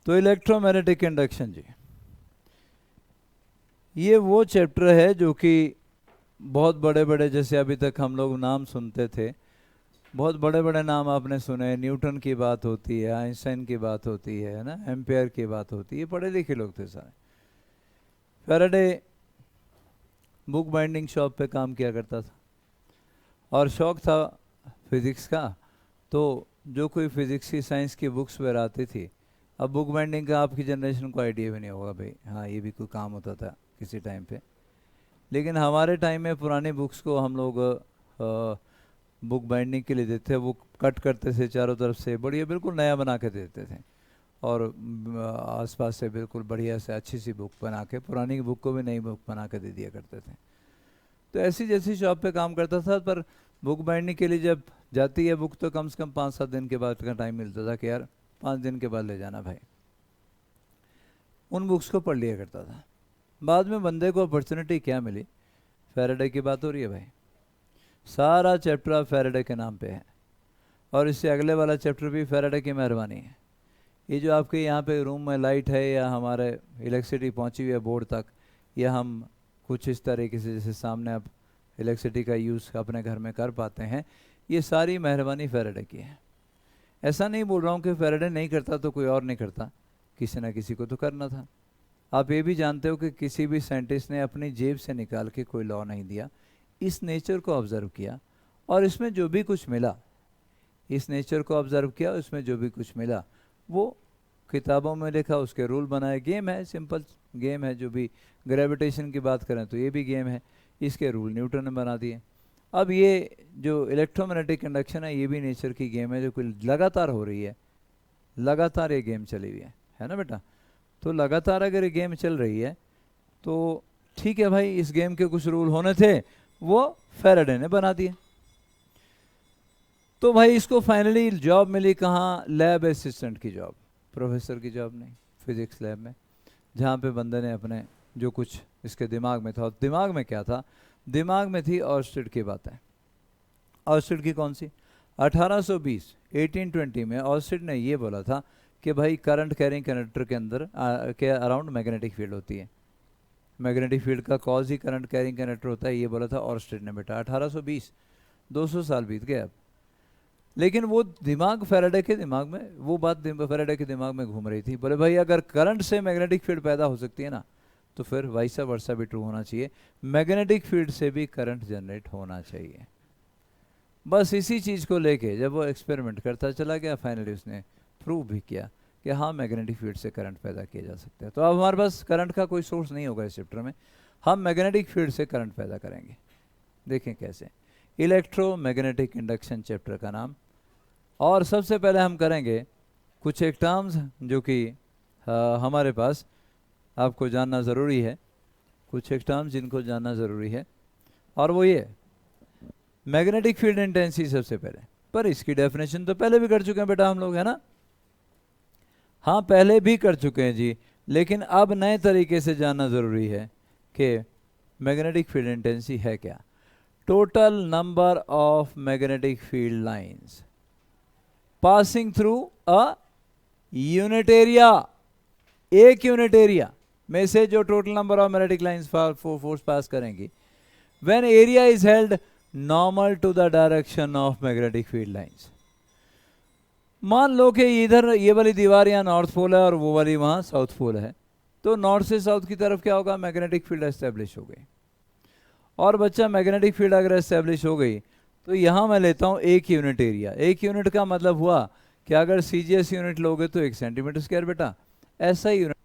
तो electromagnetic induction जी, ये वो चैप्टर है जो कि बहुत बड़े बड़े, जैसे अभी तक हम लोग नाम सुनते थे, बहुत बड़े बड़े नाम आपने सुने, न्यूटन की बात होती है, आइंस्टाइन की बात होती है ना, एम्पेयर की बात होती है, पढ़े लिखे लोग थे सारे। फैराडे बुक बाइंडिंग शॉप पे काम किया करता था और शौक था फिज़िक्स का। तो जो कोई फिज़िक्स की साइंस की बुक्स वगैरह आती थी, अब बुक बाइंडिंग का आपकी जनरेशन को आइडिया भी नहीं होगा भाई, हाँ ये भी कोई काम होता था किसी टाइम पे। लेकिन हमारे टाइम में पुरानी बुक्स को हम लोग बुक बाइंडिंग के लिए देते थे, वो कट करते थे चारों तरफ से, बढ़िया बिल्कुल नया बना के देते थे। और आसपास से बिल्कुल बढ़िया से अच्छी सी बुक बना के, पुरानी बुक को भी नई बुक बना के दे दिया करते थे। तो ऐसी जैसी शॉप पे काम करता था, पर बुक बाइंडिंग के लिए जब जाती है बुक, तो कम से कम 5-7 दिन के बाद का टाइम मिलता था कि यार 5 दिन के बाद ले जाना भाई। उन बुक्स को पढ़ लिया करता था। बाद में बंदे को अपॉर्चुनिटी क्या मिली, फैराडे की बात हो रही है भाई, सारा चैप्टर अब फैराडे के नाम पे है, और इससे अगले वाला चैप्टर भी फैराडे की मेहरबानी है। ये जो आपके यहाँ पे रूम में लाइट है, या हमारे इलेक्ट्रिसिटी पहुँची हुई है बोर्ड तक, या हम कुछ इस तरीके से जैसे सामने आप इलेक्ट्रिसिटी का यूज़ अपने घर में कर पाते हैं, ये सारी मेहरबानी फैराडे की है। ऐसा नहीं बोल रहा हूँ कि फैराडे नहीं करता तो कोई और नहीं करता, किसी ना किसी को तो करना था। आप ये भी जानते हो कि किसी भी साइंटिस्ट ने अपनी जेब से निकाल के कोई लॉ नहीं दिया, इस नेचर को ऑब्जर्व किया, और इसमें जो भी कुछ मिला, इस नेचर को ऑब्जर्व किया, उसमें जो भी कुछ मिला वो किताबों में लिखा, उसके रूल बनाए। गेम है, सिंपल गेम है। जो भी ग्रेविटेशन की बात करें तो ये भी गेम है, इसके रूल न्यूटन ने बना दिए। अब ये जो इलेक्ट्रोमैग्नेटिक इंडक्शन है, ये भी नेचर की गेम है जो कि लगातार हो रही है, लगातार ये गेम चली हुई है ना बेटा। तो लगातार अगर ये गेम चल रही है तो ठीक है भाई, इस गेम के कुछ रूल होने थे, वो फैराडे ने बना दिए। तो भाई इसको फाइनली जॉब मिली कहाँ, लैब असिस्टेंट की जॉब, प्रोफेसर की जॉब नहीं, फिजिक्स लैब में, जहाँ पे बंदे ने अपने जो कुछ इसके दिमाग में था, और दिमाग में क्या था, दिमाग में थी ऑर्स्टेड की बातें। ऑर्स्टेड की कौन सी, 1820 1820 में ऑर्स्टेड ने ये बोला था कि भाई करंट कैरिंग कंडक्टर के अंदर के अराउंड मैग्नेटिक फील्ड होती है, मैग्नेटिक फील्ड का cause he current carrying conductor होता है, ये बोला था ऑर्स्टेड ने बेटा 1820। 200 साल बीत गए अब। लेकिन वो दिमाग फैराडे के दिमाग में, वो बात फैराडे के दिमाग में घूम रही थी। बोले भाई अगर करंट से मैग्नेटिक फील्ड पैदा हो सकती है ना, तो फिर वाइसा वर्सा भी ट्रू होना चाहिए, मैग्नेटिक फील्ड से भी करंट जनरेट होना चाहिए। बस इसी चीज़ को लेके जब वो एक्सपेरिमेंट करता चला गया, फाइनली उसने प्रूव भी किया कि हाँ मैग्नेटिक फील्ड से करंट पैदा किया जा सकता है। तो अब हमारे पास करंट का कोई सोर्स नहीं होगा इस चैप्टर में, हम मैग्नेटिक फील्ड से करंट पैदा करेंगे। देखें कैसे, इलेक्ट्रोमैग्नेटिक इंडक्शन चैप्टर का नाम। और सबसे पहले हम करेंगे कुछ एक टर्म्स जो कि हमारे पास आपको जानना ज़रूरी है, कुछ एक टर्म्स जिनको जानना ज़रूरी है, और वो ये मैग्नेटिक फील्ड इंटेंसिटी सबसे पहले। पर इसकी डेफिनेशन तो पहले भी कर चुके हैं बेटा हम लोग, है ना। हाँ पहले भी कर चुके हैं जी, लेकिन अब नए तरीके से जानना ज़रूरी है कि मैग्नेटिक फील्ड इंटेंसिटी है क्या। Total number of magnetic field lines passing through a unit area, एक यूनिट एरिया में से जो total number of magnetic lines force pass करेंगी, when area is held normal to the direction of magnetic field lines. मान लो कि इधर ये वाली दीवार यहाँ नॉर्थ पोल है और वो वाली वहाँ साउथ पोल है, तो नॉर्थ से साउथ की तरफ क्या होगा, मैग्नेटिक फील्ड एस्टेब्लिश हो गई। और बच्चा मैग्नेटिक फील्ड अगर एस्टेब्लिश हो गई, तो यहाँ मैं लेता हूँ एक यूनिट एरिया। एक यूनिट का मतलब हुआ कि अगर सीजीएस यूनिट लोगे तो 1 सेंटीमीटर स्क्वायर बेटा, ऐसा ही यूनिट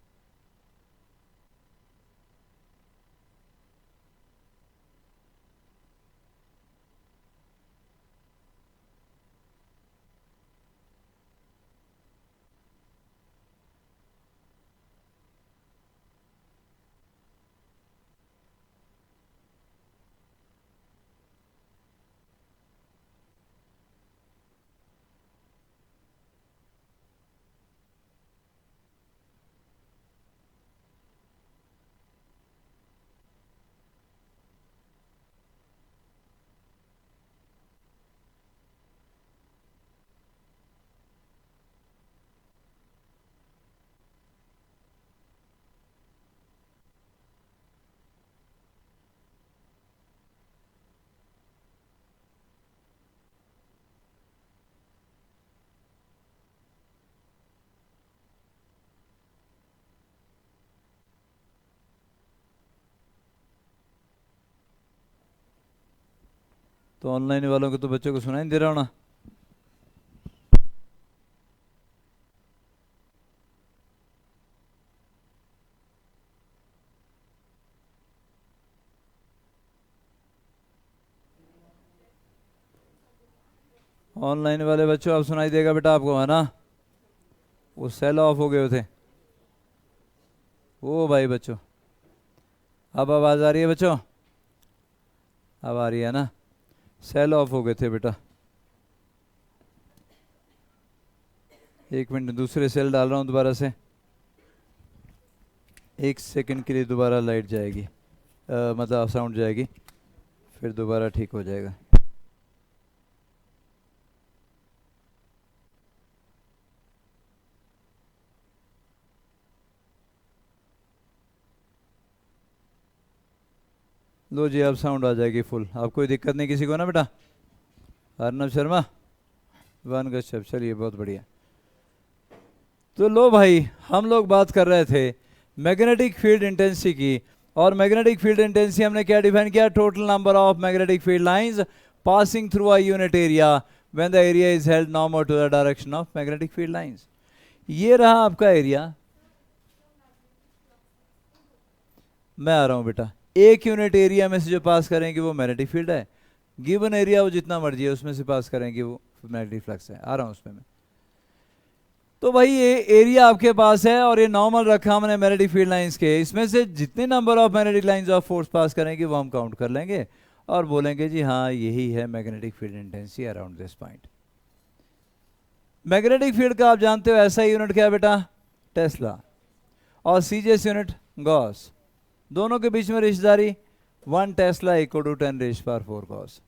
तो ऑनलाइन वालों को तो बच्चों को सुनाई नहीं दे रहा होना। ऑनलाइन वाले बच्चों अब सुनाई देगा बेटा आपको, है ना? वो सेल ऑफ हो गए थे। ओ भाई बच्चों, अब आवाज़ आ रही है बच्चों? अब आ रही है ना? सेल ऑफ हो गए थे बेटा। 1 मिनट, दूसरे सेल डाल रहा हूँ दोबारा से। 1 सेकंड के लिए दोबारा लाइट जाएगी, मतलब साउंड जाएगी, फिर दोबारा ठीक हो जाएगा। लो जी, अब साउंड आ जाएगी फुल। आप कोई दिक्कत नहीं किसी को ना बेटा? अर्नब शर्मा, वन कश्यप, चलिए बहुत बढ़िया। तो लो भाई, हम लोग बात कर रहे थे मैग्नेटिक फील्ड इंटेंसिटी की, और मैग्नेटिक फील्ड इंटेंसिटी हमने क्या डिफाइन किया? Total number of magnetic field lines passing through a unit area when the area is held normal to the direction of magnetic field lines. ये रहा आपका area. मैं आ रहा हूं बेटा। एक यूनिट एरिया में से जो पास करेंगे वो मैग्नेटिक फील्ड है। गिवन एरिया वो जितना मर्जी है उसमें से पास करेंगे वो मैग्नेटिक फ्लक्स है। आ रहा हूं उसमें मैं। तो भाई ये एरिया आपके पास है और ये नॉर्मल रखा हमने मैग्नेटिक फील्ड लाइंस के। इसमें से जितने number of magnetic lines of force pass करेंगे वो हम काउंट कर लेंगे और बोलेंगे जी हाँ यही है magnetic field intensity around this point. Magnetic field का आप जानते हो ऐसा यूनिट क्या है बेटा? टेस्ला। और सीजीएस यूनिट गॉस। दोनों के बीच में रिश्तेदारी 1 टेस्ला इक्वल टू 10⁻⁴ गॉस।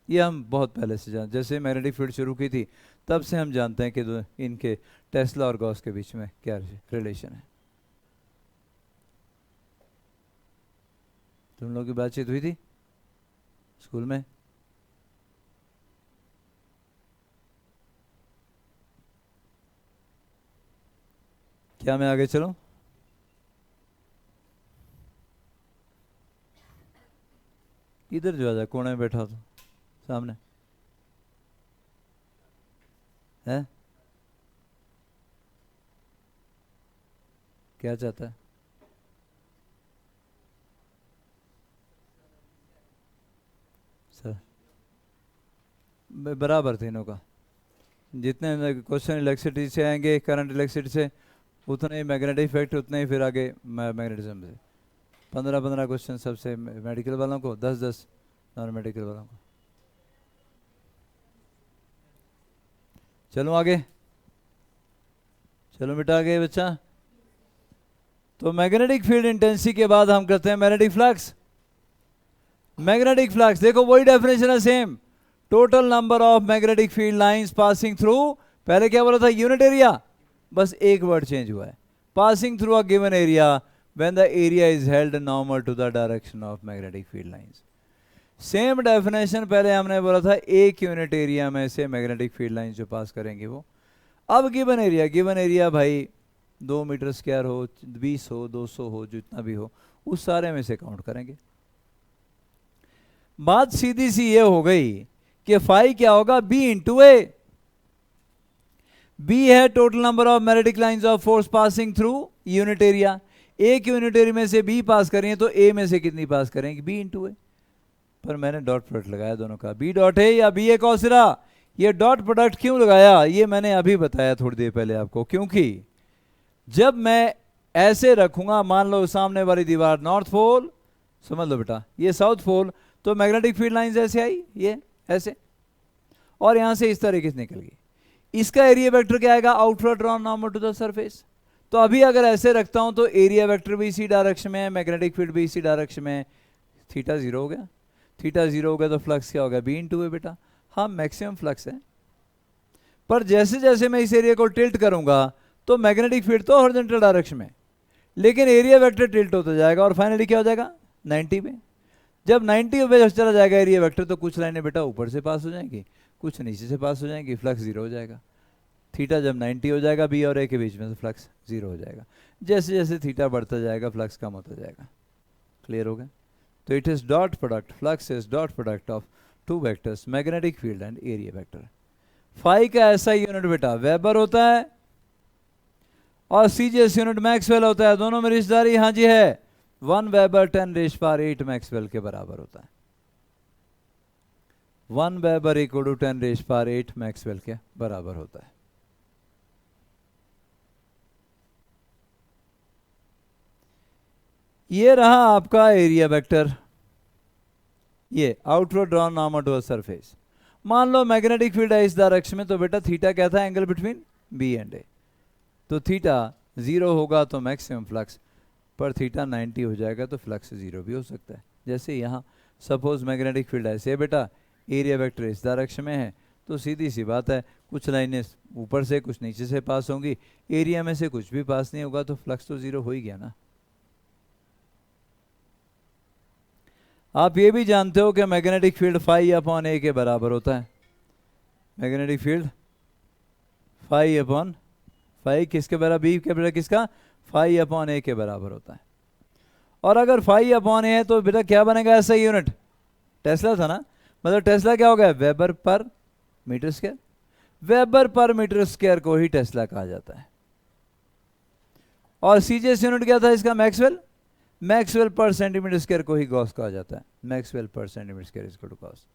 ये हम बहुत पहले से जानते, जैसे मैग्नेटिक फील्ड शुरू की थी तब से हम जानते हैं कि इनके टेस्ला और गॉस के बीच में क्या रिलेशन है। तुम लोगों की बातचीत हुई थी स्कूल में? क्या मैं आगे चलूं? इधर जो आ जा, कोने में बैठा तो सामने है। क्या चाहता है? सर बराबर तीनों का। जितने क्वेश्चन इलेक्ट्रिसिटी से आएंगे, करंट इलेक्ट्रिसिटी से, उतने ही मैग्नेटिक इफेक्ट, उतने ही फिर आगे मैग्नेटिज्म से। 15-15 क्वेश्चन सबसे मेडिकल वालों को, 10-10 नॉन मेडिकल वालों को। चलो आगे, चलो बेटा आगे बच्चा। तो मैग्नेटिक फील्ड इंटेंसिटी के बाद हम करते हैं मैग्नेटिक फ्लक्स। मैग्नेटिक फ्लक्स देखो वही डेफिनेशन है same. Total number of magnetic field lines passing through, पहले क्या बोला था? यूनिट एरिया, बस एक वर्ड चेंज हुआ है। Passing through a given area when the area is held normal to the direction of magnetic field lines. Same definition पहले हमने बोला था, एक यूनिट एरिया में से मैग्नेटिक फील्ड लाइंस जो पास करेंगे वो। अब गिवन एरिया, गिवन एरिया भाई 2 मीटर स्क्वायर हो, 20 हो, 200 हो, जितना भी हो, उस सारे में से काउंट करेंगे। बात सीधी सी ये हो गई कि फाई क्या होगा? बी इंटू ए। बी है total number of magnetic lines of force passing through unit area. एक यूनिट एरिया में से बी पास करेंगे तो ए में से कितनी पास करेंगे? बी इंटू ए। पर मैंने डॉट प्रोडक्ट लगाया दोनों का, बी डॉट है या बी ए कॉस रा। ये डॉट प्रोडक्ट क्यों लगाया ये मैंने अभी बताया थोड़ी देर पहले आपको। क्योंकि जब मैं ऐसे रखूंगा, मान लो सामने वाली दीवार नॉर्थ पोल, समझ लो बेटा ये साउथ पोल, तो मैग्नेटिक फील्ड लाइंस ऐसे आई, ये ऐसे, और यहां से इस तरीके से निकल गई। इसका एरिया वेक्टर क्या आएगा? Outward drawn normal to the surface. तो अभी अगर ऐसे रखता हूं तो एरिया वेक्टर भी इसी डायरेक्शन में है, मैग्नेटिक फील्ड भी इसी डायरेक्शन में है। थीटा 0 हो गया। थीटा 0 हो गया तो फ्लक्स क्या होगा? बी इंटू ए बेटा। हाँ मैक्सिमम फ्लक्स है, पर जैसे जैसे मैं इस एरिया को टिल्ट करूंगा तो मैग्नेटिक फील्ड तो हॉरिजॉन्टल डायरेक्शन में, लेकिन एरिया वेक्टर टिल्ट होता जाएगा और फाइनली क्या हो जाएगा? 90 पे। जब 90 पे चला जाएगा एरिया वेक्टर तो कुछ लाइनें बेटा ऊपर से पास हो जाएंगी, कुछ नीचे से पास हो जाएंगी, फ्लक्स 0 हो जाएगा। थीटा जब 90 हो जाएगा बी और ए के बीच में, तो फ्लक्स 0 हो जाएगा। जैसे जैसे थीटा बढ़ता जाएगा फ्लक्स कम होता जाएगा। क्लियर हो गया? तो it is dot product, flux is dot product of two vectors, magnetic field and area vector. Phi का ऐसा यूनिट बेटा वेबर होता है और सीजीएस यूनिट मैक्सवेल होता है। दोनों में रिश्तेदारी हाँ जी है। 1 वेबर 10⁸ मैक्सवेल के बराबर होता है। 1 वेबर इक्वल टू 10⁸ मैक्सवेल के बराबर होता है। ये रहा आपका एरिया वेक्टर, ये outward drawn normal to a surface. मान लो मैग्नेटिक फील्ड है इस डायरेक्शन में, तो बेटा थीटा क्या था, एंगल बिटवीन बी एंड ए। तो थीटा 0 होगा तो मैक्सिमम फ्लक्स, पर थीटा 90 हो जाएगा तो फ्लक्स 0 भी हो सकता है। जैसे यहाँ सपोज मैग्नेटिक फील्ड ऐसे है बेटा, एरिया वेक्टर इस डायरेक्शन में है, तो सीधी सी बात है कुछ लाइनें ऊपर से कुछ नीचे से पास होंगी, एरिया में से कुछ भी पास नहीं होगा, तो फ्लक्स तो 0 हो ही गया ना। आप ये भी जानते हो कि magnetic field phi upon A के बराबर होता है। Magnetic field phi upon phi किसके बराबर, बी के बराबर किसका, फाई अपॉन ए के बराबर होता है। और अगर फाई अपॉन ए है तो बेटा क्या बनेगा ऐसा यूनिट, टेस्ला था ना, मतलब टेस्ला क्या हो गया, weber per metre square. Weber per metre square को ही टेस्ला कहा जाता है। और सीजीएस यूनिट क्या था इसका, maxwell. Maxwell per centimetre square को ही गॉस कहा जाता है। Maxwell per centimetre square equal to gauss.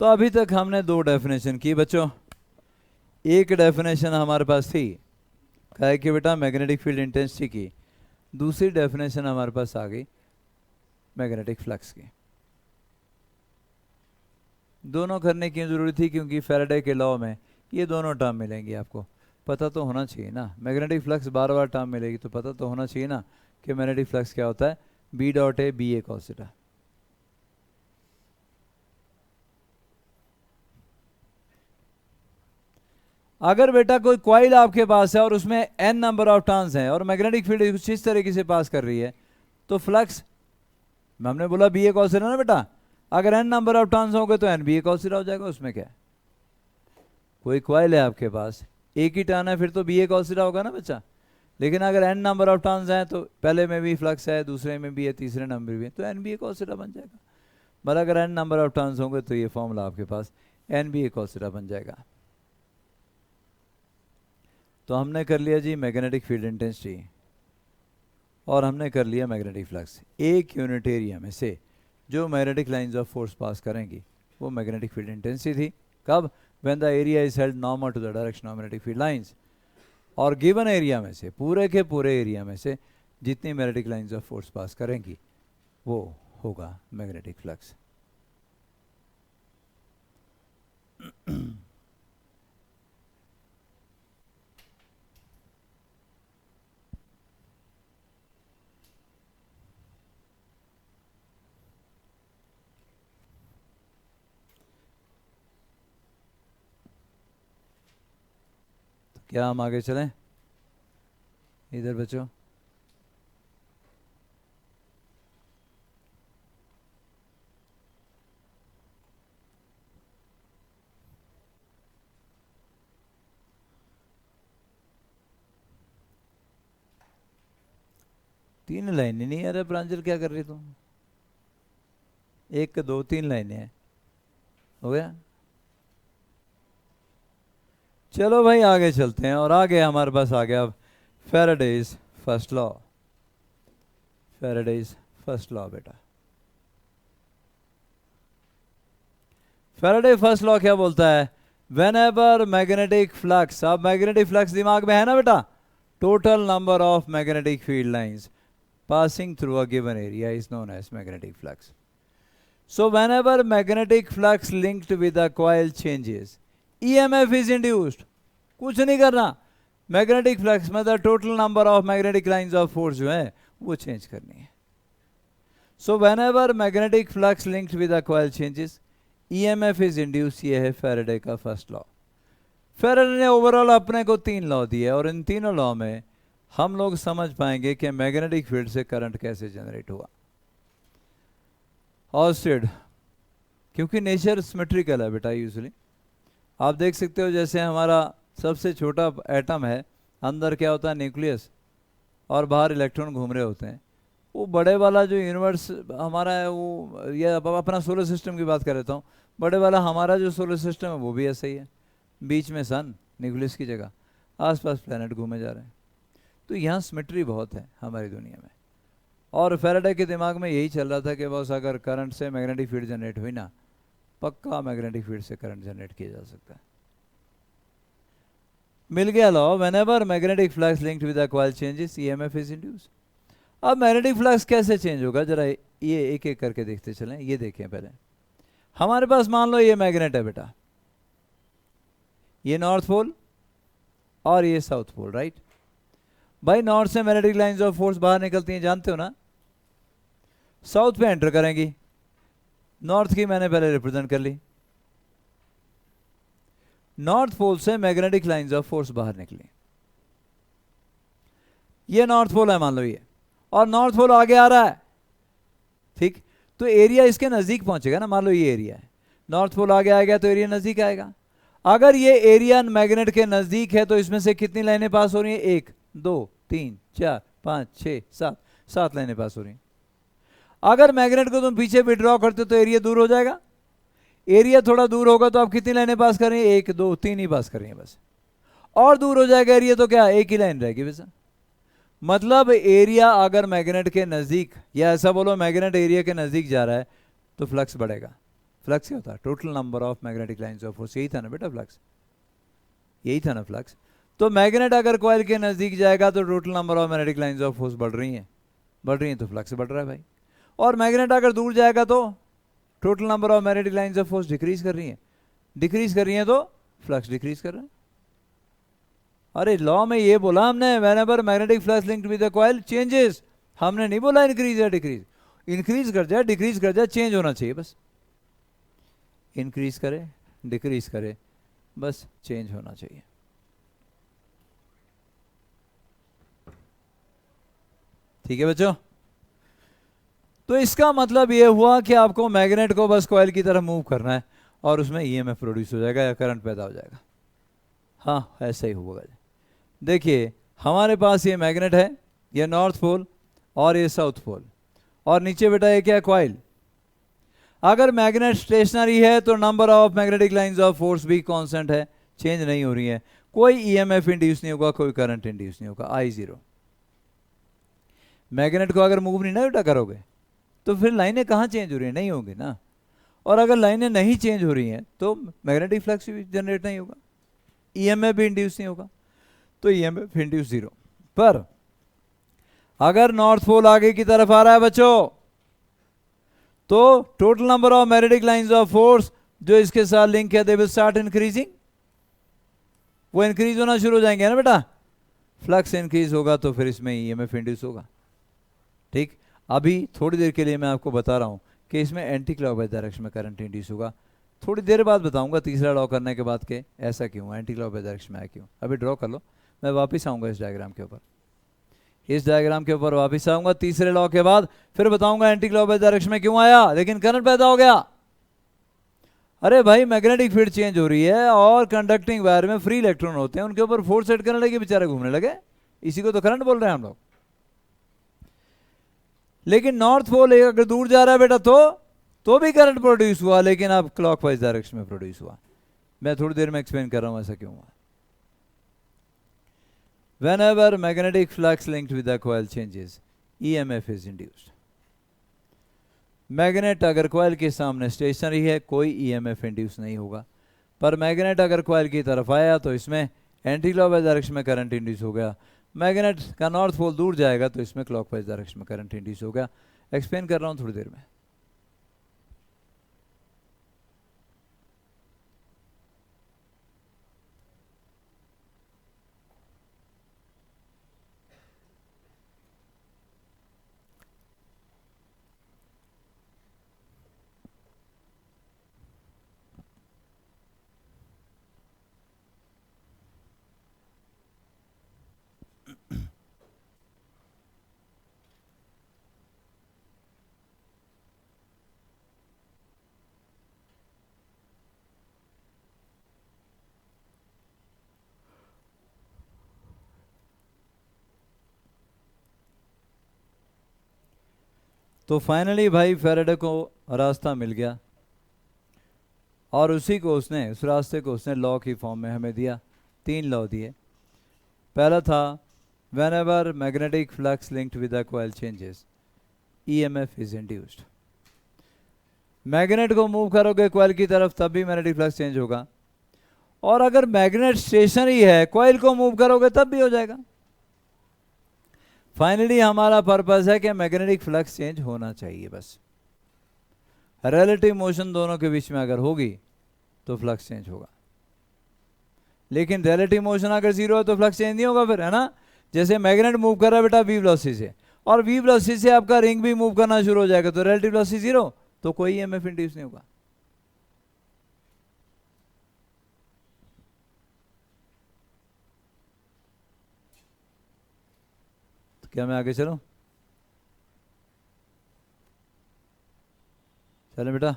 तो अभी तक हमने 2 डेफिनेशन की बच्चों। एक डेफिनेशन हमारे पास थी कहा कि बेटा मैग्नेटिक फील्ड इंटेंसिटी की, दूसरी डेफिनेशन हमारे पास आ गई मैग्नेटिक फ्लक्स की। दोनों करने की जरूरत थी क्योंकि फैराडे के लॉ में ये दोनों टर्म मिलेंगी। आपको पता तो होना चाहिए ना, मैग्नेटिक फ्लक्स बार बार टर्म मिलेगी तो पता तो होना चाहिए ना कि मैग्नेटिक फ्लक्स क्या होता है, B dot A B A cos theta. अगर बेटा कोई कॉइल आपके पास है और उसमें n नंबर ऑफ टर्न्स हैं और मैग्नेटिक फील्ड कुछ इस तरीके से पास कर रही है, तो फ्लक्स हमने बोला बी ए कॉस थीटा ना बेटा, अगर n नंबर ऑफ टर्न्स होंगे तो n B A cos theta हो जाएगा। उसमें क्या है, कोई कॉइल है आपके पास, एक ही टर्न है फिर तो बी ए कॉस थीटा होगा ना बच्चा। लेकिन अगर n नंबर ऑफ टर्न्स हैं तो पहले में भी फ्लक्स है, दूसरे में भी है, तीसरे नंबर भी है, तो n B A cos theta बन जाएगा। पर अगर n नंबर ऑफ टर्न्स होंगे तो ये फॉर्मूला आपके पास n B A cos theta बन जाएगा। तो हमने कर लिया जी मैग्नेटिक फील्ड इंटेंसिटी और हमने कर लिया मैग्नेटिक फ्लक्स। एक यूनिट एरिया में से जो magnetic lines of force pass करेंगी वो मैग्नेटिक फील्ड इंटेंसिटी थी। कब, when the area is held normal to the direction of magnetic field lines. और गिवन एरिया में से, पूरे के पूरे एरिया में से जितनी magnetic lines of force pass करेंगी वो होगा मैग्नेटिक फ्लक्स। क्या हम आगे चलें, इधर बच्चों। तीन लाइनें नहीं, अरे प्रांजल क्या कर रही तुम, 1 2 3 लाइनें हैं, हो गया। चलो भाई आगे चलते हैं। और आगे हमारे पास आ गया Faraday's first law. Faraday's first law बेटा, फैराडे फर्स्ट लॉ क्या बोलता है, व्हेनेवर मैग्नेटिक फ्लक्स, अब मैग्नेटिक फ्लक्स दिमाग में है ना बेटा, total number of magnetic field lines passing through a given area is known as magnetic flux. So whenever magnetic flux linked with a coil changes, EMF is induced. कुछ नहीं करना, magnetic flux मतलब total number of magnetic lines of force जो है वो change करनी है। So whenever magnetic flux linked with a coil changes, EMF is induce. ये है फैराडे का फर्स्ट लॉ। फैराडे ने ओवरऑल अपने को 3 लॉ दिए और इन तीनों लॉ में हम लोग समझ पाएंगे कि मैग्नेटिक फील्ड से करंट कैसे जनरेट हुआ। ऑस्टेड, क्योंकि नेचर सिमेट्रिकल है बेटा यूजुअली। आप देख सकते हो जैसे हमारा सबसे छोटा एटम है अंदर क्या होता है, न्यूक्लियस, और बाहर इलेक्ट्रॉन घूम रहे होते हैं। वो बड़े वाला जो यूनिवर्स हमारा है, वो ये अब अपना सोलर सिस्टम की बात कर लेता हूँ, बड़े वाला हमारा जो सोलर सिस्टम है वो भी ऐसा ही है, बीच में सन न्यूक्लियस की जगह, आसपास प्लैनेट घूमे जा रहे हैं। तो यहाँ सिमेट्री बहुत है हमारी दुनिया में। और फैराडे के दिमाग में यही चल रहा था कि बस अगर करंट से मैग्नेटिक फील्ड जनरेट हुई ना, पक्का मैग्नेटिक फील्ड से करंट जनरेट किया जा सकता है। मिल गया law, whenever magnetic flux linked with the coil changes EMF is induced. अब मैग्नेटिक फ्लक्स कैसे चेंज होगा, जरा ये एक एक करके देखते चलें। ये देखें पहले, हमारे पास मान लो ये मैग्नेट है बेटा, ये नॉर्थ पोल और ये साउथ पोल, राइट। भाई नॉर्थ से मैग्नेटिक लाइंस ऑफ फोर्स बाहर निकलती हैं, जानते हो ना, साउथ पे एंटर करेंगी। नॉर्थ की मैंने पहले रिप्रेजेंट कर ली, नॉर्थ पोल से मैग्नेटिक लाइंस ऑफ फोर्स बाहर निकली, ये नॉर्थ पोल है मान लो ये, और नॉर्थ पोल आगे आ रहा है, ठीक। तो एरिया इसके नजदीक पहुंचेगा ना, मान लो ये एरिया है, नॉर्थ पोल आगे आएगा तो एरिया नजदीक आएगा। अगर ये एरिया मैग्नेट के नजदीक है तो इसमें से कितनी लाइनें पास हो रही हैं, 1 2 3 4 5 6 7, 7 लाइनें पास हो रही हैं। अगर मैग्नेट को तुम पीछे विड्रॉ करते तो एरिया दूर हो जाएगा, एरिया थोड़ा दूर होगा तो आप कितनी लाइनें पास कर रही हैं, 1 2 3 ही पास कर रही हैं बस, और दूर हो जाएगा एरिया तो क्या, एक ही लाइन रहेगी वैसा। मतलब एरिया अगर मैग्नेट के नज़दीक, या ऐसा बोलो मैग्नेट एरिया के नज़दीक जा रहा है तो फ्लक्स बढ़ेगा। फ्लक्स क्या होता है, total number of magnetic lines of force, यही था ना बेटा फ्लक्स, यही था ना फ्लक्स। तो मैग्नेट अगर कॉइल के नज़दीक जाएगा तो total number of magnetic lines of force बढ़ रही हैं तो फ्लक्स बढ़ रहा है भाई। और मैग्नेट अगर दूर जाएगा तो total number of magnetic lines of force decrease कर रही हैं तो फ्लक्स डिक्रीज कर रहा है। अरे लॉ में ये बोला हमने, whenever magnetic flux linked with the coil changes, हमने नहीं बोला इंक्रीज या डिक्रीज। इंक्रीज कर जाए डिक्रीज कर जाए, चेंज होना चाहिए बस, इंक्रीज करे डिक्रीज करे बस चेंज होना चाहिए। ठीक है बच्चों, तो इसका मतलब ये हुआ कि आपको मैग्नेट को बस कॉइल की तरफ मूव करना है और उसमें ईएमएफ प्रोड्यूस हो जाएगा या करंट पैदा हो जाएगा। हाँ ऐसा ही होगा। देखिए हमारे पास ये मैग्नेट है, ये नॉर्थ पोल और ये साउथ पोल, और नीचे बेटा ये क्या है, कॉइल। अगर मैग्नेट स्टेशनरी है तो number of magnetic lines of force भी कांस्टेंट है, चेंज नहीं हो रही है, कोई ईएमएफ इंड्यूस नहीं होगा, कोई करंट इंड्यूस नहीं होगा, I0। मैग्नेट को अगर मूव नहीं ना बेटा करोगे तो फिर लाइनें कहाँ चेंज हो रही हैं, नहीं होंगी ना। और अगर लाइनें नहीं चेंज हो रही हैं तो मैग्नेटिक फ्लक्स भी जनरेट नहीं होगा, ईएमएफ भी इंड्यूस नहीं होगा, तो ईएमएफ इंड्यूस 0। पर अगर नॉर्थ पोल आगे की तरफ आ रहा है बच्चों, तो total number of magnetic lines of force जो इसके साथ लिंक है दे विल स्टार्ट इंक्रीजिंग, वो इंक्रीज होना शुरू हो जाएंगे ना बेटा। फ्लक्स इंक्रीज होगा तो फिर इसमें ईएमएफ इंड्यूस होगा। ठीक, अभी थोड़ी देर के लिए मैं आपको बता रहा हूं कि इसमें एंटी क्लॉकवाइज डायरेक्शन में करंट इंड्यूस होगा, थोड़ी देर बाद बताऊंगा तीसरा लॉ करने के बाद के ऐसा क्यों एंटी क्लॉकवाइज डायरेक्शन में आया क्यों। अभी ड्रॉ कर लो, मैं वापस आऊंगा इस डायग्राम के ऊपर, इस डायग्राम के ऊपर वापस आऊंगा तीसरे लॉ के बाद, फिर बताऊंगा एंटी क्लॉकवाइज डायरेक्शन में क्यों आया लेकिन करंट पैदा हो गया। अरे भाई मैग्नेटिक फील्ड चेंज हो रही है और कंडक्टिंग वायर में फ्री इलेक्ट्रॉन होते हैं, उनके ऊपर फोर्स सेट करने लगे, बेचारे घूमने लगे, इसी को तो करंट बोल रहे हैं हम लोग। लेकिन नॉर्थ पोल अगर दूर जा रहा है बेटा तो भी करंट प्रोड्यूस हुआ, लेकिन अब क्लॉकवाइज डायरेक्शन में प्रोड्यूस हुआ। मैं थोड़ी देर में एक्सप्लेन कर रहा हूं ऐसा क्यों हुआ। Whenever magnetic flux linked with the coil changes, EMF is induced. Magnet अगर कॉइल के सामने स्टेशनरी है कोई ईएमएफ इंड्यूस नहीं होगा, पर मैग्नेट अगर कॉइल की तरफ आया तो इसमें एंटी क्लॉकवाइज डायरेक्शन में करंट इंड्यूस हो गया। मैग्नेट का नॉर्थ पोल दूर जाएगा तो इसमें क्लॉकवाइज डायरेक्शन में करंट इंड्यूस हो गया। एक्सप्लेन कर रहा हूँ थोड़ी देर में। तो फाइनली भाई फैराडे को रास्ता मिल गया और उसी को उसने, उस रास्ते को उसने लॉ की फॉर्म में हमें दिया। 3 लॉ दिए। पहला था whenever magnetic flux linked with a coil changes, EMF is induced। Magnet को मूव करोगे कॉइल की तरफ तब भी मैग्नेटिक फ्लक्स चेंज होगा, और अगर मैग्नेट स्टेशनरी है कॉइल को मूव करोगे तब भी हो जाएगा। फाइनली हमारा पर्पस है कि मैग्नेटिक फ्लक्स चेंज होना चाहिए बस। रिलेटिव मोशन दोनों के बीच में अगर होगी तो फ्लक्स चेंज होगा, लेकिन रिलेटिव मोशन अगर जीरो है तो फ्लक्स चेंज नहीं होगा फिर, है ना। जैसे मैग्नेट मूव कर रहा है बेटा वी वेलोसिटी से, और वी वेलोसिटी से आपका रिंग भी मूव करना शुरू हो जाएगा, तो रिलेटिव वेलोसिटी जीरो, तो कोई ईएमएफ इंड्यूस नहीं होगा। तो क्या मैं आगे चलूं? चलें बेटा।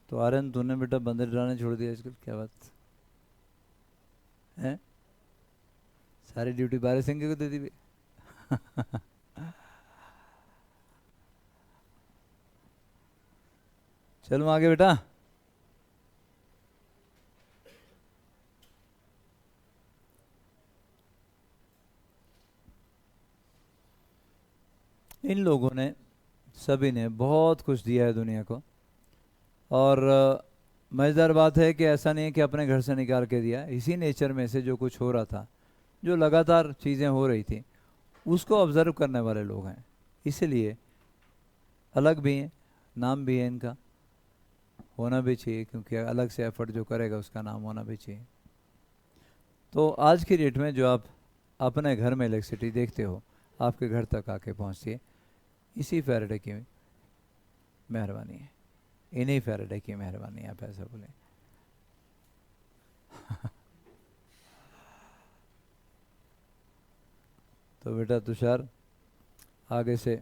तो आर्यन तूने बेटा बंदर डराने छोड़ दिया आजकल, क्या बात है? सारी ड्यूटी बारिश सिंह को दे दी भी। चलो आगे बेटा। इन लोगों ने, सभी ने बहुत कुछ दिया है दुनिया को, और मज़ेदार बात है कि ऐसा नहीं है कि अपने घर से निकाल के दिया, इसी नेचर में से जो कुछ हो रहा था, जो लगातार चीज़ें हो रही थी, उसको ऑब्ज़र्व करने वाले लोग हैं, इसलिए अलग भी हैं, नाम भी है इनका, होना भी चाहिए, क्योंकि अलग से एफर्ट जो करेगा उसका नाम होना भी चाहिए। तो आज की डेट में जो आप अपने घर में इलेक्ट्रिसिटी देखते हो आपके घर तक आके पहुँचती है, इसी फैराडे की मेहरबानी है, इन्हीं फैराडे की मेहरबानी, आप ऐसा बोले। तो बेटा तुषार आगे से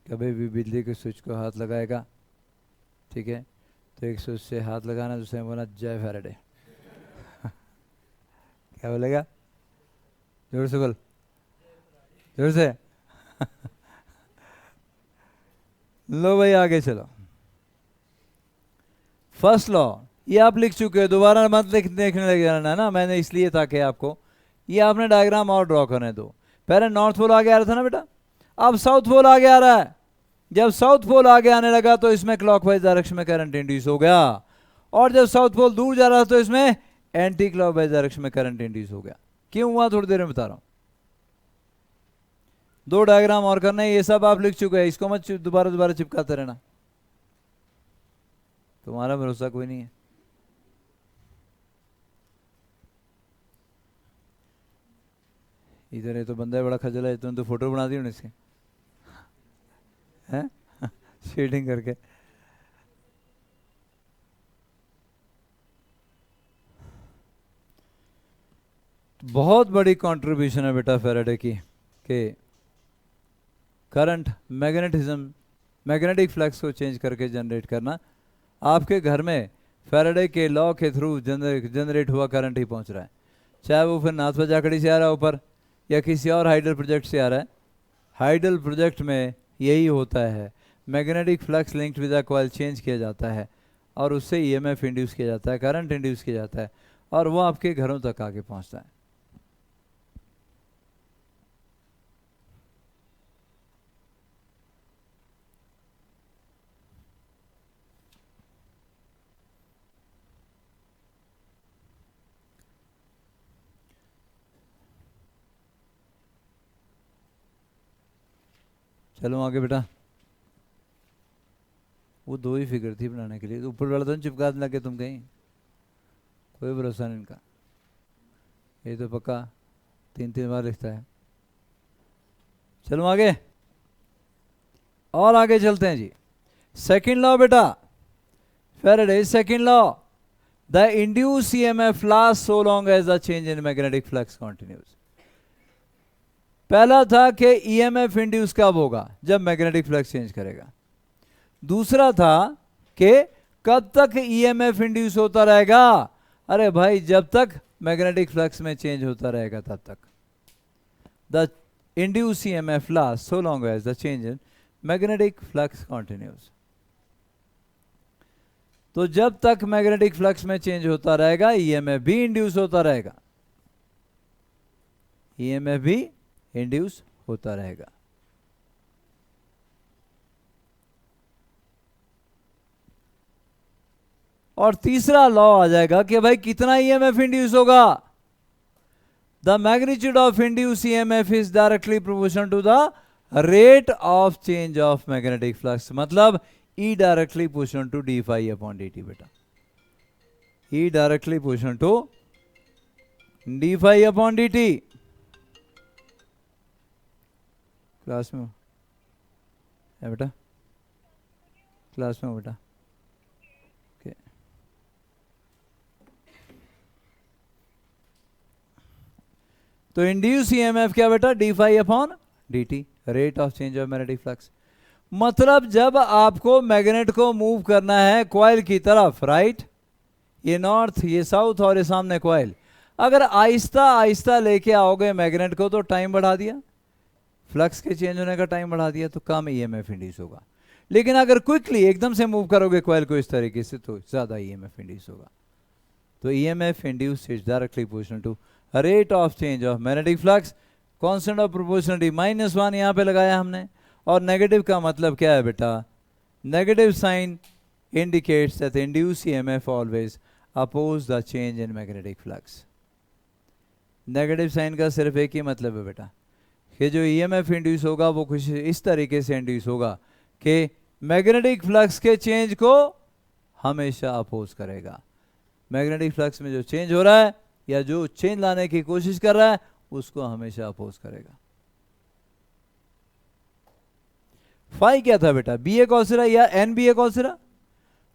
कभी भी बिजली के स्विच को हाथ लगाएगा, ठीक है, तो एक स्विच से हाथ लगाना, दूसरे में बोला जय फैराडे। क्या बोलेगा? जोर से बोल, जोर से। लो भाई आगे चलो। फर्स्ट लॉ ये आप लिख चुके हो, दोबारा मत देखने लग जाना ना, मैंने इसलिए था कि आपको ये आपने डायग्राम और ड्रॉ करने दो। पहले नॉर्थ पोल आगे आ रहा था ना बेटा, अब साउथ पोल आगे आ रहा है। जब साउथ पोल आगे आने लगा तो इसमें क्लॉकवाइज डायरेक्शन में करंट इंड्यूस हो गया, और जब साउथ पोल दूर जा रहा था तो इसमें एंटी क्लॉकवाइज डायरेक्शन में करंट इंड्यूस हो गया। क्यों हुआ थोड़ी देर में बता रहा हूं। 2 डायग्राम और करना है, ये सब आप लिख चुके हैं, इसको मत दोबारा दोबारा चिपकाते रहना, तुम्हारा भरोसा कोई नहीं है। इधर ये तो बंदा है बड़ा खजल है, तुमने तो फोटो बना दी उन्हें इसके, हैं? शेडिंग करके। बहुत बड़ी कंट्रीब्यूशन है बेटा फैराडे की, कि करंट मैग्नेटिज्म, मैग्नेटिक फ्लक्स को चेंज करके जनरेट करना। आपके घर में फैराडे के लॉ के थ्रू जनरेट हुआ करंट ही पहुंच रहा है, चाहे वो फिर नाथ जाखड़ी से आ रहा है ऊपर, या किसी और हाइडल प्रोजेक्ट से आ रहा है। हाइडल प्रोजेक्ट में यही होता है, magnetic flux linked with a coil change किया जाता है, और उससे ईएमएफ इंड्यूस किया जाता है, करंट इंड्यूस किया जाता है, और वो आपके घरों तक आके पहुंचता है। चलो आगे बेटा। वो 2 ही फिगर थी बनाने के लिए, ऊपर वाला तो चिपका लगे तुम कहीं, कोई भरोसा नहीं इनका, ये तो पक्का 3 बार लिखता है। चलो आगे, और आगे चलते हैं जी। सेकंड लॉ बेटा, Faraday second law, the induce EMF last so long as the change in magnetic flux continues. पहला था कि ईएमएफ इंड्यूस कब होगा, जब मैग्नेटिक फ्लक्स चेंज करेगा। दूसरा था कि कब तक ईएमएफ इंड्यूस होता रहेगा? अरे भाई जब तक मैग्नेटिक फ्लक्स में चेंज होता रहेगा तब तक। The induced EMF lasts so long as the change in magnetic flux continues. तो जब तक मैग्नेटिक फ्लक्स में चेंज होता रहेगा ईएमएफ भी इंड्यूस होता रहेगा, ईएमएफ भी इंड्यूस होता रहेगा। और तीसरा लॉ आ जाएगा कि भाई कितना ईएमएफ इंड्यूस होगा? The magnitude of induced EMF is directly proportional to the rate of change of magnetic flux. मतलब E directly proportional to d phi upon dt बेटा, E directly proportional to d phi upon dt। Class में है बेटा, class में हो बेटा। तो induce EMF क्या बेटा? D phi upon d t, rate of change of magnetic flux. मतलब जब आपको मैग्नेट को मूव करना है कॉइल की तरफ, राइट, ये नॉर्थ ये साउथ और ये सामने कॉइल, अगर आहिस्ता आहिस्ता लेके आओगे मैग्नेट को तो टाइम बढ़ा दिया, फ्लक्स के चेंज होने का टाइम बढ़ा दिया, तो कम ईएमएफ इंड्यूस होगा। लेकिन अगर क्विकली एकदम से मूव करोगे कॉइल को इस तरीके से तो ज्यादा ईएमएफ इंड्यूस होगा। तो EMF induce is directly proportional to rate of change of magnetic flux. Constant of proportionality -1 यहाँ पे लगाया हमने। और नेगेटिव का मतलब क्या है बेटा? Negative sign indicates that induce EMF always oppose the change in magnetic flux. Negative sign का सिर्फ एक ही मतलब है बेटा कि जो ईएमएफ इंड्यूस होगा वो कुछ इस तरीके से इंड्यूस होगा कि मैग्नेटिक फ्लक्स के चेंज को हमेशा अपोज करेगा। मैग्नेटिक फ्लक्स में जो चेंज हो रहा है या जो चेंज लाने की कोशिश कर रहा है उसको हमेशा अपोज करेगा। फाई क्या था बेटा? बी ए कॉस या एन बी ए कॉस।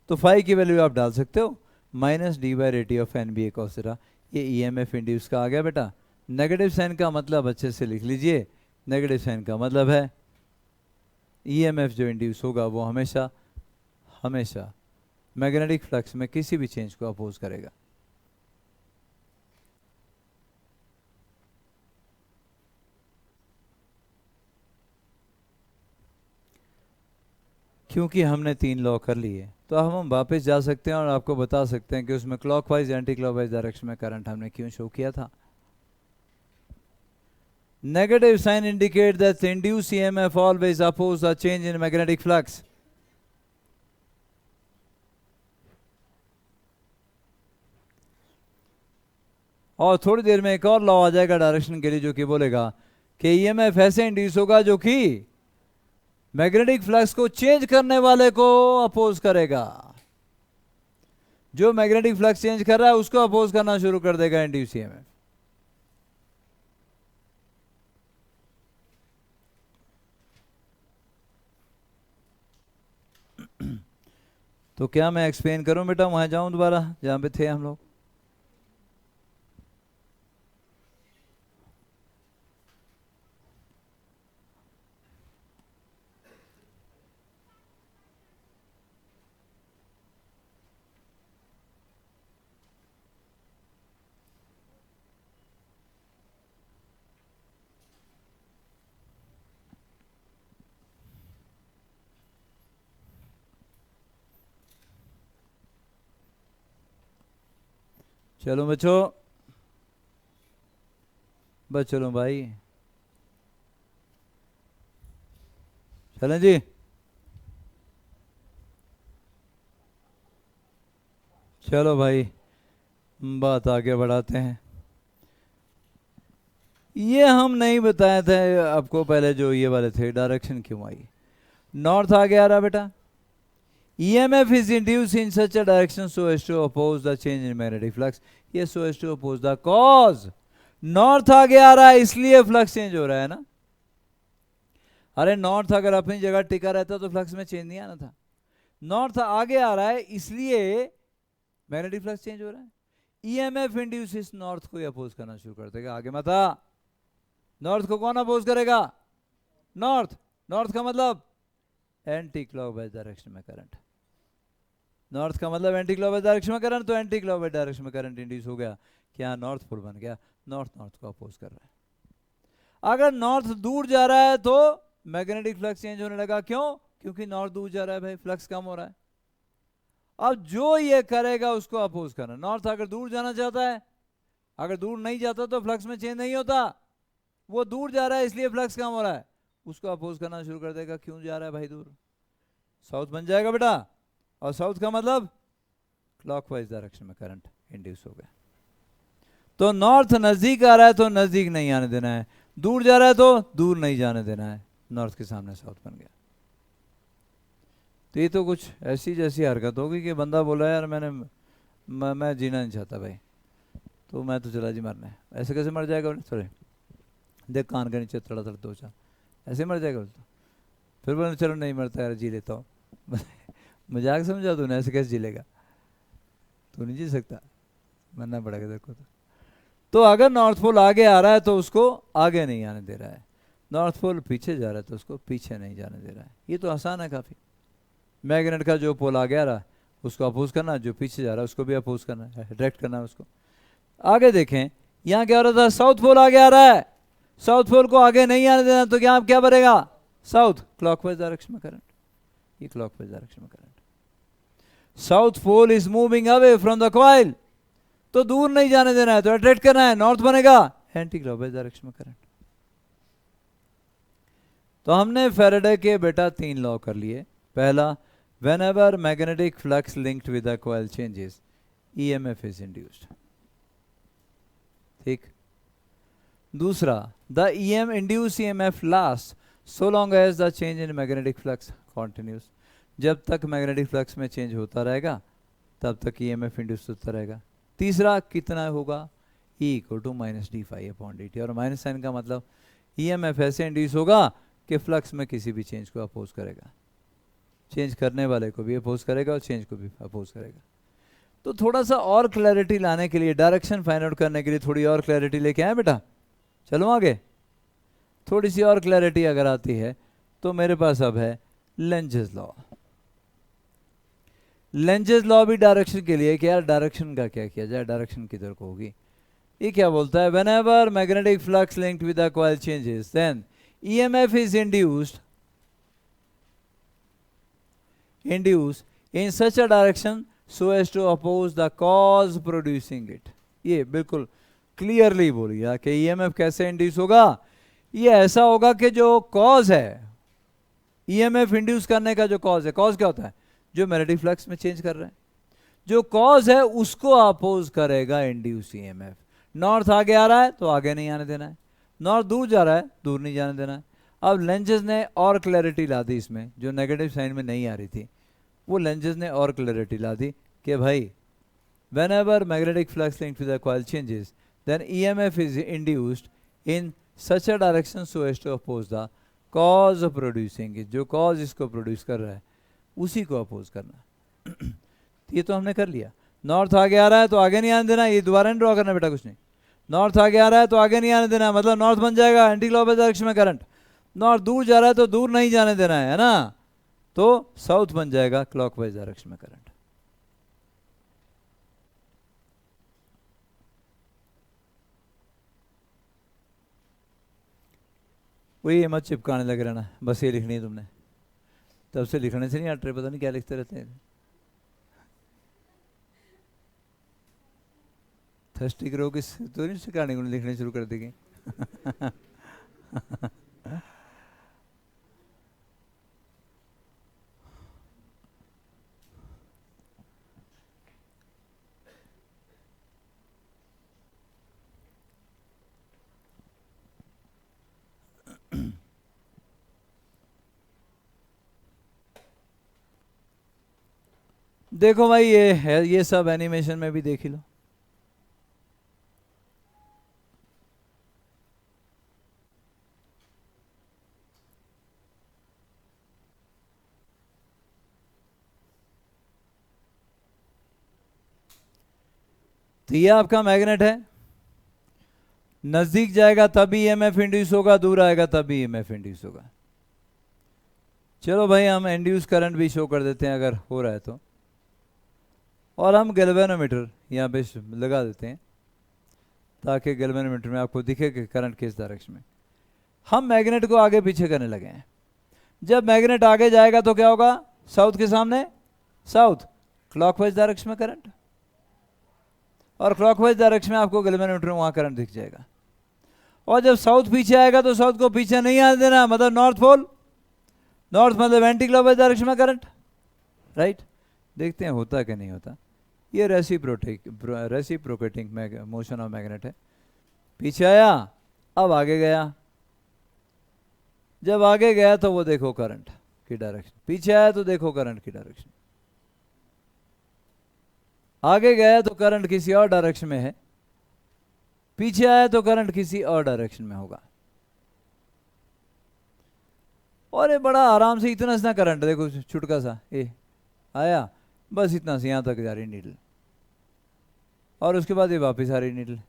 तो फाई की वैल्यू आप डाल सकते हो -d/dt of N B A cos. ये ईएमएफ इंड्यूस का आ गया बेटा। नेगेटिव साइन का मतलब अच्छे से लिख लीजिए, नेगेटिव साइन का मतलब है ईएमएफ जो इंड्यूस होगा वो हमेशा हमेशा मैग्नेटिक फ्लक्स में किसी भी चेंज को अपोज करेगा। क्योंकि हमने 3 लॉ कर लिए तो अब हम वापस जा सकते हैं और आपको बता सकते हैं कि उसमें क्लॉकवाइज एंटी क्लॉकवाइज डायरेक्शन में करंट हमने क्यों शो किया था। Negative sign indicate that induce EMF always oppose the change in magnetic flux. और थोड़ी देर में एक और लॉ आ जाएगा डायरेक्शन के लिए जो कि बोलेगा कि ईएमएफ ऐसे इंड्यूस होगा जो कि मैग्नेटिक फ्लक्स को चेंज करने वाले को अपोज करेगा। जो मैग्नेटिक फ्लक्स चेंज कर रहा है उसको अपोज करना शुरू कर देगा इंड्यूस ईएमएफ। तो क्या मैं एक्सप्लेन करूं बेटा? वहां जाऊं दोबारा जहां पे थे हम लोग? चलो बच्चों, बस चलो भाई, चलें जी। चलो भाई बात आगे बढ़ाते हैं। ये हम नहीं बताए थे आपको पहले, जो ये वाले थे डायरेक्शन क्यों आई। नॉर्थ आगे आ रहा बेटा। EMF is induced in such a direction so as to oppose the change in magnetic flux. ये so as to oppose the cause. North आगे आ रहा है इसलिए फ्लक्स चेंज हो रहा है ना। अरे नॉर्थ अगर अपनी जगह टिका रहता तो फ्लक्स में चेंज नहीं आना था। नॉर्थ आगे आ रहा है इसलिए मैग्नेटिक फ्लक्स चेंज हो रहा है। EMF इंड्यूस इस नॉर्थ को अपोज करना शुरू कर देगा। आगे मत आ। नॉर्थ को कौन अपोज करेगा? नॉर्थ। नॉर्थ का मतलब एंटी क्लॉकवाइज डायरेक्शन में करंट। नॉर्थ का मतलब एंटी क्लॉकवाइज डायरेक्शन में करंट, तो एंटी क्लॉकवाइज डायरेक्शन में करंट इंड्यूस हो गया, क्या नॉर्थ पोल बन गया, नॉर्थ नॉर्थ को अपोज कर रहा है। अगर नॉर्थ दूर जा रहा है तो मैग्नेटिक फ्लक्स चेंज होने लगा, क्यों? क्योंकि नॉर्थ दूर जा रहा है भाई, फ्लक्स कम हो रहा है। अब जो ये करेगा उसको अपोज करना। नॉर्थ अगर दूर जाना चाहता है, अगर दूर नहीं जाता तो फ्लक्स में चेंज नहीं होता, वो दूर जा रहा है इसलिए फ्लक्स कम हो रहा है, उसको अपोज करना शुरू कर देगा। क्यों जा रहा है भाई दूर? साउथ बन जाएगा बेटा, और साउथ का मतलब क्लॉकवाइज डायरेक्शन में करंट इंड्यूस हो गया। तो नॉर्थ नजदीक आ रहा है तो नजदीक नहीं आने देना है, दूर जा रहा है तो दूर नहीं जाने देना है, नॉर्थ के सामने साउथ बन गया। तो ये तो कुछ ऐसी जैसी हरकत होगी कि बंदा बोला यार मैं जीना नहीं चाहता भाई, तो मैं तो चला जी मरना है। ऐसे कैसे मर जाएगा? सॉरी, देख कान के नीचे तड़ा तड़ दो चार, ऐसे मर जाएगा तो। फिर बोले चलो नहीं मरता यार, जी लेता हूँ। मजाक समझा तूने, ऐसे कैसे जी लेगा? तू नहीं जी सकता, मरना पड़ेगा तेरे को। तो अगर नॉर्थ पोल आगे आ रहा है तो उसको आगे नहीं आने दे रहा है, नॉर्थ पोल पीछे जा रहा है तो उसको पीछे नहीं जाने दे रहा है। ये तो आसान है काफ़ी। मैग्नेट का जो पोल आगे आ रहा है उसको अपोज करना, जो पीछे जा रहा है उसको भी अपोज करना है, डायरेक्ट करना है उसको। आगे देखें, यहाँ क्या हो रहा था, साउथ पोल आगे आ रहा है, साउथ पोल को आगे नहीं आने देना, तो क्या क्या बनेगा? साउथ क्लॉकवाइज डायरेक्शन में करंट, ये क्लॉकवाइज डायरेक्शन में current. South pole is moving away from the coil, तो दूर नहीं जाने देना है, तो अट्रैक्ट करना है, नॉर्थ बनेगा, एंटी क्लॉकवाइज डायरेक्शन में करंट। तो हमने फैराडे के बेटा 3 लॉ कर लिए। पहला, whenever magnetic flux linked with the coil changes, EMF is induced। ठीक। दूसरा, the induced EMF lasts so long as the change in magnetic flux continues। जब तक मैग्नेटिक फ्लक्स में चेंज होता रहेगा तब तक EMF इंड्यूस होता रहेगा। तीसरा, कितना होगा? E = -d∅/dt, और माइनस साइन का मतलब EMF ऐसे इंड्यूस होगा कि फ्लक्स में किसी भी चेंज को अपोज करेगा, चेंज करने वाले को भी अपोज करेगा और चेंज को भी अपोज करेगा। तो थोड़ा सा और क्लैरिटी लाने के लिए, डायरेक्शन फाइंड आउट करने के लिए थोड़ी और क्लैरिटी लेके आए बेटा। चलो आगे, थोड़ी सी और क्लैरिटी अगर आती है तो मेरे पास अब है लेंजेस लॉ। लेंजेस लॉ भी डायरेक्शन के लिए, कि यार डायरेक्शन का क्या किया जाए, डायरेक्शन किधर को होगी। ये क्या बोलता है, whenever magnetic flux linked with the coil changes, then EMF is induced in such a direction so as to oppose the cause producing it। ये बिल्कुल क्लियरली बोलिए कि EMF कैसे इंड्यूस होगा। ये ऐसा होगा कि जो कॉज है, EMF इंड्यूस करने का जो कॉज है, कॉज क्या होता है? जो मैग्नेटिक फ्लक्स में चेंज कर रहे हैं, जो कॉज है उसको अपोज करेगा इंड्यूस EMF। नॉर्थ आगे आ रहा है तो आगे नहीं आने देना है, नॉर्थ दूर जा रहा है दूर नहीं जाने देना है। अब लेंजेस ने और क्लैरिटी ला दी इसमें, जो नेगेटिव साइन में नहीं आ रही थी, वो लेंजेस ने और क्लैरिटी ला दी कि भाई whenever magnetic flux linked to the coil changes, then EMF is induced in such a direction so as to oppose the cause producing it। जो cause इसको प्रोड्यूस कर रहा है उसी को अपोज करना। ये तो हमने कर लिया। नॉर्थ आगे आ रहा है तो आगे नहीं आने देना, ये दोबारा नहीं ड्रॉ करना बेटा, कुछ नहीं। नॉर्थ आगे आ रहा है तो आगे नहीं आने देना, मतलब नॉर्थ बन जाएगा एंटी क्लॉकवाइज डायरेक्शन में करंट। नॉर्थ दूर जा रहा है तो दूर नहीं जाने देना है ना, तो साउथ बन जाएगा क्लॉकवाइज डायरेक्शन में करंट। वही मत चिपकाने लग रहना, बस ये लिखनी है तुमने। तब से लिखने से नहीं हट रहे, पता नहीं क्या लिखते रहते हैं। थर्स्टी करो कि तो नहीं सिखाने को लिखने शुरू कर देंगे। देखो भाई, ये है, ये सब एनिमेशन में भी देख ही लो। तो ये आपका मैग्नेट है, नजदीक जाएगा तभी EMF इंड्यूस होगा, दूर आएगा तभी EMF इंड्यूस होगा। चलो भाई, हम इंड्यूस करंट भी शो कर देते हैं अगर हो रहा है तो। और हम गैल्वेनोमीटर यहाँ पे लगा देते हैं ताकि गैल्वेनोमीटर में आपको दिखे कि करंट किस डायरेक्शन में। हम मैग्नेट को आगे पीछे करने लगे हैं। जब मैग्नेट आगे जाएगा तो क्या होगा, साउथ के सामने साउथ, क्लॉकवाइज डायरेक्शन में करंट, और क्लॉकवाइज डायरेक्शन में आपको गैल्वेनोमीटर में वहाँ करंट दिख जाएगा। और जब साउथ पीछे आएगा तो साउथ को पीछे नहीं आने देना, मतलब नॉर्थ पोल, नॉर्थ मतलब एंटी क्लॉकवाइज डायरेक्शन में करंट, राइट। देखते हैं होता है कि नहीं होता। ये रेसिप्रोकेटिंग मोशन ऑफ मैग्नेट है। पीछे आया, अब आगे गया, जब आगे गया तो वो देखो करंट की डायरेक्शन, पीछे आया तो देखो करंट की डायरेक्शन, आगे गया तो करंट किसी और डायरेक्शन में है, पीछे आया तो करंट किसी और डायरेक्शन में होगा। और ये बड़ा आराम से इतना सा करंट देखो, छुटका सा ये आया, बस इतना से यहाँ तक जा रही नीडल, और उसके बाद ये वापस आ रही नीडल।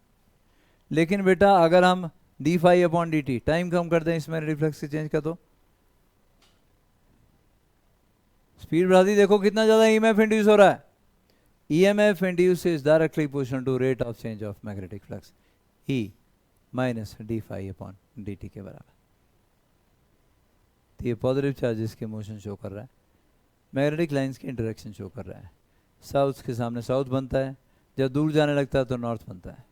लेकिन बेटा अगर हम d∅/dt टाइम कम कर दें इसमें रिफ्लेक्स से चेंज का, तो स्पीड बढ़ा दी, देखो कितना ज़्यादा ईएमएफ इंड्यूस हो रहा है। EMF induce is directly proportional to rate of change of magnetic flux, E minus d∅/dt के बराबर। तो ये पॉजिटिव चार्जेस के मोशन शो कर रहा है, मैग्नेटिक लाइंस की इंटरेक्शन शो कर रहा है। साउथ के सामने साउथ बनता है, जब दूर जाने लगता है तो नॉर्थ बनता है।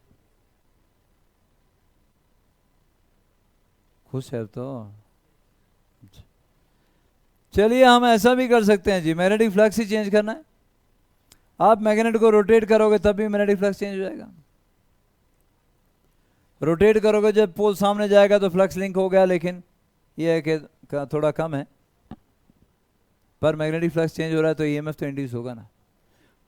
खुश है तो चलिए हम ऐसा भी कर सकते हैं जी, मैग्नेटिक फ्लक्स ही चेंज करना है। आप मैग्नेट को रोटेट करोगे तब भी मैग्नेटिक फ्लक्स चेंज हो जाएगा। रोटेट करोगे, जब पोल सामने जाएगा तो फ्लक्स लिंक हो गया, लेकिन ये है कि थोड़ा कम है, पर मैग्नेटिक फ्लक्स चेंज हो रहा है तो ईएमएफ तो इंड्यूस होगा ना।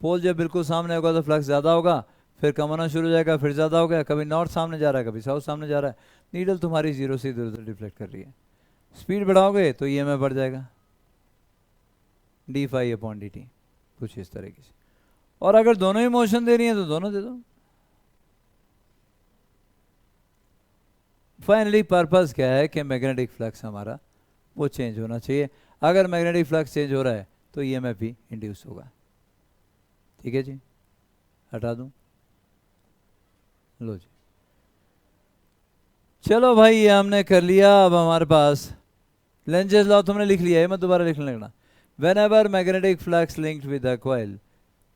पोल जब बिल्कुल सामने होगा तो फ्लक्स ज़्यादा होगा, फिर कम होना शुरू हो जाएगा, फिर ज़्यादा हो गया, कभी नॉर्थ सामने जा रहा है, कभी साउथ सामने जा रहा है, नीडल तुम्हारी जीरो से इधर उधर डिफ्लेक्ट कर रही है। स्पीड बढ़ाओगे तो ईएमएफ बढ़ जाएगा, d∅/dt, कुछ इस तरीके से। और अगर दोनों ही मोशन दे रही है तो दोनों दे दो। फाइनली पर्पस क्या है कि मैग्नेटिक फ्लक्स हमारा वो चेंज होना चाहिए। अगर मैग्नेटिक फ्लक्स चेंज हो रहा है तो ईएमएफ भी इंड्यूस होगा। ठीक है जी, हटा दूं, लो जी, चलो भाई ये हमने कर लिया। अब हमारे पास लेंजेस लॉ तुमने लिख लिया है, मैं दोबारा लिखने लगना। whenever magnetic flux linked with the coil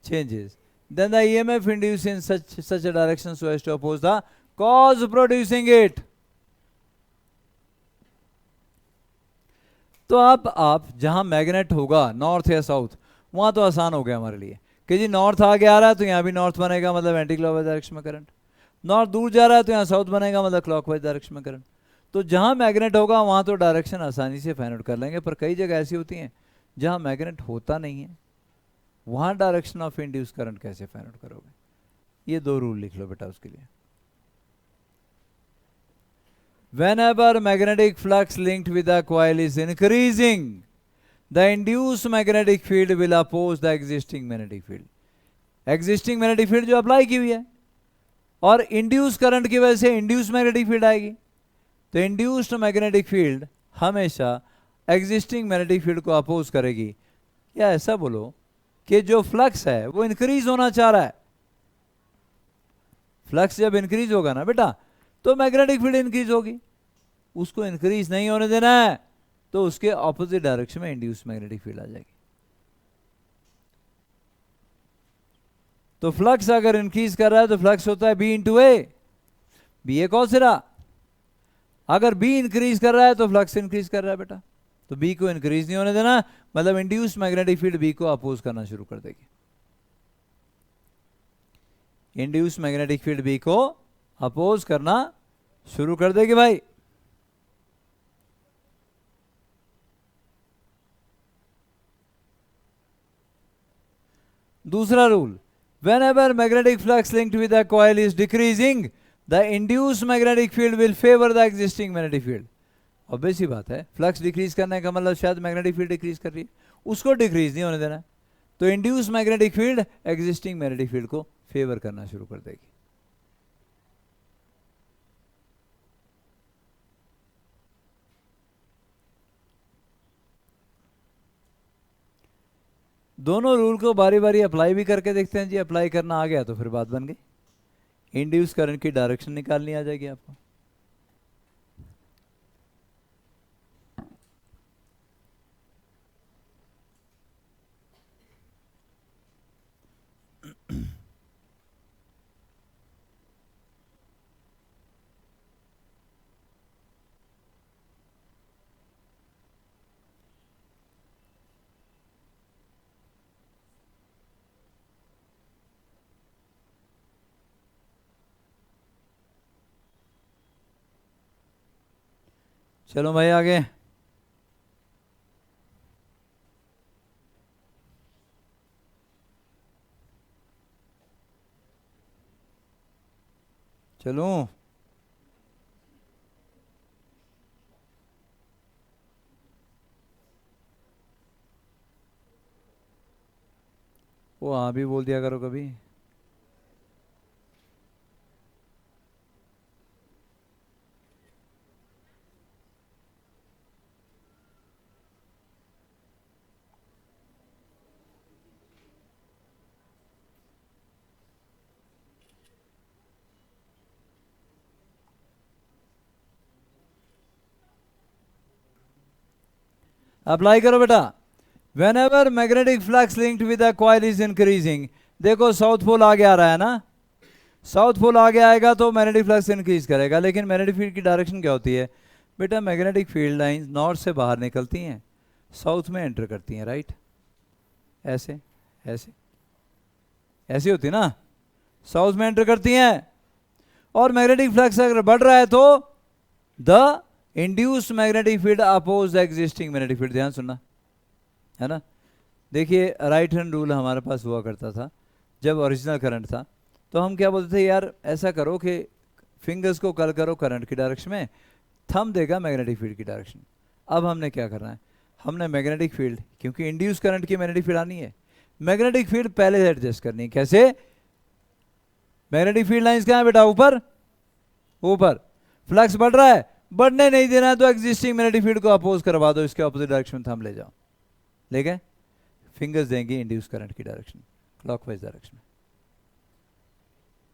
changes then the EMF induced in such a direction so as to oppose the cause producing it। तो आप जहां मैग्नेट होगा नॉर्थ या साउथ, वहां तो आसान हो गया हमारे लिए कि जी नॉर्थ आगे आ रहा है तो यहाँ भी नॉर्थ बनेगा, मतलब एंटी क्लॉकवाइज डायरेक्शन में करंट। नॉर्थ दूर जा रहा है तो यहाँ साउथ बनेगा, मतलब क्लॉकवाइज डायरेक्शन में करंट। तो जहां मैग्नेट होगा वहां तो डायरेक्शन आसानी से फाइंड आउट कर लेंगे, पर कई जगह ऐसी होती हैं जहां मैग्नेट होता नहीं है, वहां डायरेक्शन ऑफ इंड्यूस करंट कैसे फाइंड आउट करोगे। ये दो रूल लिख लो बेटा उसके लिए। whenever magnetic flux linked with the coil is increasing the induced magnetic field will oppose the existing magnetic field। existing magnetic field जो अप्लाई की हुई है, और इंड्यूस करंट की वजह से इंड्यूस मैग्नेटिक फील्ड आएगी, तो इंड्यूस्ड मैग्नेटिक फील्ड हमेशा एग्जिस्टिंग मैग्नेटिक फील्ड को अपोज करेगी। या ऐसा बोलो कि जो फ्लक्स है वो इंक्रीज होना चाह रहा है, फ्लक्स जब इंक्रीज होगा ना बेटा तो मैग्नेटिक फील्ड इंक्रीज होगी, उसको इंक्रीज नहीं होने देना है, तो उसके ऑपोजिट डायरेक्शन में इंड्यूस मैग्नेटिक फील्ड आ जाएगी। तो फ्लक्स अगर इंक्रीज कर रहा है तो फ्लक्स होता है B into A, B A cos theta. अगर B इंक्रीज कर रहा है तो फ्लक्स इंक्रीज कर रहा है बेटा, तो B को इंक्रीज नहीं होने देना, मतलब इंड्यूस मैग्नेटिक फील्ड B को अपोज करना शुरू कर देगी। इंड्यूस मैग्नेटिक फील्ड B को अपोज करना शुरू कर देगी भाई। दूसरा rule, whenever magnetic flux linked with the coil is decreasing the induced magnetic field will favor the existing magnetic field। Obvious ही बात है, फ्लक्स डिक्रीज करने का मतलब शायद मैग्नेटिक फील्ड डिक्रीज कर रही है, उसको डिक्रीज नहीं होने देना, तो induce magnetic field existing magnetic field को फेवर करना शुरू कर देगी। दोनों रूल को बारी बारी अप्लाई भी करके देखते हैं जी। अप्लाई करना आ गया तो फिर बात बन गई, इंड्यूस करंट की डायरेक्शन निकालनी आ जाएगी आपको। चलो भाई आगे। चलो वो हाँ भी बोल दिया करो कभी। अप्लाई करो बेटा। When ever magnetic flux linked with the coil is increasing, देखो साउथ पोल आगे आ रहा है ना, साउथ पोल आगे आएगा तो मैग्नेटिक फ्लक्स इंक्रीज करेगा। लेकिन मैग्नेटिक फील्ड की डायरेक्शन क्या होती है बेटा? मैग्नेटिक फील्ड लाइंस नॉर्थ से बाहर निकलती हैं, साउथ में एंटर करती हैं, राइट? ऐसे ऐसे ऐसी होती है ना, साउथ में एंटर करती हैं। और मैग्नेटिक फ्लक्स अगर बढ़ रहा है तो the induce magnetic field oppose the existing magnetic field. ध्यान सुनना, है ना। देखिए राइट हैंड रूल हमारे पास हुआ करता था जब ओरिजिनल करंट था, तो हम क्या बोलते थे, यार ऐसा करो कि फिंगर्स को कर्ल करो करंट की डायरेक्शन में, थंब देगा मैग्नेटिक फील्ड की डायरेक्शन। अब हमने क्या करना है, हमने मैग्नेटिक फील्ड, क्योंकि इंड्यूस करंट की मैग्नेटिक फील्ड आनी है, मैग्नेटिक फील्ड पहले से एडजस्ट करनी है। कैसे? मैग्नेटिक फील्ड लाइंस कहाँ है बेटा? ऊपर, ऊपर। फ्लक्स बढ़ रहा है, बढ़ने नहीं देना है तो एग्जिस्टिंग मैग्नेटिक फील्ड को अपोज करवा दो, इसके ऑपोजिट डायरेक्शन में थंब ले जाओ। ले गए? फिंगर्स देंगे इंड्यूस करंट की डायरेक्शन, क्लॉकवाइज डायरेक्शन में।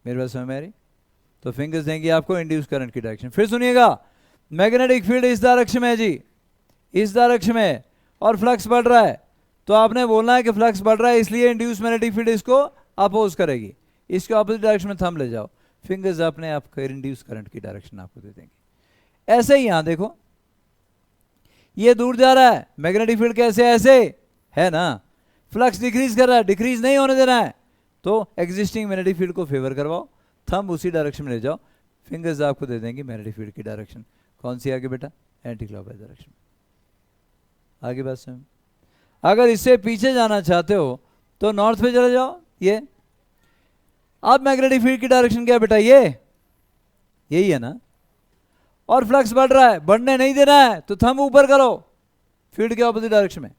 मेरे पास समझ में आ रही? तो फिंगर्स देंगे आपको इंड्यूस करंट की डायरेक्शन। फिर सुनिएगा, मैग्नेटिक फील्ड इस डायरेक्शन में है जी, इस डायरेक्शन में, और फ्लक्स बढ़ रहा है, तो आपने बोलना है कि फ्लक्स बढ़ रहा है इसलिए इंड्यूस मैग्नेटिक फील्ड इसको अपोज करेगी, इसके ऑपोजिट डायरेक्शन में थंब ले जाओ। फिंगर्स अपने आप इंड्यूस करंट की डायरेक्शन आपको दे देंगे। ऐसे ही यहां देखो, ये दूर जा रहा है, मैग्नेटिक फील्ड कैसे? ऐसे है ना। फ्लक्स डिक्रीज कर रहा है, डिक्रीज नहीं होने देना है, तो एग्जिस्टिंग मैग्नेटिक फील्ड को फेवर करवाओ, थंब उसी डायरेक्शन में ले जाओ, फिंगर्स आपको दे देंगे मैग्नेटिक फील्ड की डायरेक्शन। कौन सी आगे बेटा? Anti clockwise direction. आगे बात समझ। अगर इससे पीछे जाना चाहते हो तो नॉर्थ पे चले जाओ, ये। अब मैग्नेटिक फील्ड की डायरेक्शन क्या बेटा? ये यही है ना, और फ्लक्स बढ़ रहा है, बढ़ने नहीं देना है, तो थंब ऊपर करो फील्ड के ऑपोजिट डायरेक्शन में।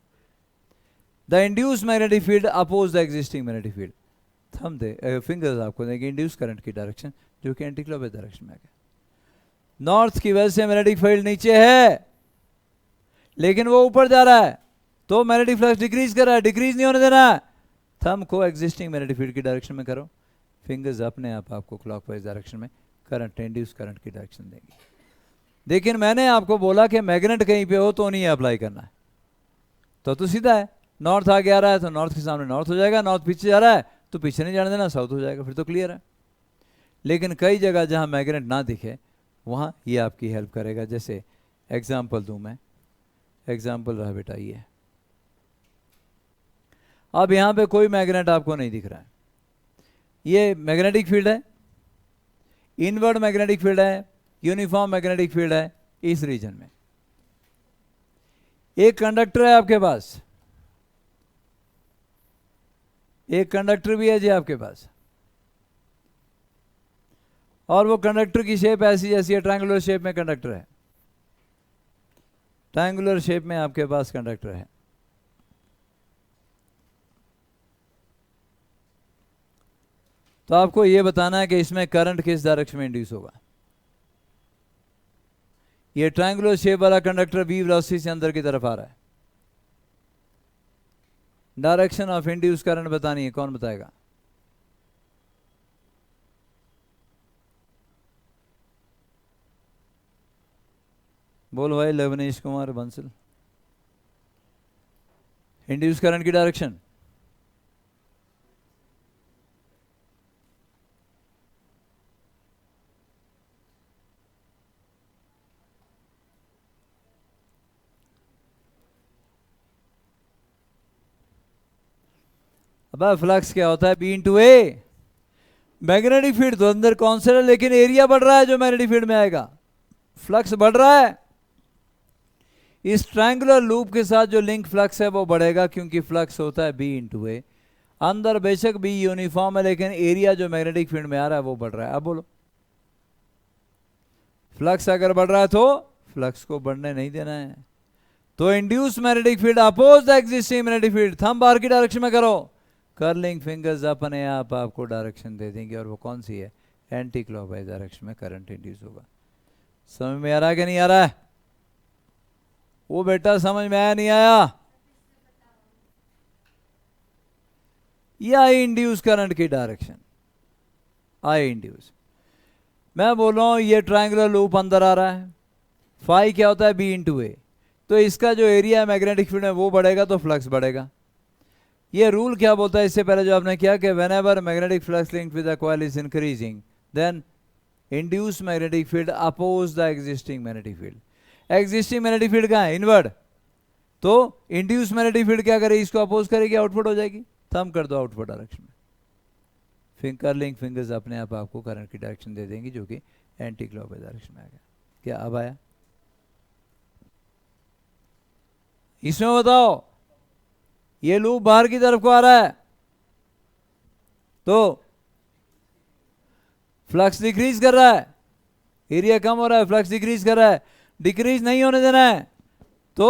The induce magnetic field oppose the existing magnetic field, thumb दे, फिंगर्स आपको देंगे इंड्यूस करंट की डायरेक्शन, जो कि एंटी क्लॉकवाइज डायरेक्शन में है। नॉर्थ की वजह से मैग्नेटिक फील्ड नीचे है, लेकिन वो ऊपर जा रहा है, तो मैग्नेटिक फ्लक्स डिक्रीज कर रहा है, डिक्रीज नहीं होने देना है, थंब को एग्जिस्टिंग मैग्नेटिक फील्ड की डायरेक्शन में करो, फिंगर्स अपने आप आपको क्लॉकवाइज डायरेक्शन में करंट, इंड्यूस करंट की डायरेक्शन देंगे। लेकिन मैंने आपको बोला कि मैग्नेट कहीं पे हो तो नहीं अप्लाई करना है, तो सीधा है, नॉर्थ आगे आ रहा है तो नॉर्थ के सामने नॉर्थ हो जाएगा, नॉर्थ पीछे जा रहा है तो पीछे नहीं जाने देना, साउथ हो जाएगा, फिर तो क्लियर है। लेकिन कई जगह जहां मैग्नेट ना दिखे वहां ये आपकी हेल्प करेगा। जैसे एग्जाम्पल दूं मैं, एग्जाम्पल रहा बेटा ये, अब यहां पे कोई मैग्नेट आपको नहीं दिख रहा है, ये मैग्नेटिक फील्ड है, इनवर्ड मैग्नेटिक फील्ड है, यूनिफॉर्म मैग्नेटिक फील्ड है इस रीजन में। एक कंडक्टर है आपके पास, एक कंडक्टर भी है जी आपके पास, और वो कंडक्टर की शेप ऐसी जैसी है, ट्रायंगुलर शेप में कंडक्टर है, ट्रायंगुलर शेप में आपके पास कंडक्टर है। तो आपको ये बताना है कि इसमें करंट किस डायरेक्शन में इंड्यूस होगा। ये ट्रायंगुलर शेप वाला कंडक्टर v वेलोसिटी से अंदर की तरफ आ रहा है, डायरेक्शन ऑफ इंड्यूस करंट बतानी है, कौन बताएगा? बोलो भाई लवनीश कुमार बंसल। इंड्यूस करंट की डायरेक्शन अब फ्लक्स क्या होता है? बी इंटू ए। मैग्नेटिक फील्ड तो अंदर कांस्टेंट है, लेकिन एरिया बढ़ रहा है जो मैग्नेटिक फील्ड में आएगा, फ्लक्स बढ़ रहा है। इस ट्रायंगुलर लूप के साथ जो लिंक फ्लक्स है वो बढ़ेगा, क्योंकि फ्लक्स होता है बी इंटू ए। अंदर बेशक बी यूनिफॉर्म है, लेकिन एरिया जो मैग्नेटिक फील्ड में आ रहा है वो बढ़ रहा है। अब बोलो, फ्लक्स अगर बढ़ रहा है तो फ्लक्स को बढ़ने नहीं देना है। तो induce magnetic field oppose the existing magnetic field. Thumb बार की डायरेक्शन में करो, कर्लिंग फिंगर्स अपने आप आपको डायरेक्शन दे देंगे, और वो कौन सी है? एंटी क्लॉकवाइज डायरेक्शन में करंट इंड्यूस होगा। समझ में आ रहा है कि नहीं आ रहा है? वो बेटा समझ में आया नहीं आया? ये आई इंड्यूस करंट की डायरेक्शन, आई इंड्यूस। मैं बोल रहा हूं ये ट्रायंगुलर लूप अंदर आ रहा है, फाई क्या होता है? बी इंटू ए। तो इसका जो एरिया है मैग्नेटिक फील्ड में वो बढ़ेगा तो फ्लक्स बढ़ेगा। ये रूल क्या बोलता है? इससे पहले जो आपने किया कि whenever magnetic flux link with the coil is increasing then induce magnetic field oppose the existing magnetic field. Existing magnetic field कहाँ है? इनवर्ड। तो इंड्यूस मैग्नेटिक फील्ड क्या करेगी? इसको अपोज करेगी, आउटपुट हो जाएगी। थंब कर दो आउटपुट डायरेक्शन में। कर्लिंग फिंगर्स अपने आप आपको करंट की डायरेक्शन दे देंगी, जो कि एंटी क्लॉकवाइज डायरेक्शन में आ गया। क्या अब आया? इसमें बताओ, ये लूप बाहर की तरफ को आ रहा है तो फ्लक्स डिक्रीज कर रहा है, एरिया कम हो रहा है, फ्लक्स डिक्रीज कर रहा है। डिक्रीज नहीं होने देना है, तो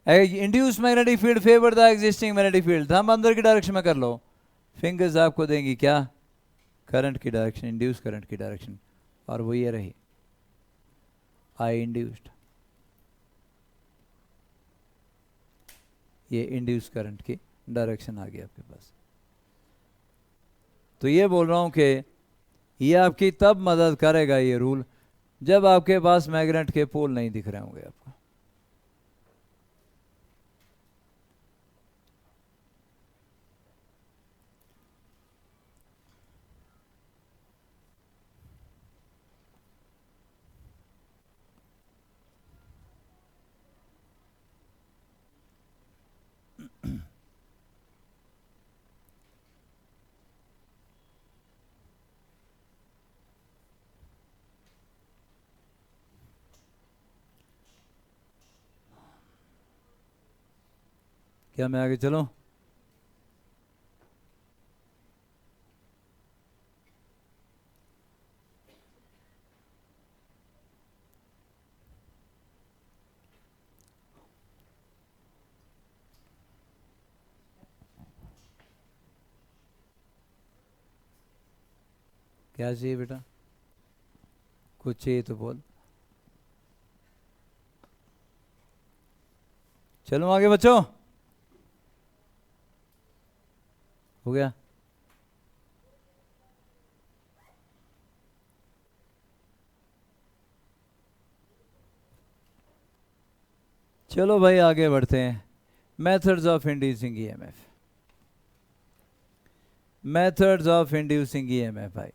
induce magnetic field favour the existing magnetic field. हम अंदर की डायरेक्शन में कर लो, फिंगर्स आपको देंगी क्या? करंट की डायरेक्शन, इंड्यूस करंट की डायरेक्शन, और वो ये रही आई इंड्यूस्ड। ये इंड्यूस करंट की डायरेक्शन आ गई आपके पास। तो ये बोल रहा हूं कि ये आपकी तब मदद करेगा ये रूल, जब आपके पास मैग्नेट के पोल नहीं दिख रहे होंगे आपको। क्या मैं आगे चलूं? क्या चाहिए बेटा? कुछ चाहिए तो बोल। चलो आगे बच्चों, हो गया? चलो भाई आगे बढ़ते हैं। Methods of inducing EMF, methods of inducing EMF भाई।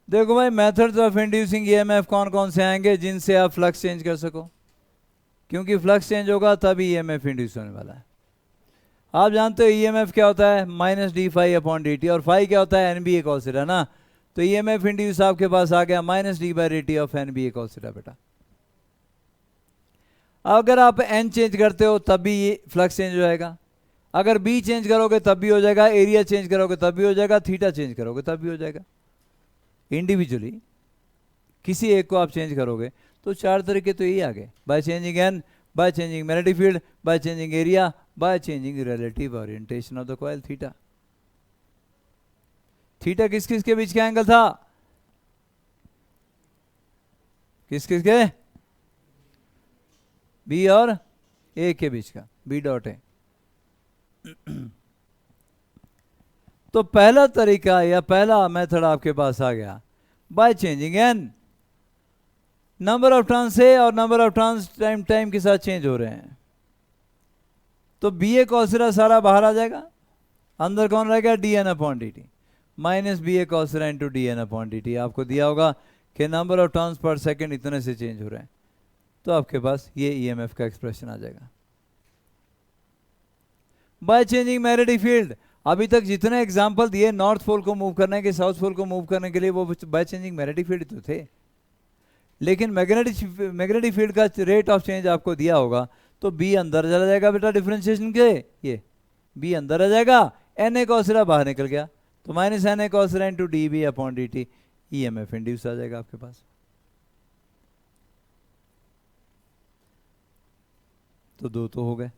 देखो भाई, मेथड्स ऑफ इंड्यूसिंग ईएमएफ कौन कौन से आएंगे जिनसे आप फ्लक्स चेंज कर सको, क्योंकि फ्लक्स चेंज होगा तभी ईएमएफ इंड्यूस होने वाला है। आप जानते हो ईएमएफ क्या होता है? Minus d phi upon d t, और फाई क्या होता है? एनबीए कॉस थीटा ना। तो ईएमएफ इंड्यूस आपके पास आ गया minus D by d t of NBA cos theta बेटा। अगर आप एन चेंज करते हो तब भी ये फ्लक्स चेंज हो जाएगा, अगर बी चेंज करोगे तब भी हो जाएगा, एरिया चेंज करोगे तब भी हो जाएगा, थीटा चेंज करोगे तब भी हो जाएगा। इंडिविजुअली किसी एक को आप चेंज करोगे तो चार तरीके तो यही आ गए, by changing N, by changing magnetic field, by changing area, by changing relative orientation of the coil theta. Theta किस किस के बीच का एंगल था? किस किस के? बी और ए के बीच का, बी डॉट ए। तो पहला तरीका या पहला मेथड आपके पास आ गया, by changing N, number of turns है और नंबर ऑफ टर्न्स टाइम के साथ चेंज हो रहे हैं। तो बी ए कॉस सारा बाहर आ जाएगा, अंदर कौन रहेगा? D N upon d t minus B A cos into d N upon d t. आपको दिया होगा कि नंबर ऑफ टर्न्स पर सेकेंड इतने से चेंज हो रहे हैं, तो आपके पास ये ईएमएफ का एक्सप्रेशन आ जाएगा। बाय चेंजिंग मैग्नेटिक फील्ड, अभी तक जितने एग्जांपल दिए नॉर्थ पोल को मूव करने के, साउथ पोल को मूव करने के लिए, वो बाय चेंजिंग मैग्नेटिक फील्ड तो थे, लेकिन मैग्नेटिक फील्ड का रेट ऑफ चेंज आपको दिया होगा, तो बी अंदर चला जाएगा बेटा डिफरेंशिएशन के, ये बी अंदर आ जाएगा, एन ए कॉस बाहर निकल गया, तो minus N A cos into d B upon d t, E M F induce आ जाएगा आपके पास। तो दो तो हो गए,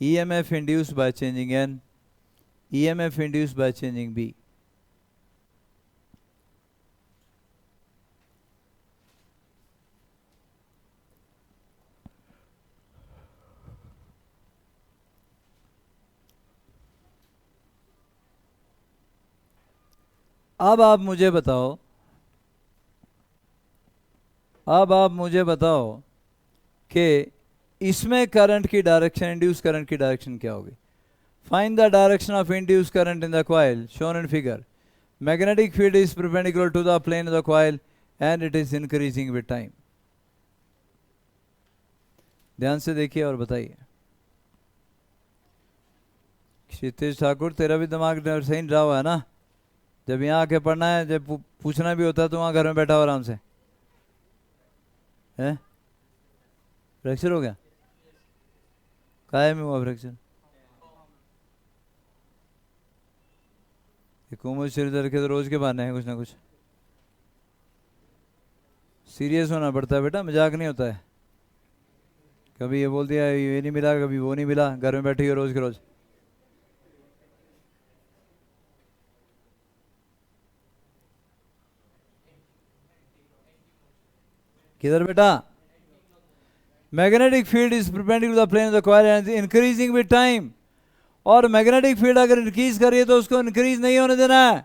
E M F induce by changing N, E M F induce by changing B. अब आप मुझे बताओ कि इसमें करंट की डायरेक्शन, इंड्यूस करंट की डायरेक्शन क्या होगी? Find the direction of induce current in the coil shown in figure. Magnetic field is perpendicular to the plane of the coil and it is increasing with time. ध्यान से देखिए और बताइए। क्षितिज ठाकुर, तेरा भी दिमाग सही रहा हुआ है ना? जब यहाँ आके पढ़ना है, जब पूछना भी होता है तो वहाँ घर में बैठा हो आराम से, है? फ्रैक्चर हो गया? काहे में हुआ फ्रैक्चर? कोमल शरीर के तो रोज के बहाने हैं कुछ ना कुछ। सीरियस होना पड़ता है बेटा, मजाक नहीं होता है। कभी ये बोल दिया ये नहीं मिला, कभी वो नहीं मिला, घर में बैठी हो रोज के रोज। किधर बेटा? Magnetic field is perpendicular to the plane of the coil and increasing with time. और मैग्नेटिक फील्ड अगर इंक्रीज करिए तो उसको इंक्रीज नहीं होने देना है।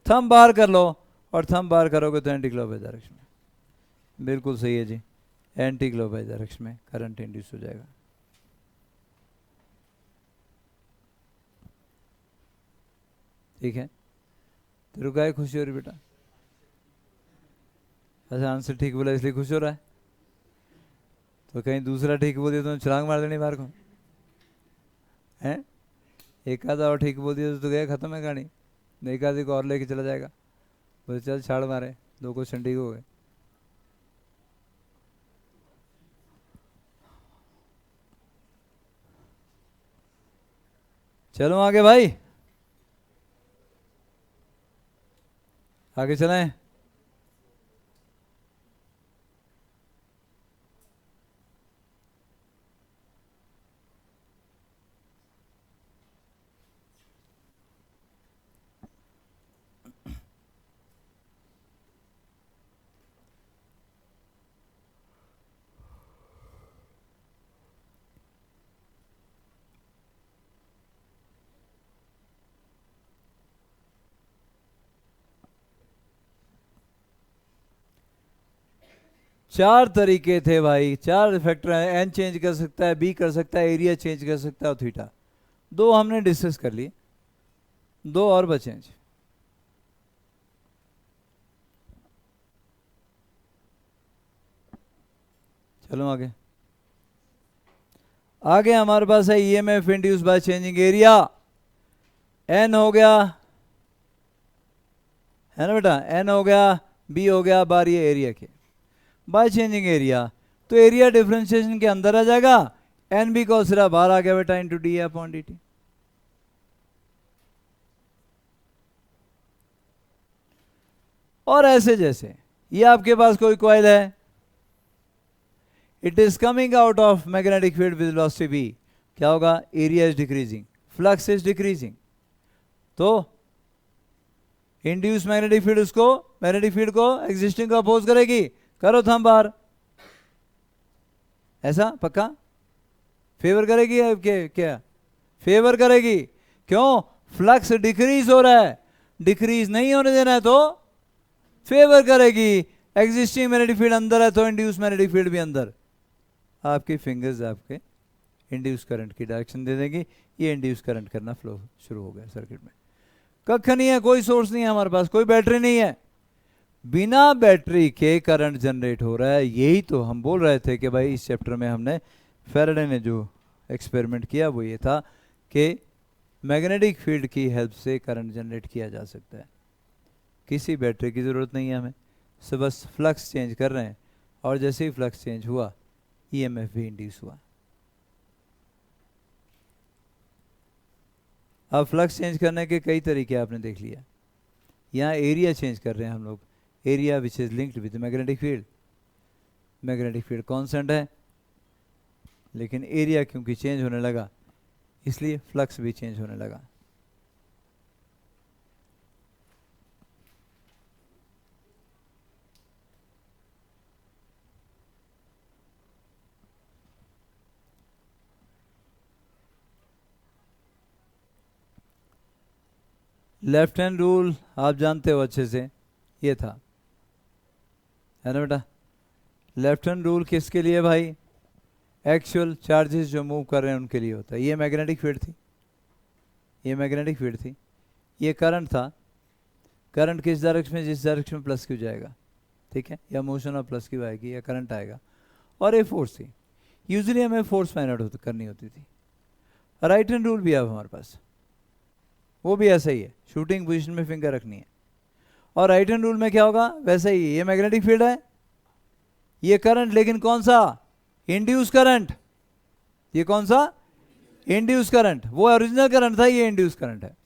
थंब बाहर कर लो, और थंब बाहर करोगे तो एंटी क्लॉकवाइज डायरेक्शन में। बिल्कुल सही है जी, एंटी क्लॉकवाइज डायरेक्शन में करंट इंड्यूस हो जाएगा। ठीक है, तेरे को खुशी हो रही बेटा? अच्छा, आंसर ठीक बोला इसलिए खुश हो रहा है? तो कहीं दूसरा ठीक बोल दिया तो छलांग मार देनी बाहर को, हैं? एक आधा और ठीक बोल दिया तो गया, खत्म है कहानी। एक आधे को और लेके चला जाएगा, बोले चल छाड़ मारे, दो क्वेश्चन ठीक हो गए। चलो आगे भाई, आगे चलें। चार तरीके थे भाई, चार फैक्टर हैं। एन चेंज कर सकता है, बी कर सकता है, एरिया चेंज कर सकता है और थीटा। दो हमने डिस्कस कर लिए, दो और बचे हैं। चलो आगे। आगे हमारे पास है EMF induce by changing area. N हो गया, है ना बेटा? एन हो गया, बी हो गया, बार ये एरिया के। बाय चेंजिंग एरिया, तो एरिया डिफरेंशिएशन के अंदर आ जाएगा, एन बी का सिरा बाहर आ गया बेटा, into D upon d t. और ऐसे जैसे ये आपके पास कोई कॉइल है, it is coming out of magnetic field with velocity v, क्या होगा, area is decreasing, flux is decreasing, तो इंड्यूस मैग्नेटिक फील्ड उसको, मैग्नेटिक फील्ड को एग्जिस्टिंग को अपोज करेगी। करो थंब बार, ऐसा पक्का फेवर करेगी क्या, फेवर करेगी। क्यों, फ्लक्स डिक्रीज हो रहा है, डिक्रीज नहीं होने देना है तो फेवर करेगी। एग्जिस्टिंग मैग्नेटिक फील्ड अंदर है तो इंड्यूस मैग्नेटिक फील्ड भी अंदर, आपकी फिंगर्स आपके इंड्यूस करंट की डायरेक्शन दे देंगी। ये इंड्यूस करंट करना फ्लो शुरू हो गया सर्किट में। कख नहीं है, कोई सोर्स नहीं है हमारे पास, कोई बैटरी नहीं है, बिना बैटरी के करंट जनरेट हो रहा है। यही तो हम बोल रहे थे कि भाई इस चैप्टर में हमने, फैराडे ने जो एक्सपेरिमेंट किया वो ये था कि मैग्नेटिक फील्ड की हेल्प से करंट जनरेट किया जा सकता है, किसी बैटरी की ज़रूरत नहीं है हमें, सो बस फ्लक्स चेंज कर रहे हैं और जैसे ही फ्लक्स चेंज हुआ ईएमएफ भी इंड्यूस हुआ। अब फ्लक्स चेंज करने के कई तरीके आपने देख लिया। यहाँ एरिया चेंज कर रहे हैं हम लोग, area which is linked with magnetic field. Magnetic field constant है, लेकिन एरिया क्योंकि चेंज होने लगा इसलिए फ्लक्स भी चेंज होने लगा। लेफ्ट हैंड रूल आप जानते हो अच्छे से, ये था, है ना बेटा। लेफ्ट हैंड रूल किसके लिए भाई, एक्चुअल चार्जेस जो मूव कर रहे हैं उनके लिए होता है। ये मैग्नेटिक फील्ड थी, ये मैग्नेटिक फील्ड थी, ये करंट था, करंट किस डायरेक्शन में, जिस डायरेक्शन में प्लस क्यू जाएगा, ठीक है, या मोशन ऑफ प्लस क्यू आएगी या करंट आएगा। और ये फोर्स थी, यूजुअली हमें फोर्स फाइंड आउट करनी होती थी। राइट हैंड रूल भी है हमारे पास, वो भी ऐसा ही है, शूटिंग पोजीशन में फिंगर रखनी है। और राइट हैंड रूल में क्या होगा, वैसा ही, ये मैग्नेटिक फील्ड है, ये करंट, लेकिन कौन सा, इंड्यूस करंट। ये कौन सा, इंड्यूस करंट, वो ओरिजिनल करंट था, ये इंड्यूस करंट है।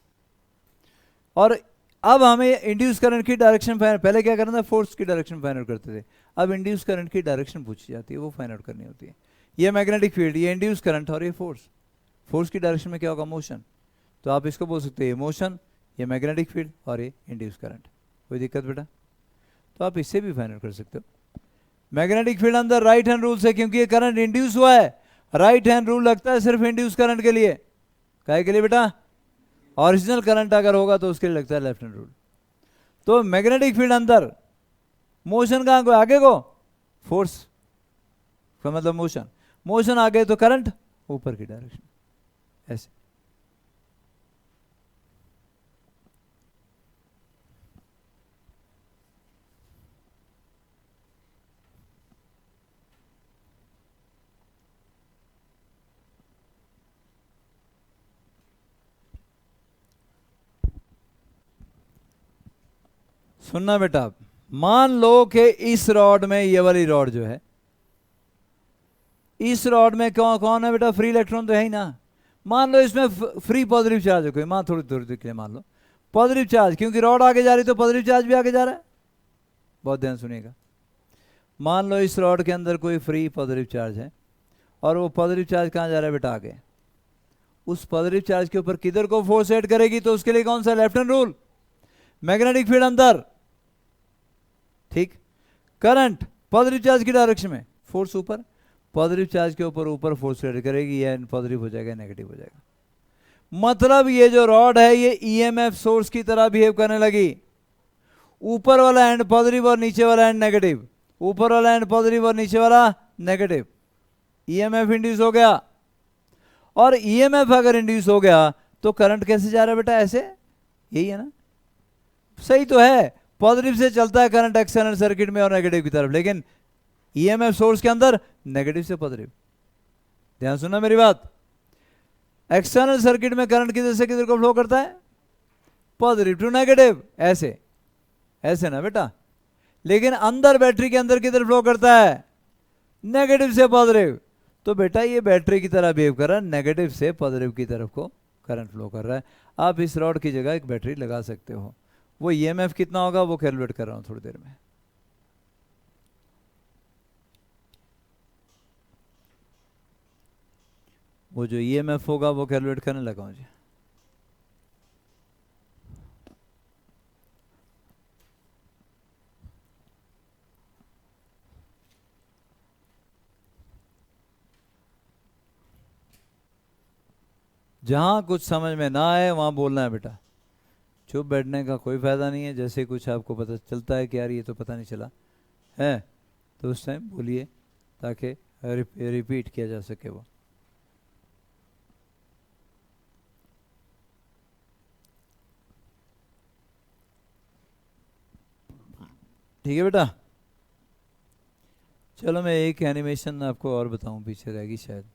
और अब हमें इंड्यूस करंट की डायरेक्शन फाइंड, पहले क्या करना था, फोर्स की डायरेक्शन फाइंड आउट करते थे, अब इंड्यूस करंट की डायरेक्शन पूछी जाती है, वो फाइंड आउट करनी होती है। ये मैग्नेटिक फील्ड, ये इंड्यूस करंट और ये फोर्स, फोर्स की डायरेक्शन में क्या होगा, मोशन, तो आप इसको बोल सकते हैं मोशन, ये मैग्नेटिक फील्ड और ये इंड्यूस करंट। कोई दिक्कत बेटा, तो आप इससे भी फाइंड आउट कर सकते हो। मैग्नेटिक फील्ड अंदर राइट हैंड रूल से, क्योंकि ये करंट इंड्यूस हुआ है, राइट हैंड रूल लगता है सिर्फ इंड्यूस करंट के लिए। काहे के लिए बेटा, ओरिजिनल करंट अगर होगा तो उसके लिए लगता है लेफ्ट हैंड रूल। तो मैग्नेटिक फील्ड अंदर, मोशन कहां को, आगे को, फोर्स का मतलब मोशन, मोशन आगे तो करंट ऊपर की डायरेक्शन, ऐसे। सुनना बेटा, मान लो कि इस रॉड में, ये वाली रॉड जो है, इस रॉड में कौन कौन है बेटा, फ्री इलेक्ट्रॉन तो है ही ना। मान लो इसमें फ्री पॉजिटिव चार्ज है कोई, मान थोड़ी थोड़ी देर के लिए मान लो पॉजिटिव चार्ज, क्योंकि रॉड आगे जा रही तो पॉजिटिव चार्ज भी आगे जा रहा है। बहुत ध्यान सुनिएगा, मान लो इस रॉड के अंदर कोई फ्री पॉजिटिव चार्ज है और वो पॉजिटिव चार्ज कहाँ जा रहा है बेटा, आगे। उस पॉजिटिव चार्ज के ऊपर किधर को फोर्स ऐड करेगी, तो उसके लिए कौन सा, left hand rule. Magnetic field अंदर, ठीक, करंट पॉजिटिव चार्ज की डायरेक्शन में, फोर्स ऊपर, पॉजिटिव चार्ज के ऊपर ऊपर फोर्स ऐड करेगी, या पॉजिटिव हो जाएगा नेगेटिव हो जाएगा। मतलब ये जो रॉड है ये ईएमएफ सोर्स की तरह बिहेव करने लगी। ऊपर वाला एंड पॉजिटिव और नीचे वाला एंड नेगेटिव, ऊपर वाला एंड पॉजिटिव और नीचे वाला नेगेटिव, ईएमएफ इंड्यूस हो गया। और ईएमएफ अगर इंड्यूस हो गया तो करंट कैसे जा रहा है बेटा, ऐसे, यही है ना, सही तो है, पॉजिटिव से चलता है करंट एक्सटर्नल सर्किट में और नेगेटिव की तरफ, लेकिन ईएमएफ सोर्स के अंदर नेगेटिव से पॉजिटिव। ध्यान सुनना मेरी बात, एक्सटर्नल सर्किट में करंट किधर से किधर को फ्लो करता है, पॉजिटिव टू नेगेटिव, ऐसे ऐसे ना बेटा। लेकिन अंदर बैटरी के अंदर किधर फ्लो करता है, नेगेटिव से पॉजिटिव। तो बेटा ये बैटरी की तरह बिहेव कर रहा है, नेगेटिव से पॉजिटिव की तरफ को करंट फ्लो कर रहा है। आप इस रॉड की जगह एक बैटरी लगा सकते हो। वो ईएमएफ कितना होगा वो कैलकुलेट कर रहा हूं थोड़ी देर में। वो जो ईएमएफ होगा वो कैलकुलेट करने लगा मुझे। जहाँ कुछ समझ में ना आए वहाँ बोलना है बेटा, चुप बैठने का कोई फायदा नहीं है। जैसे कुछ आपको पता चलता है कि यार ये तो पता नहीं चला है, तो उस टाइम बोलिए ताकि रिपीट किया जा सके वो। ठीक है बेटा, चलो मैं एक एनिमेशन आपको और बताऊं, पीछे रहेगी शायद।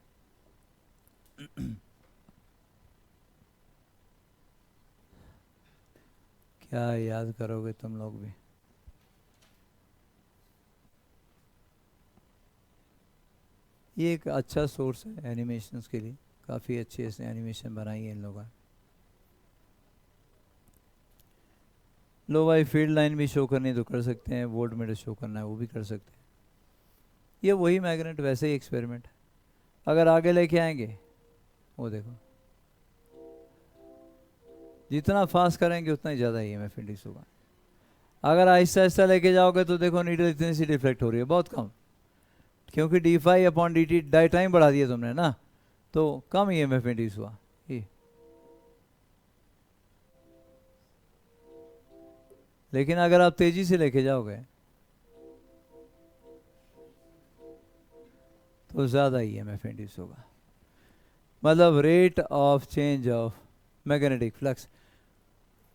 क्या याद करोगे तुम लोग भी। ये एक अच्छा सोर्स है एनिमेशंस के लिए, काफ़ी अच्छी ऐसे एनिमेशन बनाई है इन लोगों ने। लो भाई, फील्ड लाइन भी शो करनी तो कर सकते हैं, वोल्ट मीटर शो करना है वो भी कर सकते हैं। ये वही मैग्नेट वैसे ही एक्सपेरिमेंट। अगर आगे लेके आएंगे, वो देखो जितना फास्ट करेंगे उतना ही ज़्यादा ईएमएफ इंड्यूस होगा। अगर आहिस्ता आहिस्ता लेके जाओगे तो देखो नीडल इतनी सी डिफ्लेक्ट हो रही है, बहुत कम, क्योंकि d/dt डाई टाइम बढ़ा दिया तुमने ना, तो कम ईएमएफ इंड्यूस हुआ ये। लेकिन अगर आप तेजी से लेके जाओगे तो ज़्यादा ईएमएफ इंड्यूस होगा। मतलब rate of change of magnetic flux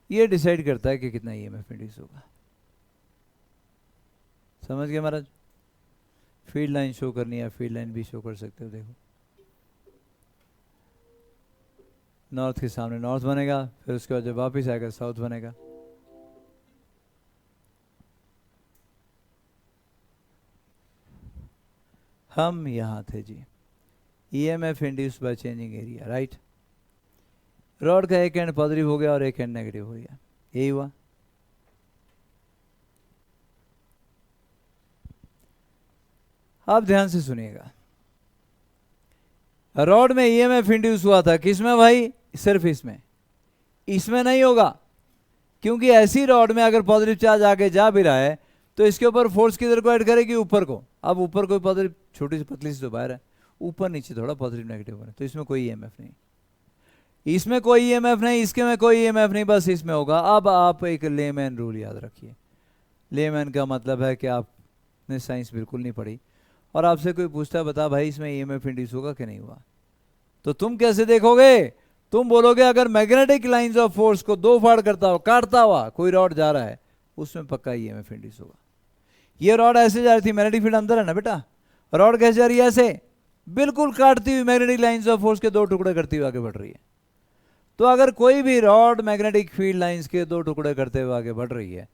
ये डिसाइड करता है कि कितना ईएमएफ इंड्यूस होगा। समझ गए महाराज। फील्ड लाइन शो करनी है, फील्ड लाइन भी शो कर सकते हो। देखो नॉर्थ के सामने नॉर्थ बनेगा, फिर उसके बाद जब वापस आएगा साउथ बनेगा। हम यहाँ थे जी, EMF induce by changing area, right. Rod का एक एंड पॉजिटिव हो गया और एक एंड नेगेटिव हो गया, यही हुआ। आप ध्यान से सुनिएगा, रॉड में ईएमएफ इंड्यूस हुआ था किसमें भाई, सिर्फ इसमें, इसमें नहीं होगा, क्योंकि ऐसी रॉड में अगर पॉजिटिव चार्ज आगे जा भी रहा है तो इसके ऊपर फोर्स किधर को ऐड करेगी, ऊपर को। अब ऊपर कोई पॉजिटिव छोटी सी पतली सी तो बाहर है, ऊपर नीचे थोड़ा पॉजिटिव नेगेटिव बने, तो इसमें कोई ईएमएफ नहीं, इसमें कोई ईएमएफ नहीं, इसके में कोई ईएमएफ नहीं, बस इसमें होगा। अब आप एक लेमैन रूल याद रखिए। लेमैन का मतलब है कि आपने साइंस बिल्कुल नहीं पढ़ी और आपसे कोई पूछता है बता भाई इसमें ईएमएफ इंड्यूस होगा कि नहीं हुआ, तो तुम कैसे देखोगे। तुम बोलोगे अगर मैग्नेटिक लाइंस ऑफ फोर्स को दो फाड़ करता हुआ काटता हुआ कोई रॉड जा रहा है उसमें पक्का ईएमएफ इंड्यूस होगा। ये रॉड ऐसे जा रही थी, मैग्नेटिक फील्ड अंदर है ना बेटा, रॉड कैसे जा रही है, ऐसे बिल्कुल काटती हुई मैग्नेटिक लाइंस ऑफ फोर्स के दो टुकड़े करती हुई आगे बढ़ रही है। तो अगर कोई भी रॉड मैग्नेटिक फील्ड लाइंस के दो टुकड़े करते हुए आगे बढ़ रही है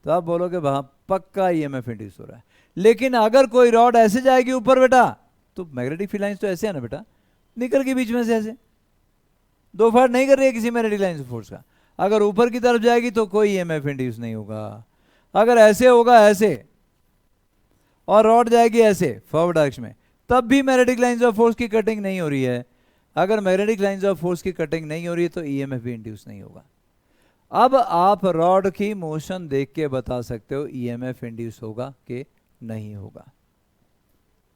तो आप बोलोगे वहां पक्का ईएमएफ इंड्यूस हो रहा है। लेकिन अगर कोई रॉड ऐसे जाएगी ऊपर बेटा, तो मैग्नेटिक फील्ड लाइंस तो ऐसे है ना बेटा, निकल के बीच में से ऐसे दो फाड़ नहीं कर रही है किसी मैग्नेटिक लाइंस ऑफ फोर्स का। अगर ऊपर की तरफ जाएगी तो कोई ईएमएफ इंड्यूस नहीं होगा। अगर ऐसे होगा ऐसे और रॉड जाएगी ऐसे फॉरवर्ड डायरेक्शन में, तब भी मैग्नेटिक लाइंस ऑफ फोर्स की कटिंग नहीं हो रही है। अगर मैग्नेटिक लाइंस ऑफ फोर्स की कटिंग नहीं हो रही है तो ईएमएफ भी इंड्यूस नहीं होगा। अब आप रॉड की मोशन देख के बता सकते हो ईएमएफ इंड्यूस होगा कि नहीं होगा।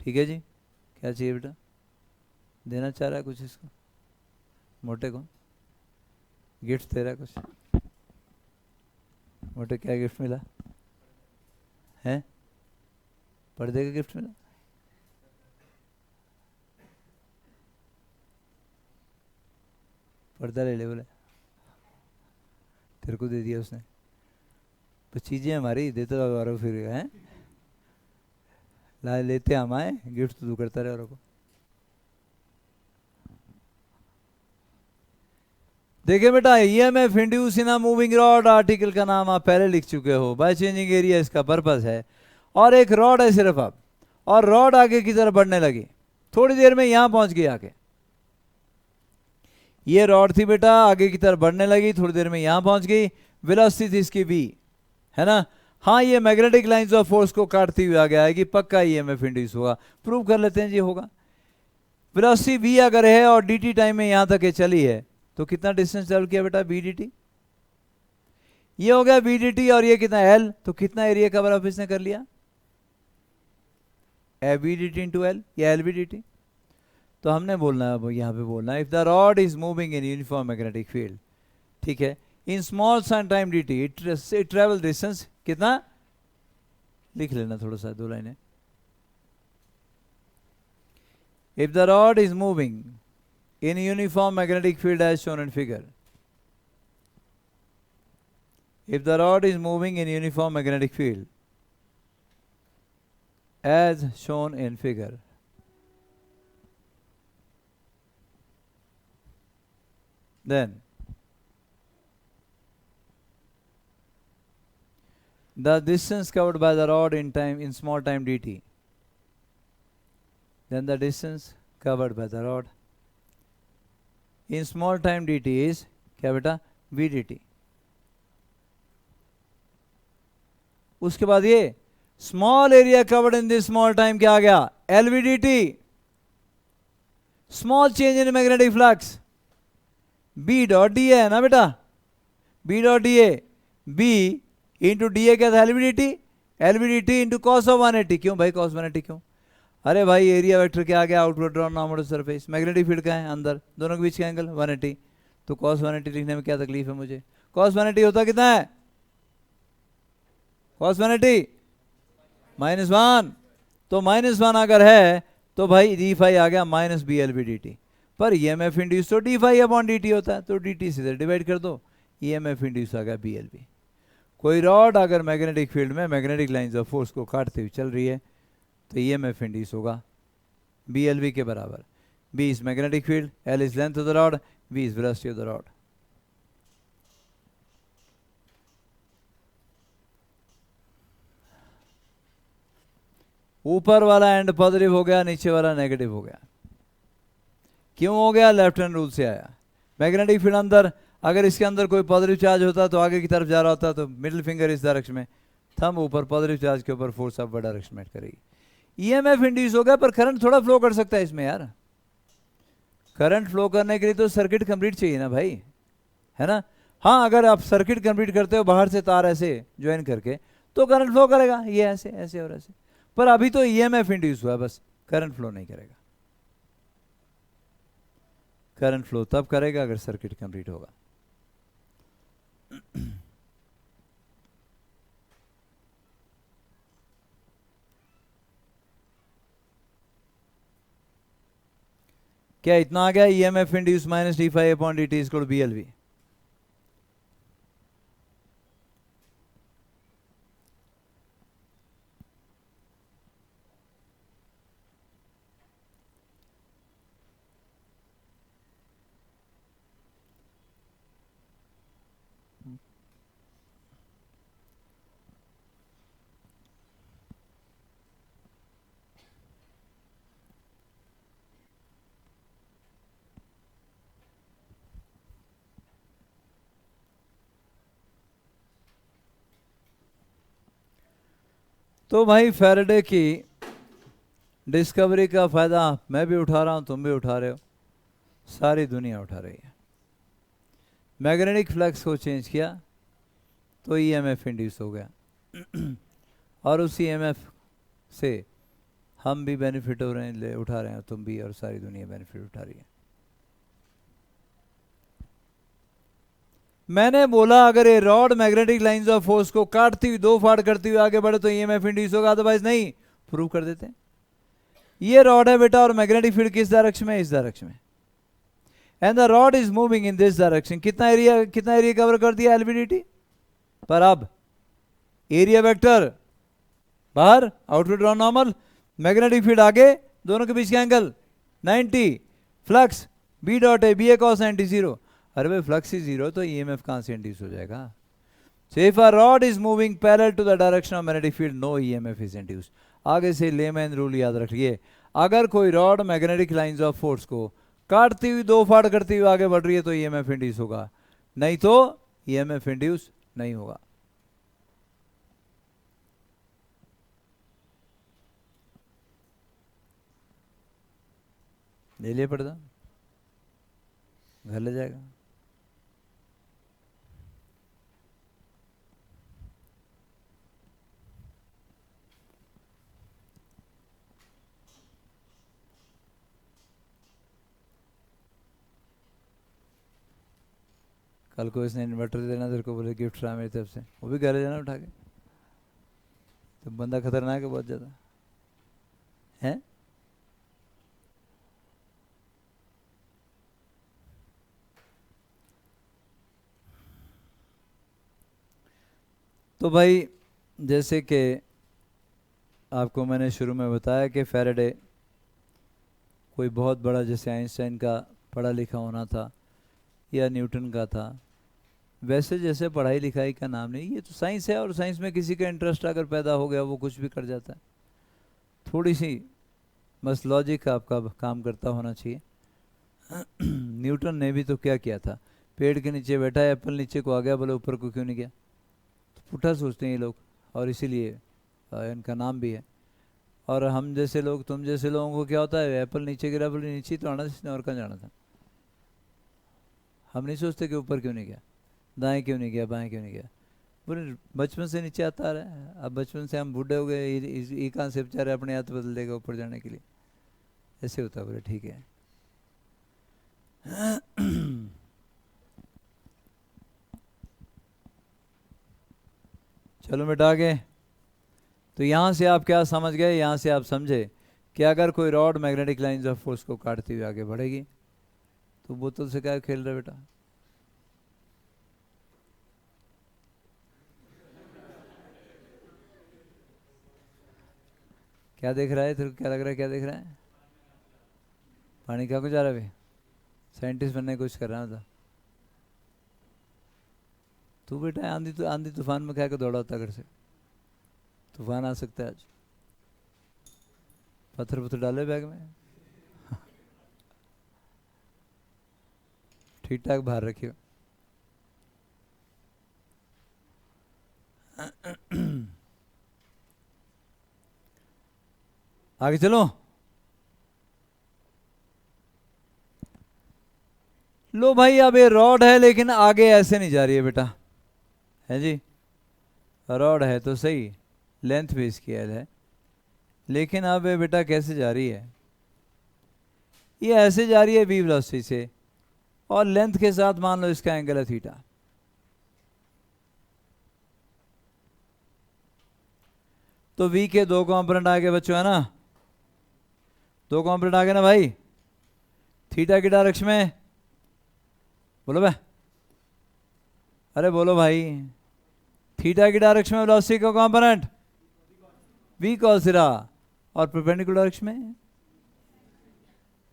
ठीक है जी, क्या चाहिए बेटा, देना चाह रहा है कुछ इसको, मोटे को गिफ्ट दे रहा है कुछ, मोटे क्या गिफ्ट मिला है, पर्दे का गिफ्ट मिला। पर्दा ले ले बोले, तेरे को दे दिया उसने, तो चीजें हमारी देते रहो फिर हैं, ला लेते हम आए, गिफ्ट तो तू करता रहे औरों को। देखिए बेटा, EMF induce in a moving rod article का नाम आप पहले लिख चुके हो, बाय चेंजिंग एरिया इसका पर्पस है। और एक रॉड है सिर्फ अब, और रॉड आगे की तरफ बढ़ने लगी, थोड़ी देर में यहां पहुंच गई आके। ये रॉड थी बेटा, आगे की तरफ बढ़ने लगी, थोड़ी देर में यहां पहुंच गई, वेलोसिटी थी इसकी v, है ना। हाँ, ये मैग्नेटिक लाइंस ऑफ फोर्स को काटती हुई आगे आएगी, पक्का ईएमएफ इंड्यूस होगा। प्रूव कर लेते हैं जी, होगा। वेलोसिटी v अगर है और dt टाइम में यहां तक ये चली है तो कितना डिस्टेंस ट्रेवल किया बेटा v dt? ये हो गया v dt और ये कितना l, तो कितना एरिया कवर अप इसने कर लिया? v dt इंटू l या l v dt। तो हमने बोलना है यहां पे बोलना है if the rod is moving in uniform magnetic field, ठीक है, in small sun time dt it travel distance कितना, लिख लेना थोड़ा सा 2 लाइनें। If the rod is moving in uniform magnetic field as shown in figure, if the rod is moving in uniform magnetic field as shown in figure, then the distance covered by the rod in time in small time dt, then the distance covered by the rod in small time dt is क्या बेटा v dt। उसके बाद ये small area covered in this small time क्या आ गया l v dt, small change in magnetic flux b dot d है ना बेटा, b dot d a, b into D A क्या था l v dt, l v dt into cos of 180। क्यों भाई cos 180 क्यों? अरे भाई एरिया वेक्टर क्या आ गया outward drawn normal surface, magnetic field का है अंदर, दोनों के बीच का एंगल 180, तो cos 180 लिखने में क्या तकलीफ है मुझे? cos 180 होता कितना है? cos 180 -1, तो -1 अगर है तो भाई d फाई आ गया minus B L B d t, पर ई एम एफ इंड्यूस तो d phi upon d t होता है, तो डी टी से डिवाइड कर दो, ई एम एफ इंड्यूस आ गया बी एल बी। कोई रॉड अगर मैग्नेटिक फील्ड में मैग्नेटिक लाइंस ऑफ फोर्स को काटते हुए चल रही है तो ई एम एफ इंड्यूस होगा बी एल बी के बराबर। B is magnetic field, L is length of the rod, V is velocity of the rod. ऊपर वाला एंड पॉजिटिव हो गया, नीचे वाला नेगेटिव हो गया। क्यों हो गया? लेफ्ट हैंड रूल से आया। मैग्नेटिक फील्ड अंदर, अगर इसके अंदर कोई पॉजिटिव चार्ज होता तो आगे की तरफ जा रहा होता तो मिडिल फिंगर इस डायरेक्शन में, थंब ऊपर, पॉजिटिव चार्ज के ऊपर फोर्स अपवर्ड डायरेक्शन में करेगी। ईएमएफ इंड्यूस हो गया, पर करंट थोड़ा फ्लो कर सकता है इसमें यार। करंट फ्लो करने के लिए तो सर्किट कंप्लीट चाहिए ना भाई, है ना। हाँ, अगर आप सर्किट कंप्लीट करते हो बाहर से तार ऐसे ज्वाइन करके तो करंट फ्लो करेगा, ये ऐसे ऐसे और ऐसे, पर अभी तो ईएमएफ इंड्यूस हुआ, बस करंट फ्लो नहीं करेगा। करंट फ्लो तब करेगा अगर सर्किट कंप्लीट होगा। क्या इतना आ गया? EMF induce minus d phi upon d t equal B L V. तो भाई फैराडे की डिस्कवरी का फायदा मैं भी उठा रहा हूं, तुम भी उठा रहे हो, सारी दुनिया उठा रही है। मैग्नेटिक फ्लक्स को चेंज किया तो ईएमएफ इंड्यूस हो गया और उस ईएमएफ से हम भी बेनिफिट हो रहे हैं, उठा रहे हैं, तुम भी, और सारी दुनिया बेनिफिट उठा रही है। मैंने बोला अगर ये rod magnetic lines of force को काटती हुई, दो फाड़ करती हुई आगे बढ़े तो ईएमएफ इंड्यूस होगा, अदरवाइज नहीं। प्रूव कर देते हैं। ये रॉड है बेटा और मैग्नेटिक फील्ड किस डायरेक्शन में? इस डायरेक्शन में, and the rod is moving in this direction. कितना एरिया कवर कर दिया एलवीडीटी पर। अब एरिया वेक्टर बाहर, outward drawn normal, magnetic field आगे, दोनों के बीच का angle 90, flux B dot A, B A cos 90 zero. अरे भाई फ्लक्स ही जीरो तो ईएमएफ कहां से इंड्यूस हो जाएगा? So if a rod is moving parallel to the direction of magnetic field, no EMF is induced. आगे से लेमैन रूल याद रखिए, अगर कोई rod magnetic lines of force को काटती हुई, दो फाड़ करती हुई आगे बढ़ रही है तो ईएमएफ इंड्यूस होगा, नहीं तो ईएमएफ इंड्यूस नहीं होगा। ले लिए पर्दा, घर ले जाएगा। कल को इसने इन्वर्टर देना तेरे को, बोले गिफ्ट रहा मेरी तरफ से, वो भी घर ले जाना उठा के। तो बंदा खतरनाक है बहुत ज़्यादा है। तो भाई जैसे कि आपको मैंने शुरू में बताया कि फैराडे कोई बहुत बड़ा, जैसे आइंस्टाइन का पढ़ा लिखा होना था या न्यूटन का था, वैसे जैसे पढ़ाई लिखाई का नाम नहीं, ये तो साइंस है, और साइंस में किसी का इंटरेस्ट अगर पैदा हो गया वो कुछ भी कर जाता है। थोड़ी सी बस लॉजिक आपका काम करता होना चाहिए। न्यूटन ने भी तो क्या किया था, पेड़ के नीचे बैठा है, एप्पल नीचे को आ गया, बोले ऊपर को क्यों नहीं गया। तो पुट्ठा सोचते हैं ये लोग, और इसीलिए इनका नाम भी है। और हम जैसे लोग, तुम जैसे लोगों को क्या होता है, एप्पल नीचे गिरा, बोले नीचे तो आना था इसने, और कहाँ जाना था। हम नहीं सोचते कि ऊपर क्यों नहीं गया, दाएं क्यों नहीं गया, बाएं क्यों नहीं गया। बोले बचपन से नीचे आता आ रहा है, अब बचपन से हम बूढ़े हो गए, ये कहाँ से बेचारे अपने हाथ बदल देगा ऊपर जाने के लिए, ऐसे होता है। बोले ठीक है। चलो बेटा आगे। तो यहाँ से आप क्या समझ गए, यहाँ से आप समझे कि अगर कोई rod magnetic lines of force को काटती हुई आगे बढ़ेगी तो बोतल से क्या खेल रहे बेटा। क्या देख रहा है तेरे को, क्या लग रहा है, क्या देख रहा है। पानी क्या को जा रहा है भाई, साइंटिस्ट बनने की कोशिश कर रहा था तू बेटा। आंधी तो आंधी तूफान में क्या को दौड़ा होता घर से, तूफान आ सकता है आज। पत्थर पत्थर डाले बैग में, ठीक ठाक बाहर रखियो। आगे चलो। लो भाई, अब ये रॉड है लेकिन आगे ऐसे नहीं जा रही है बेटा, है जी। रॉड है तो सही, लेंथ भी इसकी एल है, लेकिन अब ये बेटा कैसे जा रही है, ये ऐसे जा रही है v वेलोसिटी से, और लेंथ के साथ मान लो इसका एंगल है थीटा। तो v के दो कंपोनेंट आगे बच्चों है ना, दो कंपोनेंट आगे ना भाई, थीटा की डायरेक्शन में, बोलो भाई, अरे बोलो भाई, थीटा की डायरेक्शन में वेलोसिटी का कंपोनेंट v cos थीटा, और परपेंडिकुलर डायरेक्शन में,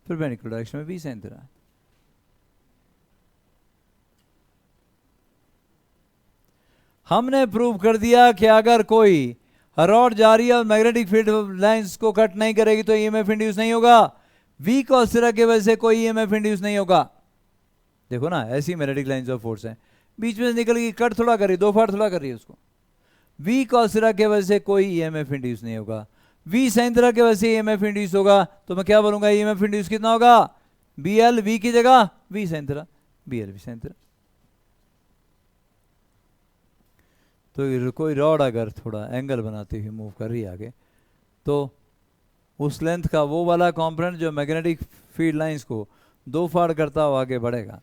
परपेंडिकुलर डायरेक्शन में v sin थीटा। हमने प्रूव कर दिया कि अगर कोई रॉड जा रही है और मैग्नेटिक फील्ड लाइंस को कट नहीं करेगी तो ईएमएफ इंड्यूस नहीं होगा, v cos थीटा की वजह से कोई ईएमएफ इंड्यूस नहीं होगा। देखो ना, ऐसी मैग्नेटिक लाइंस ऑफ फोर्स है, बीच में से निकल गई, कट थोड़ा कर रही, दो फाड़ थोड़ा कर रही है उसको। v cos थीटा की वजह से कोई ईएमएफ इंड्यूस नहीं होगा, v sin थीटा की वजह से ईएमएफ इंड्यूस होगा। तो मैं क्या बोलूंगा, ईएमएफ इंड्यूस कितना होगा, bl v की जगह v sin theta, bl v sin theta. तो कोई रॉड अगर थोड़ा एंगल बनाती हुई मूव कर रही है आगे, तो उस लेंथ का वो वाला कंपोनेंट जो मैग्नेटिक फील्ड लाइंस को दो फाड़ करता हुआ आगे बढ़ेगा,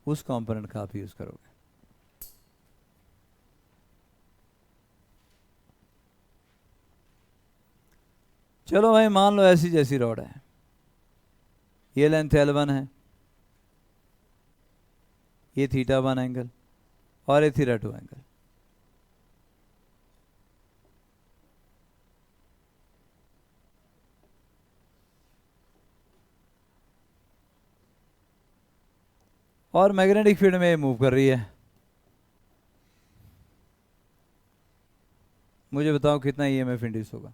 उस कंपोनेंट का आप यूज करोगे। चलो भाई मान लो ऐसी जैसी रॉड है, ये लेंथ L1 है, ये θ1 एंगल और ये θ2 एंगल। और मैग्नेटिक फील्ड में मूव कर रही है। मुझे बताओ कितना ईएमएफ इंड्यूस होगा।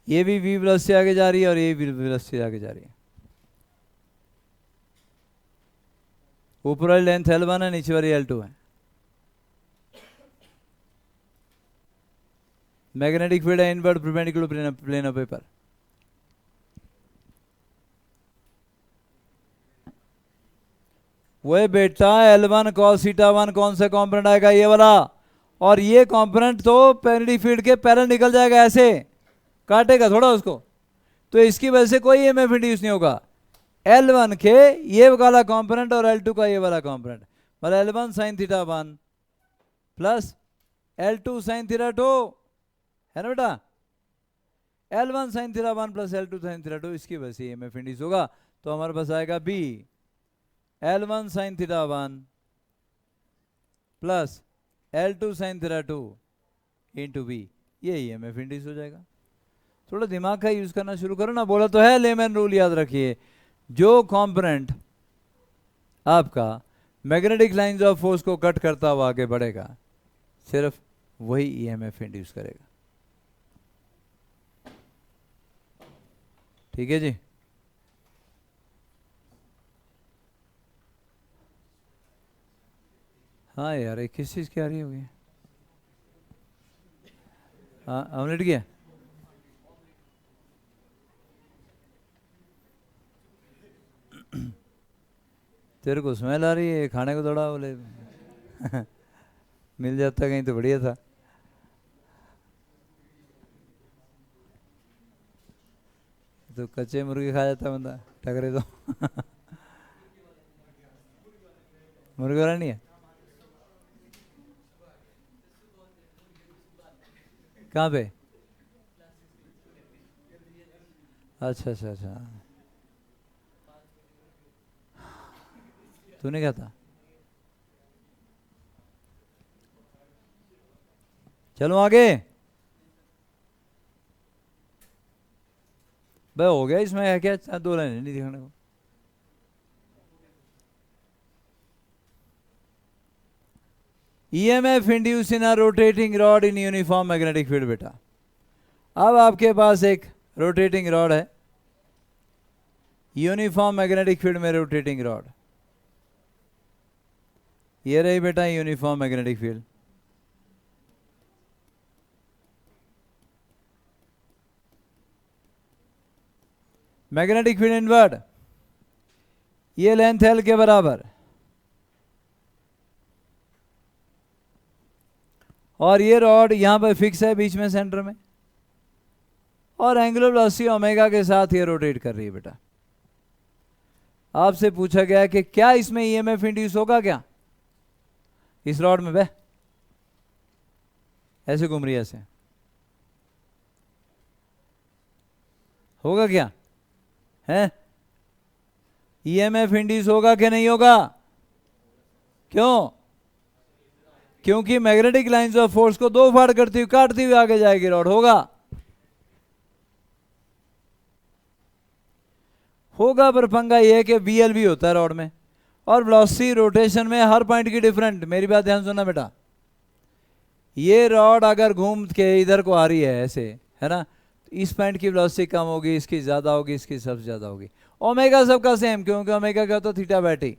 ये भी v प्लस से आगे जा रही है और ये भी प्लस से आगे जा रही है। ऊपर वाली लेंथ L1 है, नीचे वाली L2 है। मैग्नेटिक फील्ड है inward perpendicular plane of paper. वह बेटा L1 cos थीटा 1 कौन सा कंपोनेंट आएगा? ये वाला। और ये कंपोनेंट तो मैग्नेटिक फील्ड के पैरेलल निकल जाएगा, ऐसे काटेगा थोड़ा उसको, तो इसकी वजह से कोई EMF इंड्यूस नहीं होगा। L1 के ये वाला कंपोनेंट और L2 का ये वाला कंपोनेंट, मतलब L1 sin theta 1 plus L2 sin theta 2, है ना बेटा? L1 sin theta 1 plus L2 sin theta 2, इसकी वजह से EMF इंड्यूस होगा। तो हमारे पास आएगा B L1 sin theta 1 plus L2 sin theta 2 into B, ये EMF इंड्यूस हो जाएगा। थोड़ा दिमाग का यूज करना शुरू करो ना। बोला तो है लेमन रूल, याद रखिए, जो कंपोनेंट आपका मैग्नेटिक लाइंस ऑफ फोर्स को कट करता हुआ आगे बढ़ेगा, सिर्फ वही EMF इंड्यूस करेगा। ठीक है जी। हाँ यार, ये किस चीज़ की आ रही होगी? हाँ, ऑमलेट की है। तेरे को स्मेल आ रही है, खाने को थोड़ा बोले मिल जाता कहीं तो बढ़िया था। तो कच्चे मुर्गे खा जाता बंदा, टकरे तो मुर्गे वाला नहीं है? कहाँ पे? अच्छा अच्छा अच्छा, तू नहीं खाता? चलो आगे। भाई हो गया, इसमें है क्या? 2 लाइन नहीं दिखाने को। EMF induce in a rotating rod in uniform magnetic field. बेटा अब आपके पास एक रोटेटिंग रॉड है, यूनिफॉर्म मैग्नेटिक फील्ड में रोटेटिंग रॉड, ये रही बेटा uniform magnetic field. Magnetic field inward, ये लेंथ L के बराबर, और ये रॉड यहां पर फिक्स है बीच में सेंटर में, और एंगुलर वेलोसिटी ओमेगा के साथ ये रोटेट कर रही है। बेटा आपसे पूछा गया कि क्या इसमें EMF इंड्यूस होगा क्या? इस रॉड में बह ऐसे घूम रही है, ऐसे होगा क्या? है EMF इंड्यूस होगा कि नहीं होगा? क्यों? क्योंकि मैग्नेटिक लाइंस ऑफ फोर्स को 2 फाड़ करती हुई काटती हुई आगे जाएगी रॉड। होगा पर पंगा ये है कि VL भी होता है रॉड में, और वेलोसिटी रोटेशन में हर पॉइंट की डिफरेंट। मेरी बात ध्यान सुनना बेटा, ये रॉड अगर घूम के इधर को आ रही है ऐसे, है ना, इस पॉइंट की वेलोसिटी कम होगी, इसकी ज्यादा होगी, इसकी सबसे ज्यादा होगी। ओमेगा सबका सेम, क्योंकि ओमेगा क्या होता है? Theta by T.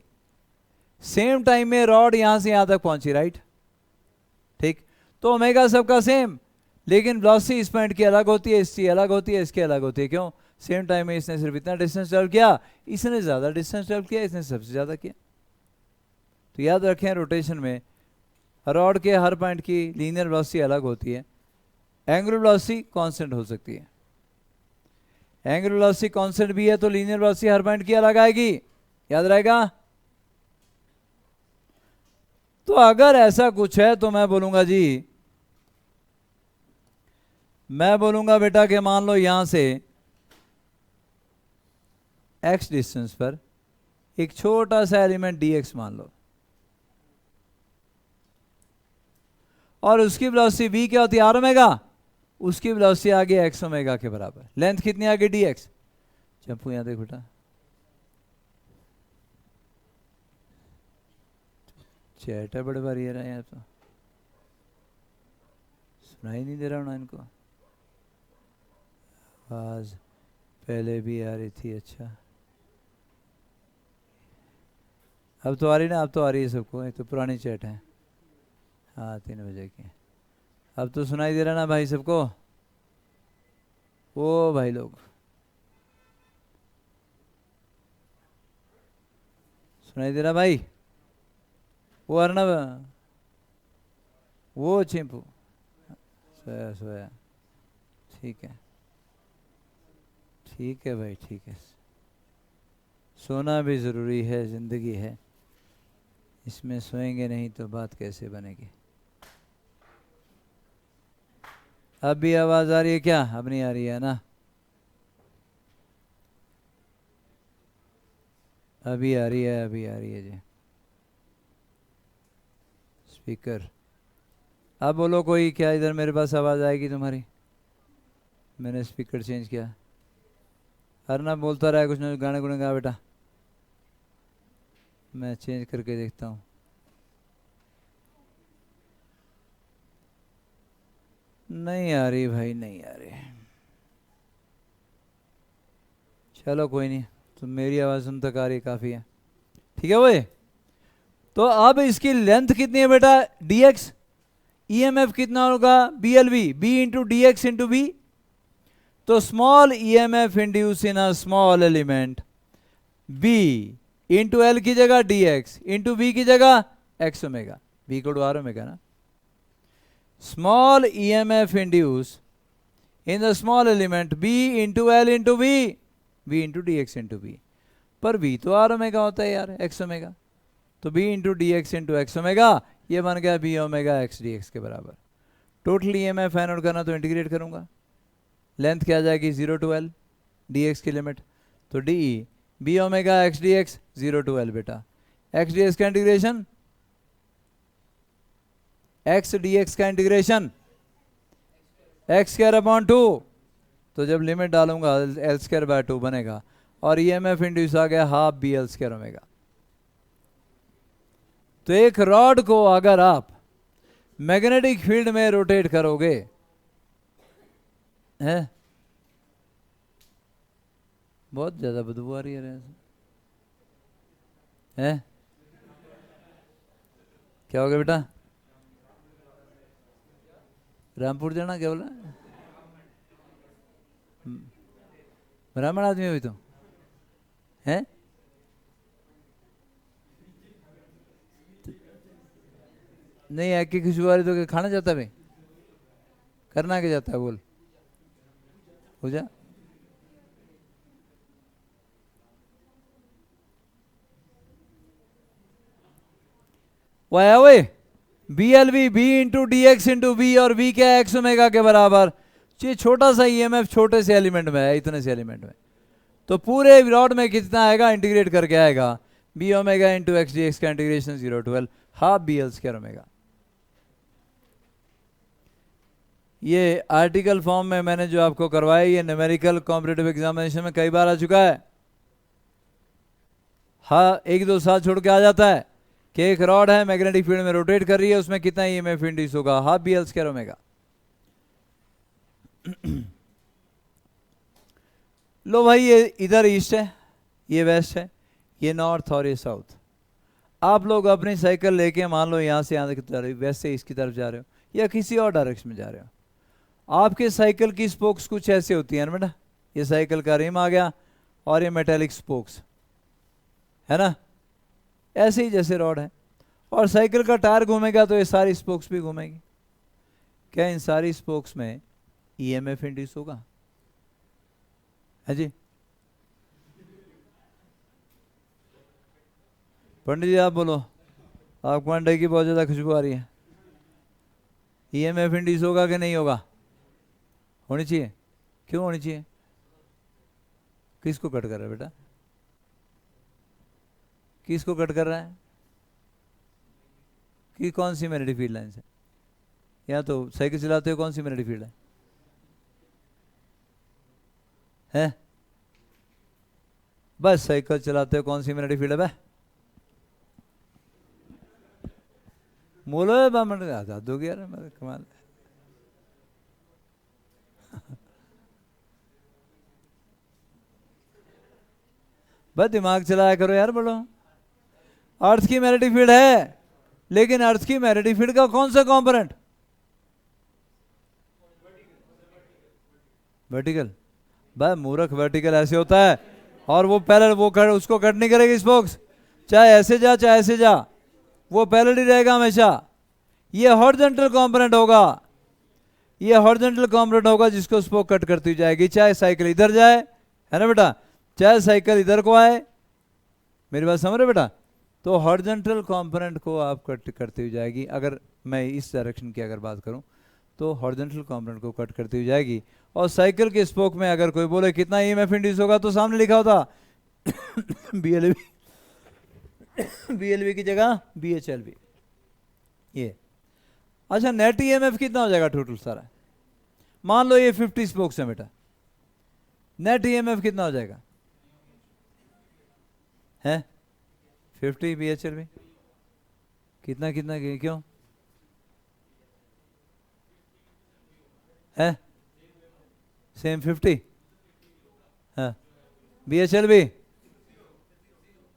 Same time में रॉड यहां से यहां तक पहुंची, राइट? ठीक, तो ओमेगा सबका सेम, लेकिन वेलोसिटी इस पॉइंट की अलग होती है, इसकी अलग होती है, इसकी अलग होती है। क्यों? सेम टाइम में इसने सिर्फ इतना डिस्टेंस ट्रेवल किया, इसने ज्यादा डिस्टेंस ट्रेवल किया, इसने सबसे ज्यादा किया। तो याद रखें, रोटेशन में रॉड के हर पॉइंट की लीनियर वेलोसिटी अलग होती है। एंगुलर वेलोसिटी कांस्टेंट हो सकती है, एंगुलर वेलोसिटी कांस्टेंट भी है तो लीनियर वेलोसिटी हर पॉइंट की अलग आएगी। याद रहेगा? तो अगर ऐसा कुछ है तो मैं बोलूंगा जी, मैं बोलूंगा बेटा कि मान लो यहां से x डिस्टेंस पर एक छोटा सा एलिमेंट dx मान लो, और उसकी वेलोसिटी v क्या होती है? r omega. उसकी वेलोसिटी आ गई x ओमेगा के बराबर। लेंथ कितनी आ गई? dx। चंपू यहां देख बेटा, चैट है बड़े बार ये रहे हैं तो सुनाई नहीं दे रहा ना इनको, आवाज पहले भी आ रही थी। अच्छा अब तो आ रही ना, अब तो आ रही है सबको, ये तो पुरानी चैट है। हाँ 3 बजे की। अब तो सुनाई दे रहा ना भाई सबको? ओ भाई लोग सुनाई दे रहा भाई? वो अर्नब, वो चिंपू, सोया सोया, ठीक है ठीक है भाई ठीक है। सोना भी ज़रूरी है, ज़िंदगी है, इसमें सोएंगे नहीं तो बात कैसे बनेगी। अब भी आवाज़ आ रही है क्या? अब नहीं आ रही है ना? अभी आ रही है, अभी आ रही है जी। स्पीकर, अब बोलो कोई, क्या इधर मेरे पास आवाज़ आएगी तुम्हारी? मैंने स्पीकर चेंज किया। अर्नब बोलता रहा है कुछ ना कुछ, गाने गुने गा बेटा। मैं चेंज करके देखता हूँ। नहीं आ रही भाई, नहीं आ रही। चलो कोई नहीं, तो मेरी आवाज़ सुन तक आ रही, काफ़ी है। ठीक है वो। तो अब इसकी लेंथ कितनी है बेटा? dx। ईएमएफ कितना होगा? BLV, B into d x into B. तो small EMF induce in a small element B into L की जगह dx इंटू बी की जगह x ओमेगा, B को आर ओमेगा ना। Small EMF induce in the small element B into L into B, B into d x into B. पर B तो R omega होता है यार, x ओमेगा। तो B into d x into x omega, ये बन गया B omega x d x के बराबर। टोटल EMF फाइंड आउट करना, तो इंटीग्रेट करूंगा। लेंथ क्या आ जाएगी? 0 टू L, dx की लिमिट। तो d B omega x d x 0 to L बेटा। एक्स डी एक्स का इंटीग्रेशन, एक्स डी एक्स का इंटीग्रेशन एक्स स्क्वायर अपॉन 2। तो जब लिमिट डालूंगा एल स्क्वायर बाय 2 बनेगा, और EMF इंड्यूस आ गया half B L square omega. तो एक रॉड को अगर आप मैग्नेटिक फील्ड में रोटेट करोगे, है बहुत ज्यादा बदबू आ रही है क्या हो गया बेटा? रामपुर जाना, क्या बोला? ब्राह्मण आदमी अभी तो है। नहीं आग की खुशबू आ रही तो क्या खाना चाहता है भाई? करना क्या चाहता है बोल, हो जा। Via way BLV B into d x into B, और V क्या है? एक्स ओमेगा के बराबर। ये छोटा सा EMF छोटे से एलिमेंट में है, इतने से एलिमेंट में। तो पूरे रॉड में कितना आएगा? इंटीग्रेट करके आएगा B omega into x d x का integration 0 to L half B L square omega. ये आर्टिकल फॉर्म में मैंने जो आपको करवाया, ये न्यूमेरिकल कॉम्पिटिटिव एग्जामिनेशन में कई बार आ चुका है। हाँ, एक दो साल छोड़ के आ जाता है कि एक रॉड है मैग्नेटिक फील्ड में रोटेट कर रही है, उसमें कितना EMF इंड्यूस होगा? Half B L square omega. लो भाई, ये इधर ईस्ट है, ये वेस्ट है, ये नॉर्थ और ये साउथ। आप लोग अपनी साइकिल लेके मान लो यहाँ से यहाँ तक वेस्ट से ईस्ट की तरफ जा रहे हो, या किसी और डायरेक्शन में जा रहे हो। आपके साइकिल की स्पोक्स कुछ ऐसे होती हैं ना बेटा, ये साइकिल का रिम आ गया और ये मेटेलिक स्पोक्स है ना, ऐसे ही जैसे रॉड है। और साइकिल का टायर घूमेगा तो ये सारी स्पोक्स भी घूमेगी। क्या इन सारी स्पोक्स में EMF इंड्यूस होगा? है जी? पंडित जी आप बोलो, आपको अंडे की बहुत ज़्यादा खुशबू आ रही है। EMF इंड्यूस होगा कि नहीं होगा? होनी चाहिए। क्यों होनी चाहिए? किसको कट कर रहा है बेटा? किसको कट कर रहा है? कि कौन सी मैग्नेटिक फील्ड लाइन से? या तो साइकिल चलाते हो, कौन सी मैग्नेटिक फील्ड है? हैं? बस साइकिल चलाते हो, कौन सी मैग्नेटिक फील्ड है? बोलो बामन, आजाद हो गया मेरे, कमाल। बस दिमाग चलाया करो यार, बोलो। अर्थ की मैग्नेटिक फील्ड है, लेकिन अर्थ की मैग्नेटिक फील्ड का कौन सा कंपोनेंट? वर्टिकल। भाई मूर्ख, वर्टिकल ऐसे होता है, और वो पैरेलल, वो उसको कट नहीं करेगी स्पोक्स, चाहे ऐसे जा चाहे ऐसे जा, वो पैरेलल ही रहेगा हमेशा। ये हॉरिजॉन्टल कंपोनेंट होगा, ये हॉरिजॉन्टल कंपोनेंट होगा जिसको स्पोक कट करती हुई जाएगी, चाहे साइकिल इधर जाए, है ना बेटा, चाहे साइकिल इधर को आए। मेरी बात समझ रहे बेटा? तो हॉरिजॉन्टल कंपोनेंट को आप कट करती हुई जाएगी। अगर मैं इस डायरेक्शन की अगर बात करूं तो हॉरिजॉन्टल कंपोनेंट को कट करती हुई जाएगी। और साइकिल के स्पोक में अगर कोई बोले कितना ईएमएफ इंड्यूस होगा, तो सामने लिखा होता बीएलवी, बीएलवी की जगह बीएचएलवी। ये अच्छा, नेट ईएमएफ कितना हो जाएगा टोटल सारा? मान लो ये 50 स्पोक्स है बेटा, नेट ईएमएफ कितना हो जाएगा? है 50 बीएचएलवी। कितना कितना क्यों है? सेम 50 है बीएचएलवी?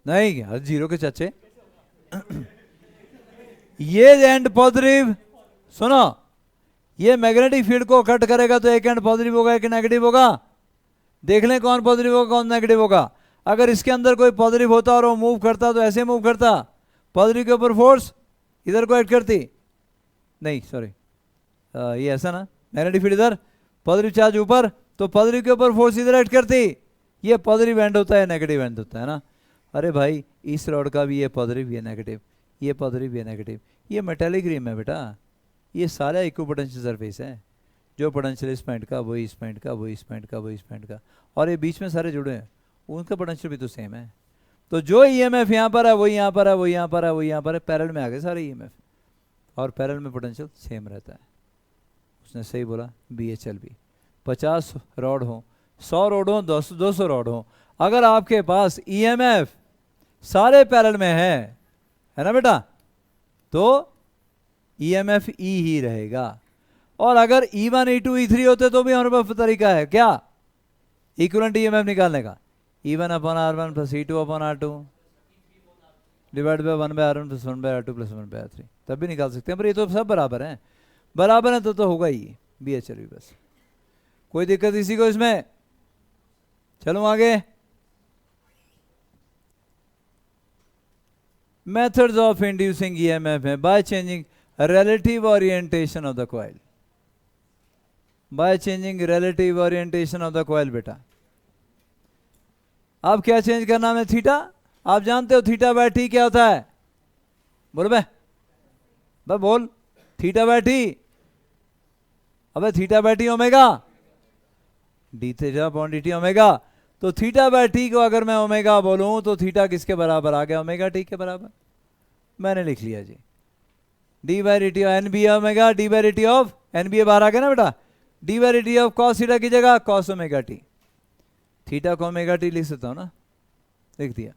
नहीं यार, जीरो के चाचे। ये एंड पॉजिटिव, सुनो, ये मैग्नेटिक फील्ड को कट करेगा तो एक एंड पॉजिटिव होगा, एक नेगेटिव होगा। देख लें कौन पॉजिटिव होगा कौन नेगेटिव होगा। अगर इसके अंदर कोई पॉजिटिव होता और वो मूव करता तो ऐसे मूव करता, पॉजिटिव के ऊपर फोर्स इधर को ऐड करती, नहीं सॉरी, ये ऐसा ना, मैग्नेटिक फील्ड इधर, पॉजिटिव चार्ज ऊपर, तो पॉजिटिव के ऊपर फोर्स इधर ऐड करती। ये पॉजिटिव एंड होता है, नेगेटिव एंड होता है ना। अरे भाई, इस रॉड का भी ये पॉजिटिव ये नेगेटिव, ये पॉजिटिव ये नेगेटिव, ये मेटालिक रिम है बेटा, ये सारा इक्विपोटेंशियल सरफेस है। जो पोटेंशियल इस पॉइंट का वही इस पॉइंट का, वही इस पॉइंट का वही इस पॉइंट का, और ये बीच में सारे जुड़े हैं, उनका पोटेंशियल भी तो सेम है। तो जो ईएमएफ यहाँ पर है वही यहाँ पर है, वही यहाँ पर है, वही यहाँ पर है, पैरेलल में आ गए सारे ईएमएफ, और पैरेलल में पोटेंशियल सेम रहता है। उसने सही बोला, बीएचएलवी। 50 रॉड हो, 100 रॉड हो, 200 रॉड हो, अगर आपके पास ईएमएफ सारे पैरेलल में है ना बेटा, तो ईएमएफ ई ही रहेगा। और अगर E1 E2 E3 होते तो भी हमारे पास तरीका है क्या, इक्विवेलेंट ईएमएफ निकालने का। E1 upon R1 plus E2 upon R2 divide by 1 by R1 plus 1 by R2 plus 1 by R3, तब भी निकाल सकते हैं। पर ये तो सब बराबर हैं, बराबर है तो होगा ही बीएचएलवी। बस कोई दिक्कत इसी को इसमें? चलो आगे। मेथड्स ऑफ इंड्यूसिंग ईएमएफ है by changing relative orientation of the coil, by changing relative orientation of the coil। बेटा अब क्या चेंज करना है? थीटा। आप जानते हो थीटा बाय टी क्या होता है? बोल बे बोल, थीटा बाय टी। अबे theta by T omega, D theta upon d T omega. तो थीटा बाय टी को अगर मैं ओमेगा बोलूं तो थीटा किसके बराबर आ गया? ओमेगा टी के बराबर। मैंने लिख लिया जी, d by d t of N B omega, d by d t of N B बाहर आ गया ना बेटा, d by d t of cos theta की जगह कॉस ओमेगा टी, थीटा को ओमेगा टी लिख सकता हूं ना, लिख दिया।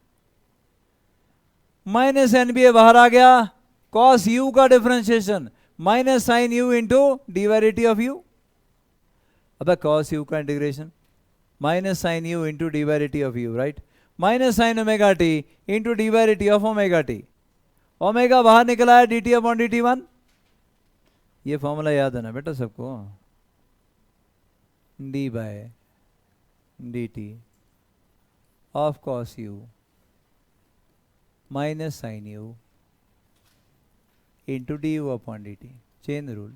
माइनस एन बी बाहर आ गया, कॉस यू का differentiation minus sine u into d by d t of u. अब कॉस यू का integration minus sine u into d by d t of u, right, minus sine omega t into d by d t of omega t. Omega बाहर निकला है, d t upon d t 1। ये formula याद है ना बेटा सबको, d by d t of cos you minus sine u into d u upon d t, chain rule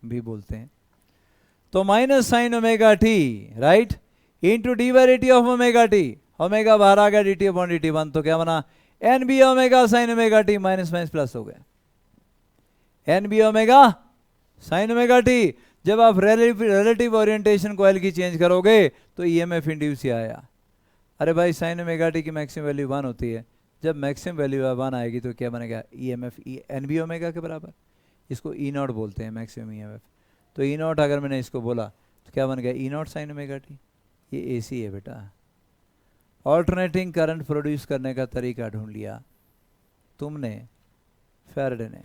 भी बोलते हैं। तो minus sine omega t, right, into d by d t of omega t, omega बाहर आ गया, d t upon d t 1, तो क्या बना? N B omega sine omega t, minus minus plus हो गया, N B omega sine omega t. जब आप रिलेटिव ओरिएंटेशन कॉइल की चेंज करोगे तो ईएमएफ इंड्यूस ही आया। अरे भाई साइन ओमेगा टी की मैक्सिमम वैल्यू 1 होती है, जब मैक्सिमम वैल्यू 1 आएगी तो क्या बनेगा? ईएमएफ एन बी ओमेगा के बराबर। इसको ई नॉट बोलते हैं, मैक्सिमम ईएमएफ। तो ई नॉट अगर मैंने इसको बोला तो क्या बन गया? ई नॉट साइन ओमेगा टी। ये एसी है बेटा। ऑल्टरनेटिंग करंट प्रोड्यूस करने का तरीका ढूंढ लिया तुमने, फैराडे ने।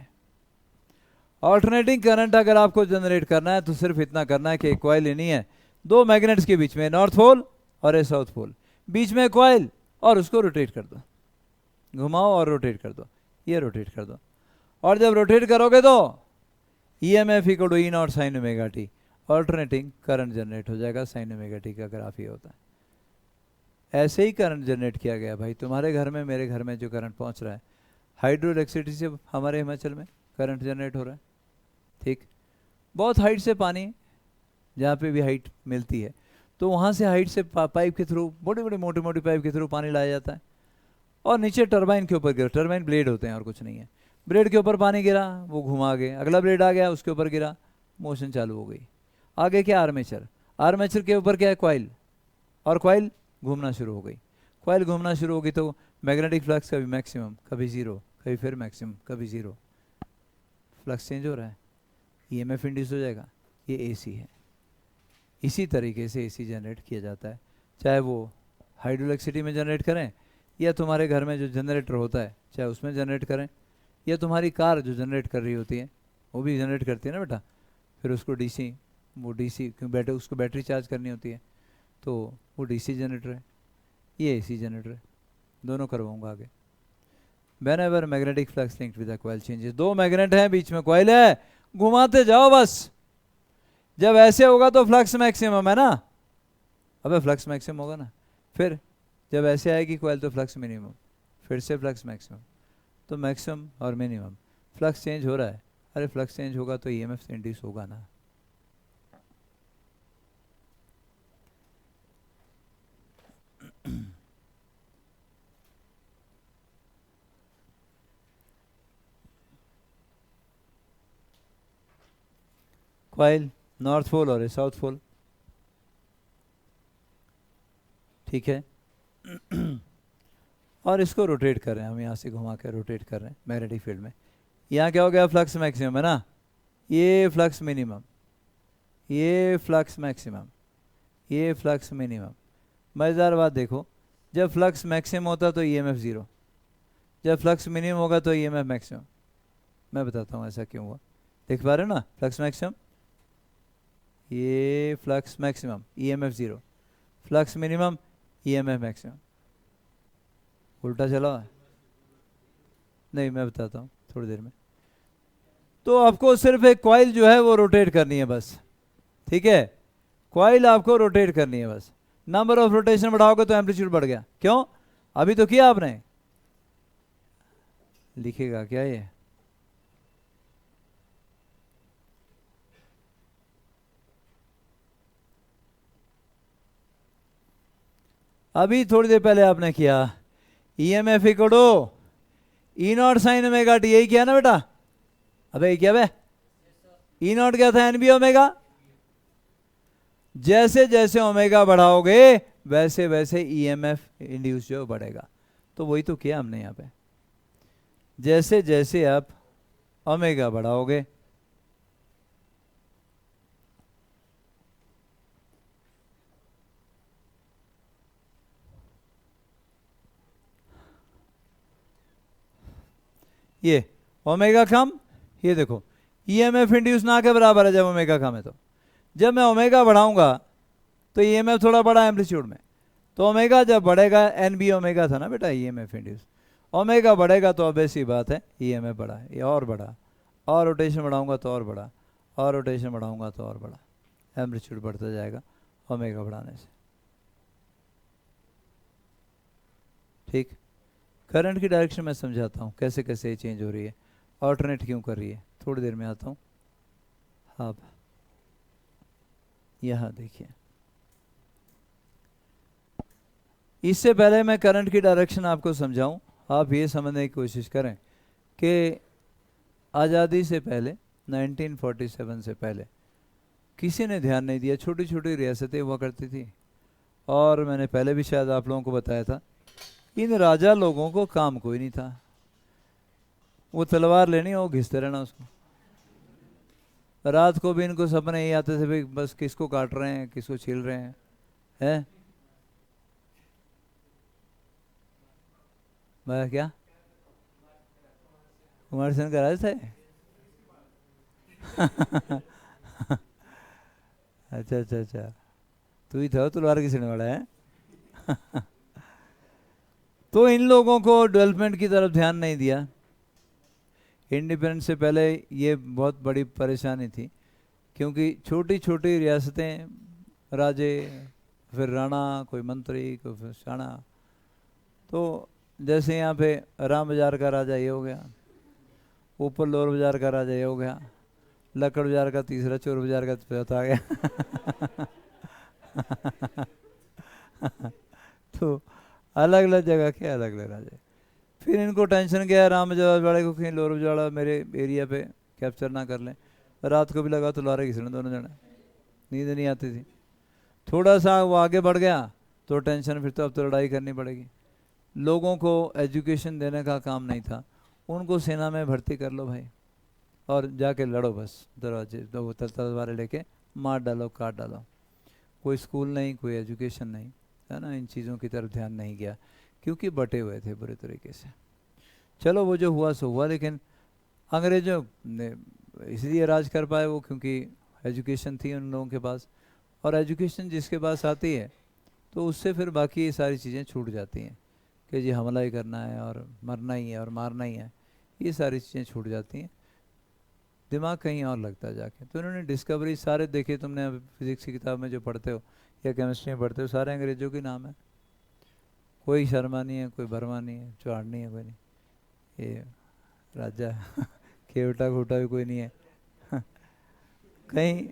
ऑल्टरनेटिंग करंट अगर आपको जनरेट करना है तो सिर्फ इतना करना है कि एक कॉइल लेनी है, दो मैग्नेट्स के बीच में, नॉर्थ पोल और ए साउथ पोल, बीच में कॉइल, और उसको रोटेट कर दो, घुमाओ और रोटेट कर दो, ये रोटेट कर दो। और जब रोटेट करोगे तो E M F equal to E naught sine omega t. Alternating current generate हो जाएगा। साइन ओमेगा टी का ग्राफ ये होता है। ऐसे ही करंट जनरेट किया गया भाई, तुम्हारे घर में मेरे घर में जो करंट पहुंच रहा है, हाइड्रो इलेक्ट्रिसिटी से हमारे हिमाचल में करंट जनरेट हो रहा है। ठीक, बहुत हाइट से पानी जहाँ पे भी हाइट मिलती है तो वहाँ से हाइट से पाइप के थ्रू, बड़ी बड़ी मोटी मोटी पाइप के थ्रू पानी लाया जाता है और नीचे टरबाइन के ऊपर गिरा। टरबाइन ब्लेड होते हैं और कुछ नहीं है। ब्लेड के ऊपर पानी गिरा, वो घुमा गए, अगला ब्लेड आ गया उसके ऊपर गिरा, मोशन चालू हो गई। आगे क्या, आर्मेचर। आर्मेचर के ऊपर क्या है, कॉइल, और कॉइल घूमना शुरू हो गई। कॉइल घूमना शुरू हो गई तो मैग्नेटिक फ्लक्स कभी मैक्सिमम, कभी ज़ीरो, कभी फिर मैक्सिमम, कभी ज़ीरो, फ्लक्स चेंज हो रहा है, ईएमएफ इंड्यूस हो जाएगा। ये एसी है। इसी तरीके से एसी जनरेट किया जाता है, चाहे वो हाइड्रो इलेक्ट्रिसिटी में जनरेट करें या तुम्हारे घर में जो जनरेटर होता है चाहे उसमें जनरेट करें, या तुम्हारी कार जो जनरेट कर रही होती है वो भी जनरेट करती है ना बेटा, फिर उसको डीसी, वो डीसी क्यों उसको बैटरी चार्ज करनी होती है तो वो डीसी जनरेटर है, ये एसी जनरेटर है। दोनों करवाऊंगा आगे। Whenever magnetic flux linked with a coil changes, दो मैग्नेट हैं, बीच में कॉइल है, घुमाते जाओ बस। जब ऐसे होगा तो फ्लक्स मैक्सिमम है ना, अबे फ्लक्स मैक्सिमम होगा ना। फिर जब ऐसे आएगी कॉइल तो फ्लक्स मिनिमम, फिर से फ्लक्स मैक्सिमम, तो मैक्सिमम और मिनिमम। फ्लक्स चेंज हो रहा है, अरे फ्लक्स चेंज होगा तो ईएमएफ इंड्यूस होगा ना। कॉइल नॉर्थ पोल और साउथ पोल, ठीक है। और इसको रोटेट कर रहे हैं हम, यहाँ से घुमा के रोटेट कर रहे हैं मैग्नेटिक फील्ड में। यहाँ क्या हो गया, फ्लक्स मैक्सिमम है ना, ये फ्लक्स मिनिमम, ये फ्लक्स मैक्सिमम, ये फ्लक्स मिनिमम। मज़ेदार बात देखो, जब फ्लक्स मैक्सिमम होता तो ईएमएफ ज़ीरो, जब फ्लक्स मिनिमम होगा तो ईएमएफ मैक्सिमम। मैं बताता हूँ ऐसा क्यों हुआ, देख पा रहे हो ना, फ्लक्स मैक्सिमम, ये flux maximum, EMF zero, flux minimum, EMF maximum. उल्टा चला हुआ है, नहीं मैं बताता हूँ थोड़ी देर में। तो आपको सिर्फ एक कॉइल जो है वो रोटेट करनी है बस, ठीक है, कॉइल आपको रोटेट करनी है बस। नंबर ऑफ रोटेशन बढ़ाओगे तो एम्पलीट्यूड बढ़ गया, क्यों, अभी तो किया आपने, लिखेगा क्या ये, अभी थोड़ी देर पहले आपने किया, EMF equal to E naught sine omega t, यही किया ना बेटा, अबे क्या बे, ई नॉट क्या था, एनबी ओमेगा। जैसे जैसे ओमेगा बढ़ाओगे वैसे वैसे ईएमएफ इंड्यूस जो बढ़ेगा, तो वही तो किया हमने यहाँ पे। जैसे जैसे आप ओमेगा बढ़ाओगे ये ओमेगा कम, ये देखो ईएमएफ इंड्यूस ना के बराबर है जब ओमेगा कम है। तो जब मैं ओमेगा बढ़ाऊंगा तो ईएमएफ थोड़ा बड़ा एम्पलीट्यूड में, तो ओमेगा जब बढ़ेगा, एन बी ओमेगा था ना बेटा ईएमएफ इंड्यूस, ओमेगा बढ़ेगा तो ऑब्वियस सी बात है ईएमएफ बढ़ा, ये और बढ़ा, और रोटेशन बढ़ाऊंगा तो और बढ़ा, और रोटेशन बढ़ाऊंगा तो और बढ़ा, एम्पलीट्यूड बढ़ता जाएगा ओमेगा बढ़ाने से। ठीक, करंट की डायरेक्शन मैं समझाता हूँ कैसे कैसे ये चेंज हो रही है, ऑल्टरनेट क्यों कर रही है, थोड़ी देर में आता हूँ। अब यहाँ देखिए, इससे पहले मैं करंट की डायरेक्शन आपको समझाऊं, आप ये समझने की कोशिश करें कि आज़ादी से पहले 1947 से पहले किसी ने ध्यान नहीं दिया, छोटी छोटी रियासतें हुआ करती थी, और मैंने पहले भी शायद आप लोगों को बताया था, इन राजा लोगों को काम कोई नहीं था, वो तलवार लेनी हो घिसते रहना उसको, रात को भी इनको सपने यही आते थे भाई बस किसको काट रहे हैं, किसको छील रहे हैं मैं क्या, कुमार सेन का राज थे। अच्छा अच्छा अच्छा, तू ही था तलवार घिसने वाला है। तो इन लोगों को डेवलपमेंट की तरफ ध्यान नहीं दिया। इंडिपेंडेंस से पहले ये बहुत बड़ी परेशानी थी क्योंकि छोटी छोटी रियासतें, राजे, फिर राणा, कोई मंत्री, कोई फिर शाना। तो जैसे यहाँ पे राम बाजार का राजा ये हो गया, ऊपर लोअर बाजार का राजा ये हो गया, लकड़ बाजार का तीसरा, चोर बाजार का चौथा आ गया। तो अलग अलग जगह के अलग अलग राजे। फिर इनको टेंशन क्या है, राम बाजार को कहीं लोअर बाजार मेरे एरिया पे कैप्चर ना कर लें। रात को भी लगा तो लारे घिसने दोनों जने, नींद नहीं आती थी। थोड़ा सा वो आगे बढ़ गया तो टेंशन, फिर तो अब तो लड़ाई करनी पड़ेगी। लोगों को एजुकेशन देने का काम नहीं था, उनको सेना में भर्ती कर लो भाई और जाके लड़ो, बस दरवाजे दो तलवारें लेके मार डालो, काट डालो। कोई स्कूल नहीं, कोई एजुकेशन नहीं, है ना। इन चीज़ों की तरफ ध्यान नहीं गया क्योंकि बटे हुए थे बुरे तरीके से। चलो वो जो हुआ सो हुआ, लेकिन अंग्रेजों ने इसलिए राज कर पाए वो क्योंकि एजुकेशन थी उन लोगों के पास। और एजुकेशन जिसके पास आती है तो उससे फिर बाकी ये सारी चीज़ें छूट जाती हैं कि जी हमला ही करना है और मरना ही है और मारना ही है, ये सारी चीज़ें छूट जाती हैं, दिमाग कहीं और लगता है जाके। तो इन्होंने डिस्कवरी सारे देखे, तुमने अब फिजिक्स की किताब में जो पढ़ते हो या केमिस्ट्री में पढ़ते हो, सारे अंग्रेजों के नाम है। कोई शर्मा नहीं है, कोई बर्मा नहीं है, चौहान नहीं है, कोई नहीं, ये राजा केवटा घोटा भी कोई नहीं है। कहीं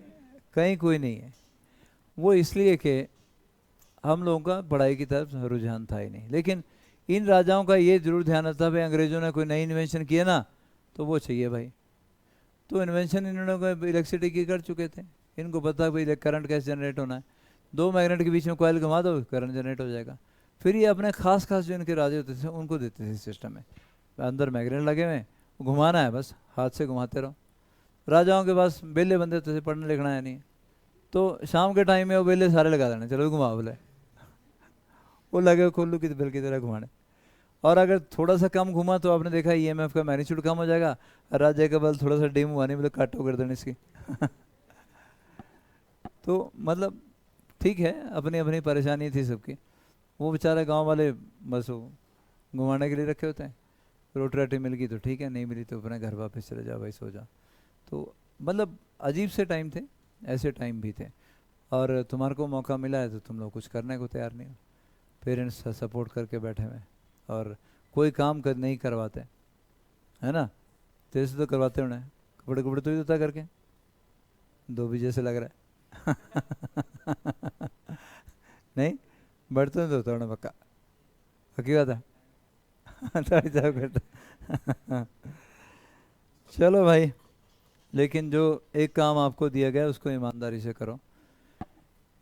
कहीं कोई नहीं है। वो इसलिए कि हम लोगों का पढ़ाई की तरफ रुझान था ही नहीं। लेकिन इन राजाओं का ये जरूर ध्यान रहता है भाई अंग्रेजों ने कोई नई इन्वेंशन किया ना तो वो चाहिए भाई। तो इन्वेंशन इन्होंने इलेक्ट्रिसिटी की कर चुके थे, इनको पता है भाई करंट कैसे जनरेट होना है, 2 मैग्नेट के बीच में कॉइल घुमा दो करंट जनरेट हो जाएगा। फिर ये अपने खास खास जो इनके राजे होते थे उनको देते थे सिस्टम में, अंदर मैग्नेट लगे हुए, घुमाना है बस, हाथ से घुमाते रहो। राजाओं के पास बेले बंदे होते थे, पढ़ना लिखना है नहीं, तो शाम के टाइम में वो बेले सारे लगा देने, चलो घुमाओ बोले, वो लगे कोल्लू की बेल की तरह घुमाने। और अगर थोड़ा सा कम घुमा तो आपने देखा ईएमएफ का मैग्नीट्यूड कम हो जाएगा, राजा का बल थोड़ा सा डिम हुआ नहीं बोले काटो कर देने इसकी। तो मतलब ठीक है, अपनी अपनी परेशानी थी सबकी। वो बेचारे गांव वाले बस वो घुमाने के लिए रखे होते हैं, रोटी राटी मिल गई तो ठीक है, नहीं मिली तो अपने घर वापस चले जाओ भाई, सो जाओ। तो मतलब अजीब से टाइम थे, ऐसे टाइम भी थे। और तुम्हारे को मौका मिला है तो तुम लोग कुछ करने को तैयार नहीं हो, पेरेंट्स सपोर्ट करके बैठे हुए और कोई काम कर नहीं करवाते, है ना। तेरे से तो करवाते होने, कपड़े कपड़े तो ही देता करके, धोबी जैसे लग रहा है। नहीं बर्तन धोता होना पक्का, पक्की बात है। चलो भाई, लेकिन जो एक काम आपको दिया गया उसको ईमानदारी से करो।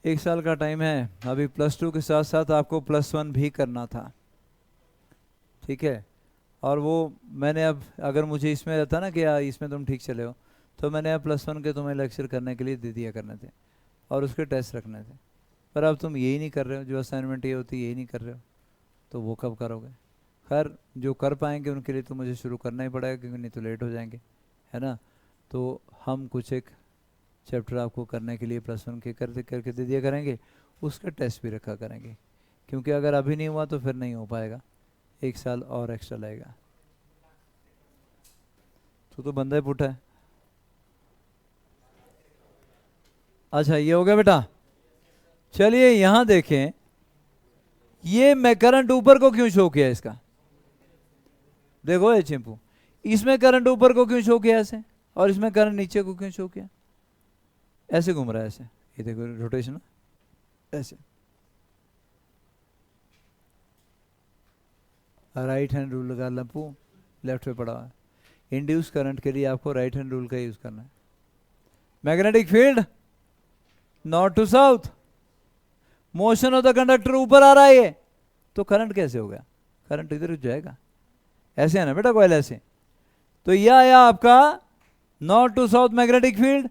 1 साल का टाइम है, अभी +2 के साथ साथ आपको +1 भी करना था, ठीक है। और वो मैंने अब अगर मुझे इसमें रहता ना कि यार इसमें तुम ठीक चले हो तो मैंने अब +1 के तुम्हें लेक्चर करने के लिए दे दिया करने थे और उसके टेस्ट रखने थे। पर अब तुम यही नहीं कर रहे हो, जो असाइनमेंट ये होती है यही नहीं कर रहे हो, तो वो कब करोगे। खैर जो कर पाएंगे उनके लिए तो मुझे शुरू करना ही पड़ेगा क्योंकि नहीं तो लेट हो जाएंगे, है ना। तो हम कुछ एक चैप्टर आपको करने के लिए +1 के करके दे दिया करेंगे, उसका टेस्ट भी रखा करेंगे, क्योंकि अगर अभी नहीं हुआ तो फिर नहीं हो पाएगा, 1 साल और एक्स्ट्रा लगेगा। तो बंदा ही पुट्ठा है। अच्छा ये हो गया बेटा। चलिए यहां देखें, ये मैं करंट ऊपर को क्यों शो किया इसका, देखो ये चिंपू, इसमें करंट ऊपर को क्यों शो किया ऐसे और इसमें करंट नीचे को क्यों शो किया, ऐसे घूम रहा है ऐसे, ये देखो रोटेशन ऐसे। राइट हैंड रूल लगा लंपू, लेफ्ट पे पड़ा हुआ है। इंड्यूस करंट के लिए आपको राइट हैंड रूल का यूज करना है। Magnetic field north to south, motion of the conductor ऊपर आ रहा है ये, तो करंट कैसे हो गया, करंट इधर जाएगा, ऐसे है ना बेटा कॉइल ऐसे। तो यह आया आपका north to south magnetic field,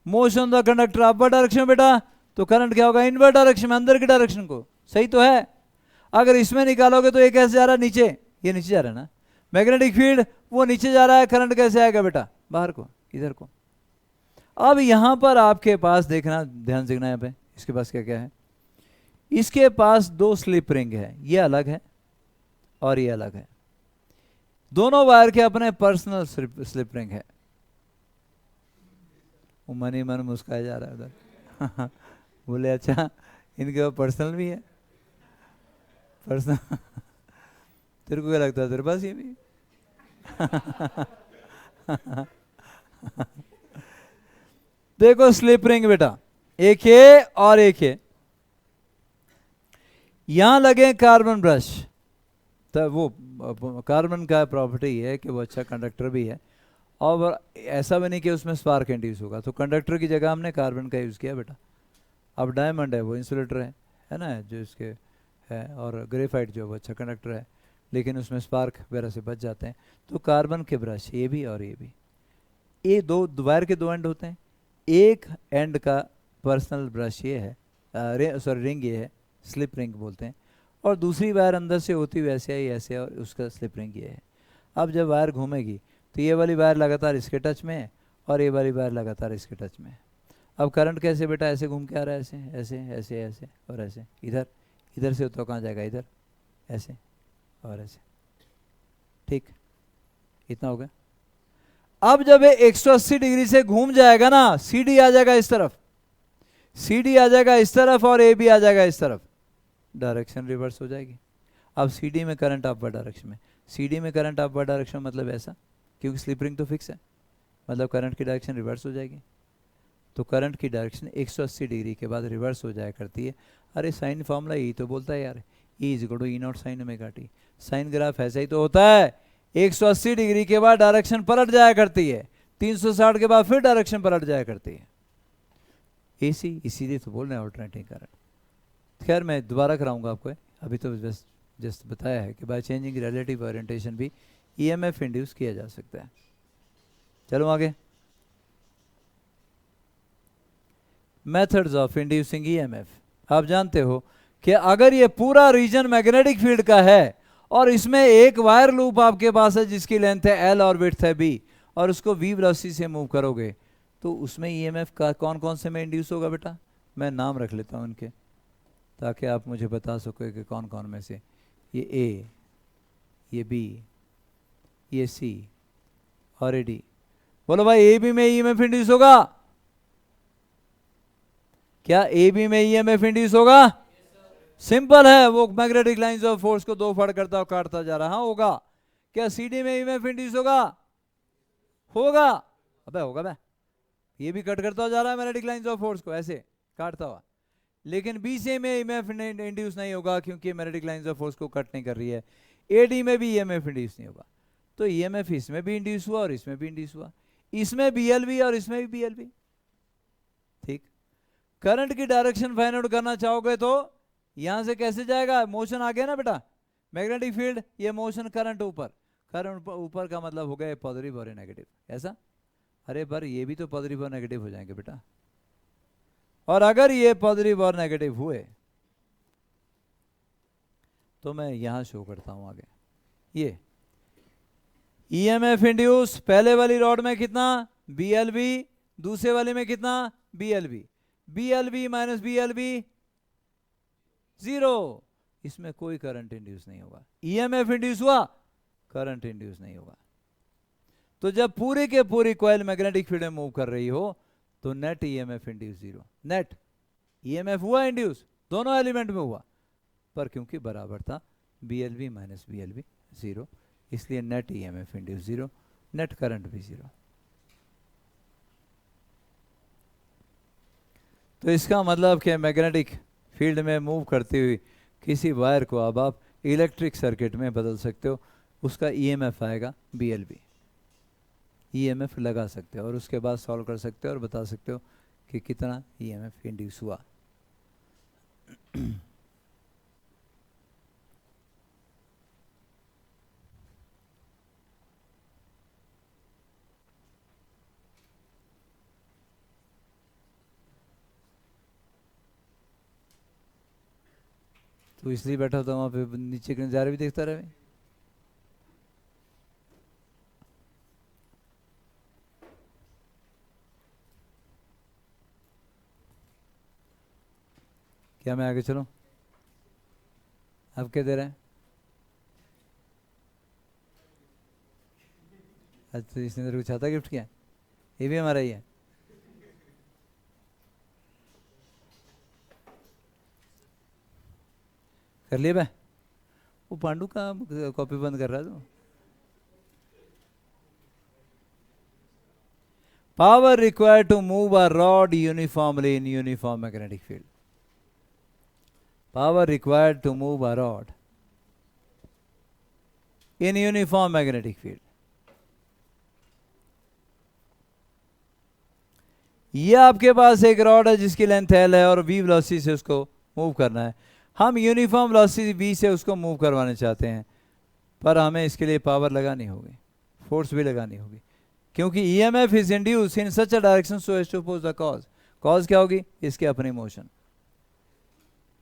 motion the conductor upper direction बेटा, तो करंट क्या होगा इनवर्ट डायरेक्शन में, अंदर की डायरेक्शन को, सही तो है। अगर इसमें निकालोगे तो ये कैसे जा रहा है नीचे, ये नीचे जा रहा है ना मैग्नेटिक फील्ड, वो नीचे जा रहा है, करंट कैसे आएगा बेटा बाहर को, इधर को। अब यहां पर आपके पास देखना, ध्यान से देखना यहाँ पे, इसके पास क्या क्या है, इसके पास 2 स्लिप रिंग है, ये अलग है और ये अलग है, दोनों वायर के अपने पर्सनल स्लिप रिंग है। वो मन ही मन मुस्काया जा रहा है उधर। बोले अच्छा इनके पास पर्सनल भी है, पर्सनल। तेरे को क्या लगता है तेरे पास ये भी? देखो स्लिप रिंग बेटा, एक है और एक है। यहां लगे कार्बन ब्रश, तो वो कार्बन का प्रॉपर्टी है कि वो अच्छा कंडक्टर भी है, और ऐसा भी नहीं कि उसमें स्पार्क इंड्यूस होगा, तो कंडक्टर की जगह हमने कार्बन का यूज़ किया बेटा। अब डायमंड है वो इंसुलेटर है ना, जो इसके है, और ग्रेफाइट जो वो अच्छा कंडक्टर है, लेकिन उसमें स्पार्क वगैरह से बच जाते हैं। तो कार्बन के ब्रश ये भी और ये भी, ये दो वायर के दो एंड होते हैं। एक एंड का पर्सनल ब्रश ये है, सॉरी रिंग ये है, स्लिप रिंग बोलते हैं, और दूसरी वायर अंदर से होती हुई ऐसे आई ऐसे, और उसका स्लिप रिंग ये है। अब जब वायर घूमेगी तो ये वाली वायर लगातार इसके टच में है, और ये वाली वायर लगातार इसके टच में है। अब करंट कैसे बेटा, ऐसे घूम के आ रहा है, ऐसे ऐसे ऐसे ऐसे और ऐसे, इधर इधर से तो कहाँ जाएगा, इधर ऐसे और ऐसे, ठीक, इतना हो गया। अब जब ये 180 डिग्री से घूम जाएगा ना, CD आ जाएगा इस तरफ, CD आ जाएगा इस तरफ, और AB आ जाएगा इस तरफ, डायरेक्शन रिवर्स हो जाएगी। अब CD में करंट अपवर्ड डायरेक्शन में, CD में करंट अपवर्ड डायरेक्शन मतलब ऐसा, क्योंकि स्लिप रिंग तो फिक्स है, मतलब करंट की डायरेक्शन रिवर्स हो जाएगी। तो करंट की डायरेक्शन 180 डिग्री के बाद रिवर्स हो जाया करती है। अरे साइन फॉर्मूला यही तो बोलता है यार, E=E0 sine omega t. Sine graph ऐसा ही तो होता है, 180 डिग्री के बाद डायरेक्शन पलट जाया करती है, 360 के बाद फिर डायरेक्शन पलट जाया करती है। AC इसीलिए तो बोल रहे हैं ऑल्टरनेटिंग करंट। खैर मैं दोबारा कराऊंगा आपको, अभी तो जस्ट बताया है कि बाय चेंजिंग रिलेटिव ओरिएंटेशन भी EMF इंड्यूस किया जा सकता है। चलो आगे, मेथड्स ऑफ इंड्यूसिंग EMF। आप जानते हो कि अगर ये पूरा रीजन मैग्नेटिक फील्ड का है, और इसमें एक वायर लूप आपके पास है जिसकी लेंथ है L और विड्थ है B, और उसको V वेलोसिटी से मूव करोगे, तो उसमें EMF का कौन कौन से में इंड्यूस होगा बेटा? मैं नाम रख लेता हूँ इनके, ताकि आप मुझे बता सको कि कौन कौन में से। ये A, ये B, ये C और ये D। बोलो भाई AB में EMF इंड्यूस होगा क्या? AB में EMF इंड्यूस होगा? सिंपल है, वो मैग्नेटिक लाइंस ऑफ फोर्स को दो फाड़ करता और काटता जा रहा। हाँ होगा। क्या CD में EMF इंड्यूस होगा? होगा। अबे होगा बे, ये भी कट करता जा रहा है मैग्नेटिक लाइंस ऑफ फोर्स को, ऐसे काटता हुआ। लेकिन BC में EMF इंड्यूस नहीं होगा, क्योंकि मैग्नेटिक लाइंस ऑफ फोर्स को कट नहीं कर रही है। AD में भी EMF इंड्यूस नहीं होगा। तो EMF इसमें भी इंड्यूस हुआ और इसमें भी इंड्यूस हुआ, इसमें BLV और इसमें भी BLV। ठीक, करंट की डायरेक्शन फाइंड आउट करना चाहोगे तो यहां से कैसे जाएगा? मोशन आ गया ना बेटा, मैग्नेटिक फील्ड, ये मोशन करंट ऊपर, करंट ऊपर का मतलब हो गया पॉजिटिव और नेगेटिव, ऐसा। अरे पर ये भी तो पॉजिटिव और नेगेटिव हो जाएंगे बेटा, और अगर ये पॉजिटिव और नेगेटिव हुए तो मैं यहां शो करता हूं आगे। ये EMF इंड्यूस पहले वाली रॉड में कितना? BLV, दूसरे वाले में कितना? BLV। BLV माइनस BLV 0, इसमें कोई करंट इंड्यूस नहीं होगा। EMF इंड्यूस हुआ, करंट इंड्यूस नहीं होगा। तो जब पूरी के पूरी कॉइल मैग्नेटिक फील्ड में मूव कर रही हो तो net EMF induce 0। Net EMF हुआ इंड्यूस, दोनों एलिमेंट में हुआ, पर क्योंकि बराबर था BLV माइनस BLV 0, इसलिए net EMF induce 0, net current भी 0। तो इसका मतलब कि मैग्नेटिक फील्ड में मूव करती हुई किसी वायर को अब आप इलेक्ट्रिक सर्किट में बदल सकते हो, उसका EMF आएगा BLV। EMF लगा सकते हो और उसके बाद सॉल्व कर सकते हो और बता सकते हो कि कितना EMF इंड्यूस हुआ। तो इसलिए बैठा था वहां पे, नीचे के नज़ारे भी देखता रहे। क्या मैं आगे चलूं? आप क्या दे रहे हैं? अच्छा, इसने तेरे को छाता गिफ्ट किया, ये भी हमारा ही है। कर लिया बे? वो पांडु का कॉपी बंद कर रहा है तो। Power required to move a rod uniformly in uniform magnetic field. Power required to move a rod in uniform magnetic field. ये आपके पास एक रॉड है जिसकी लेंथ L है और v वेलोसिटी से उसको मूव करना है। हम यूनिफॉर्म वेलोसिटी v से उसको मूव करवाना चाहते हैं, पर हमें इसके लिए पावर लगानी होगी, फोर्स भी लगानी होगी, क्योंकि EMF is induce in such a direction so as to oppose the cause. Cause क्या होगी? इसके अपनी मोशन।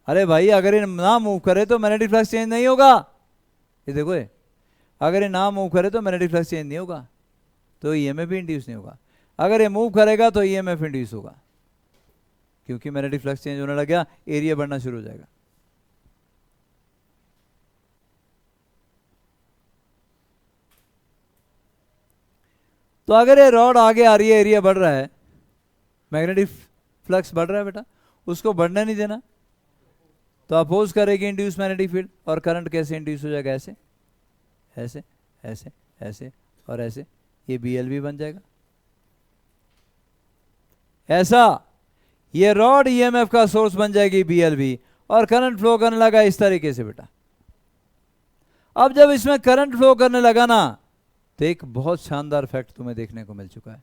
अरे भाई अगर ये ना मूव करे तो मैग्नेटिक फ्लक्स चेंज नहीं होगा। ये देखो ये, अगर ये ना मूव करे तो मैग्नेटिक फ्लक्स चेंज नहीं होगा, तो EMF भी इंड्यूस नहीं होगा। अगर ये मूव करेगा तो EMF इंड्यूस होगा, क्योंकि मैग्नेटिक फ्लक्स चेंज होने लग गया, एरिया बढ़ना शुरू हो जाएगा। तो अगर ये रॉड आगे आ रही है, एरिया बढ़ रहा है, मैग्नेटिक फ्लक्स बढ़ रहा है बेटा, उसको बढ़ने नहीं देना, तो अपोज करेगी इंड्यूस मैग्नेटिक फील्ड। और करंट कैसे इंड्यूस हो जाएगा? ऐसे ऐसे ऐसे ऐसे और ऐसे, ये BLV बन जाएगा। ऐसा ये रॉड EMF का सोर्स बन जाएगी BLV, और करंट फ्लो करने लगा इस तरीके से बेटा। अब जब इसमें करंट फ्लो करने लगा ना, तो एक बहुत शानदार फैक्ट तुम्हें देखने को मिल चुका है।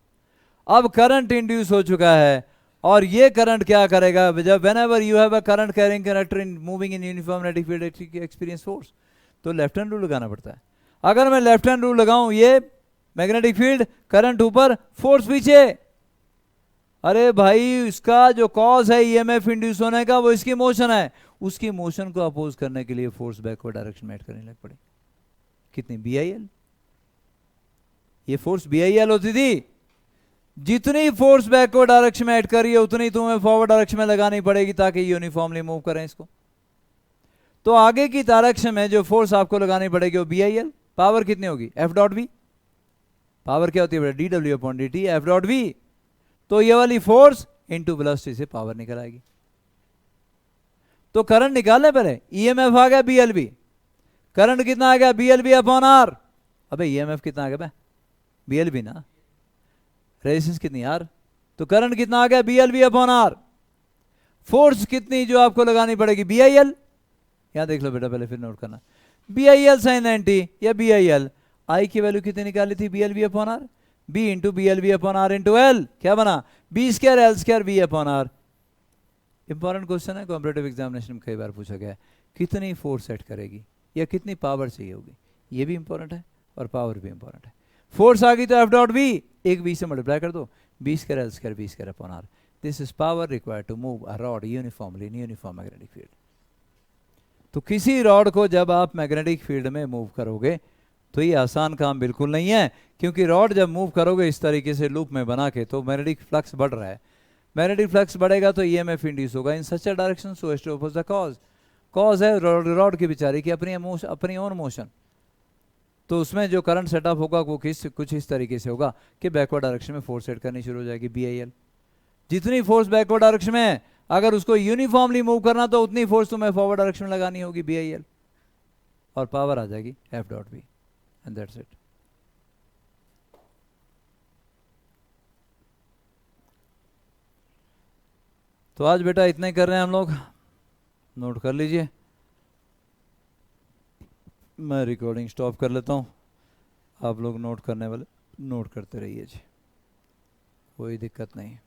अब करंट इंड्यूस हो चुका है, और ये करंट क्या करेगा? जब whenever you have a current carrying conductor in moving in uniform magnetic field experience force, तो लेफ्ट हैंड रूल लगाना पड़ता है। अगर मैं लेफ्ट हैंड रूल लगाऊं, ये मैग्नेटिक फील्ड, करंट ऊपर, फोर्स पीछे, अरे भाई इसका जो कॉज है EMF इंड्यूस होने का, वो इसकी मोशन है। उसकी मोशन को अपोज करने के लिए फोर्स बैकवर्ड डायरेक्शन में ऐड करने लग पड़े। कितनी? BIL। ये फोर्स BIL होती थी। जितनी फोर्स बैकवर्ड डायरेक्शन में ऐड करी है, उतनी तुम्हें फॉरवर्ड डायरेक्शन में लगानी पड़ेगी, ताकि यूनिफॉर्मली मूव करें इसको। तो आगे की डायरेक्शन में जो फोर्स आपको लगानी पड़ेगी वो BIL। पावर कितनी होगी? F.V। पावर क्या होती है? dW/dt F.V। तो ये वाली फोर्स इंटू वेलोसिटी से पावर निकल आएगी। तो करंट निकालने पहले EMF आ गया BLV। करंट कितना आ गया? BLV/R। अबे EMF कितना आ गया? BLV ना। रेजिस्टेंस कितनी? R। तो करंट कितना आ गया? BLV/R। फोर्स कितनी जो आपको लगानी पड़ेगी? BIL। यहां देख लो बेटा, पहले फिर नोट करना। BIL sin 90 या BIL। I की वैल्यू कितनी निकाली थी? BLV/R। B into BLV/R into L। क्या बना? B²L² V/R। इंपॉर्टेंट क्वेश्चन है, कॉम्पिटिटिव एग्जामिनेशन में कई बार पूछा गया है। कितनी फोर्स सेट करेगी या कितनी पावर चाहिए होगी, ये भी इंपॉर्टेंट है और पावर भी इंपॉर्टेंट है। फोर्स आ गई तो F.V, एक V से मल्टीप्लाई कर दो, B²L² V²R। This is power required to move a rod uniformly in uniform magnetic field. तो किसी रॉड को जब आप मैग्नेटिक फील्ड में मूव करोगे, तो ये आसान काम बिल्कुल नहीं है, क्योंकि रॉड जब मूव करोगे इस तरीके से लूप में बना के, तो मैग्नेटिक फ्लक्स बढ़ रहा है। मैग्नेटिक फ्लक्स बढ़ेगा तो EMF इंड्यूस होगा in such a direction so as to oppose the cause. Cause है रॉड की बेचारी की अपनी ओन मोशन। तो उसमें जो करंट सेटअप होगा वो कुछ इस तरीके से होगा कि बैकवर्ड डायरेक्शन में फोर्स सेट करनी शुरू हो जाएगी, BIL। जितनी फोर्स बैकवर्ड डायरेक्शन में है, अगर उसको यूनिफॉर्मली मूव करना तो उतनी फोर्स तुम्हें फॉरवर्ड डायरेक्शन में लगानी होगी, BIL, और पावर आ जाएगी F.V, एंड दैट्स इट। तो आज बेटा इतना ही कर रहे हैं हम लोग, नोट कर लीजिए। मैं रिकॉर्डिंग स्टॉप कर लेता हूँ, आप लोग नोट करने वाले नोट करते रहिए जी, कोई दिक्कत नहीं।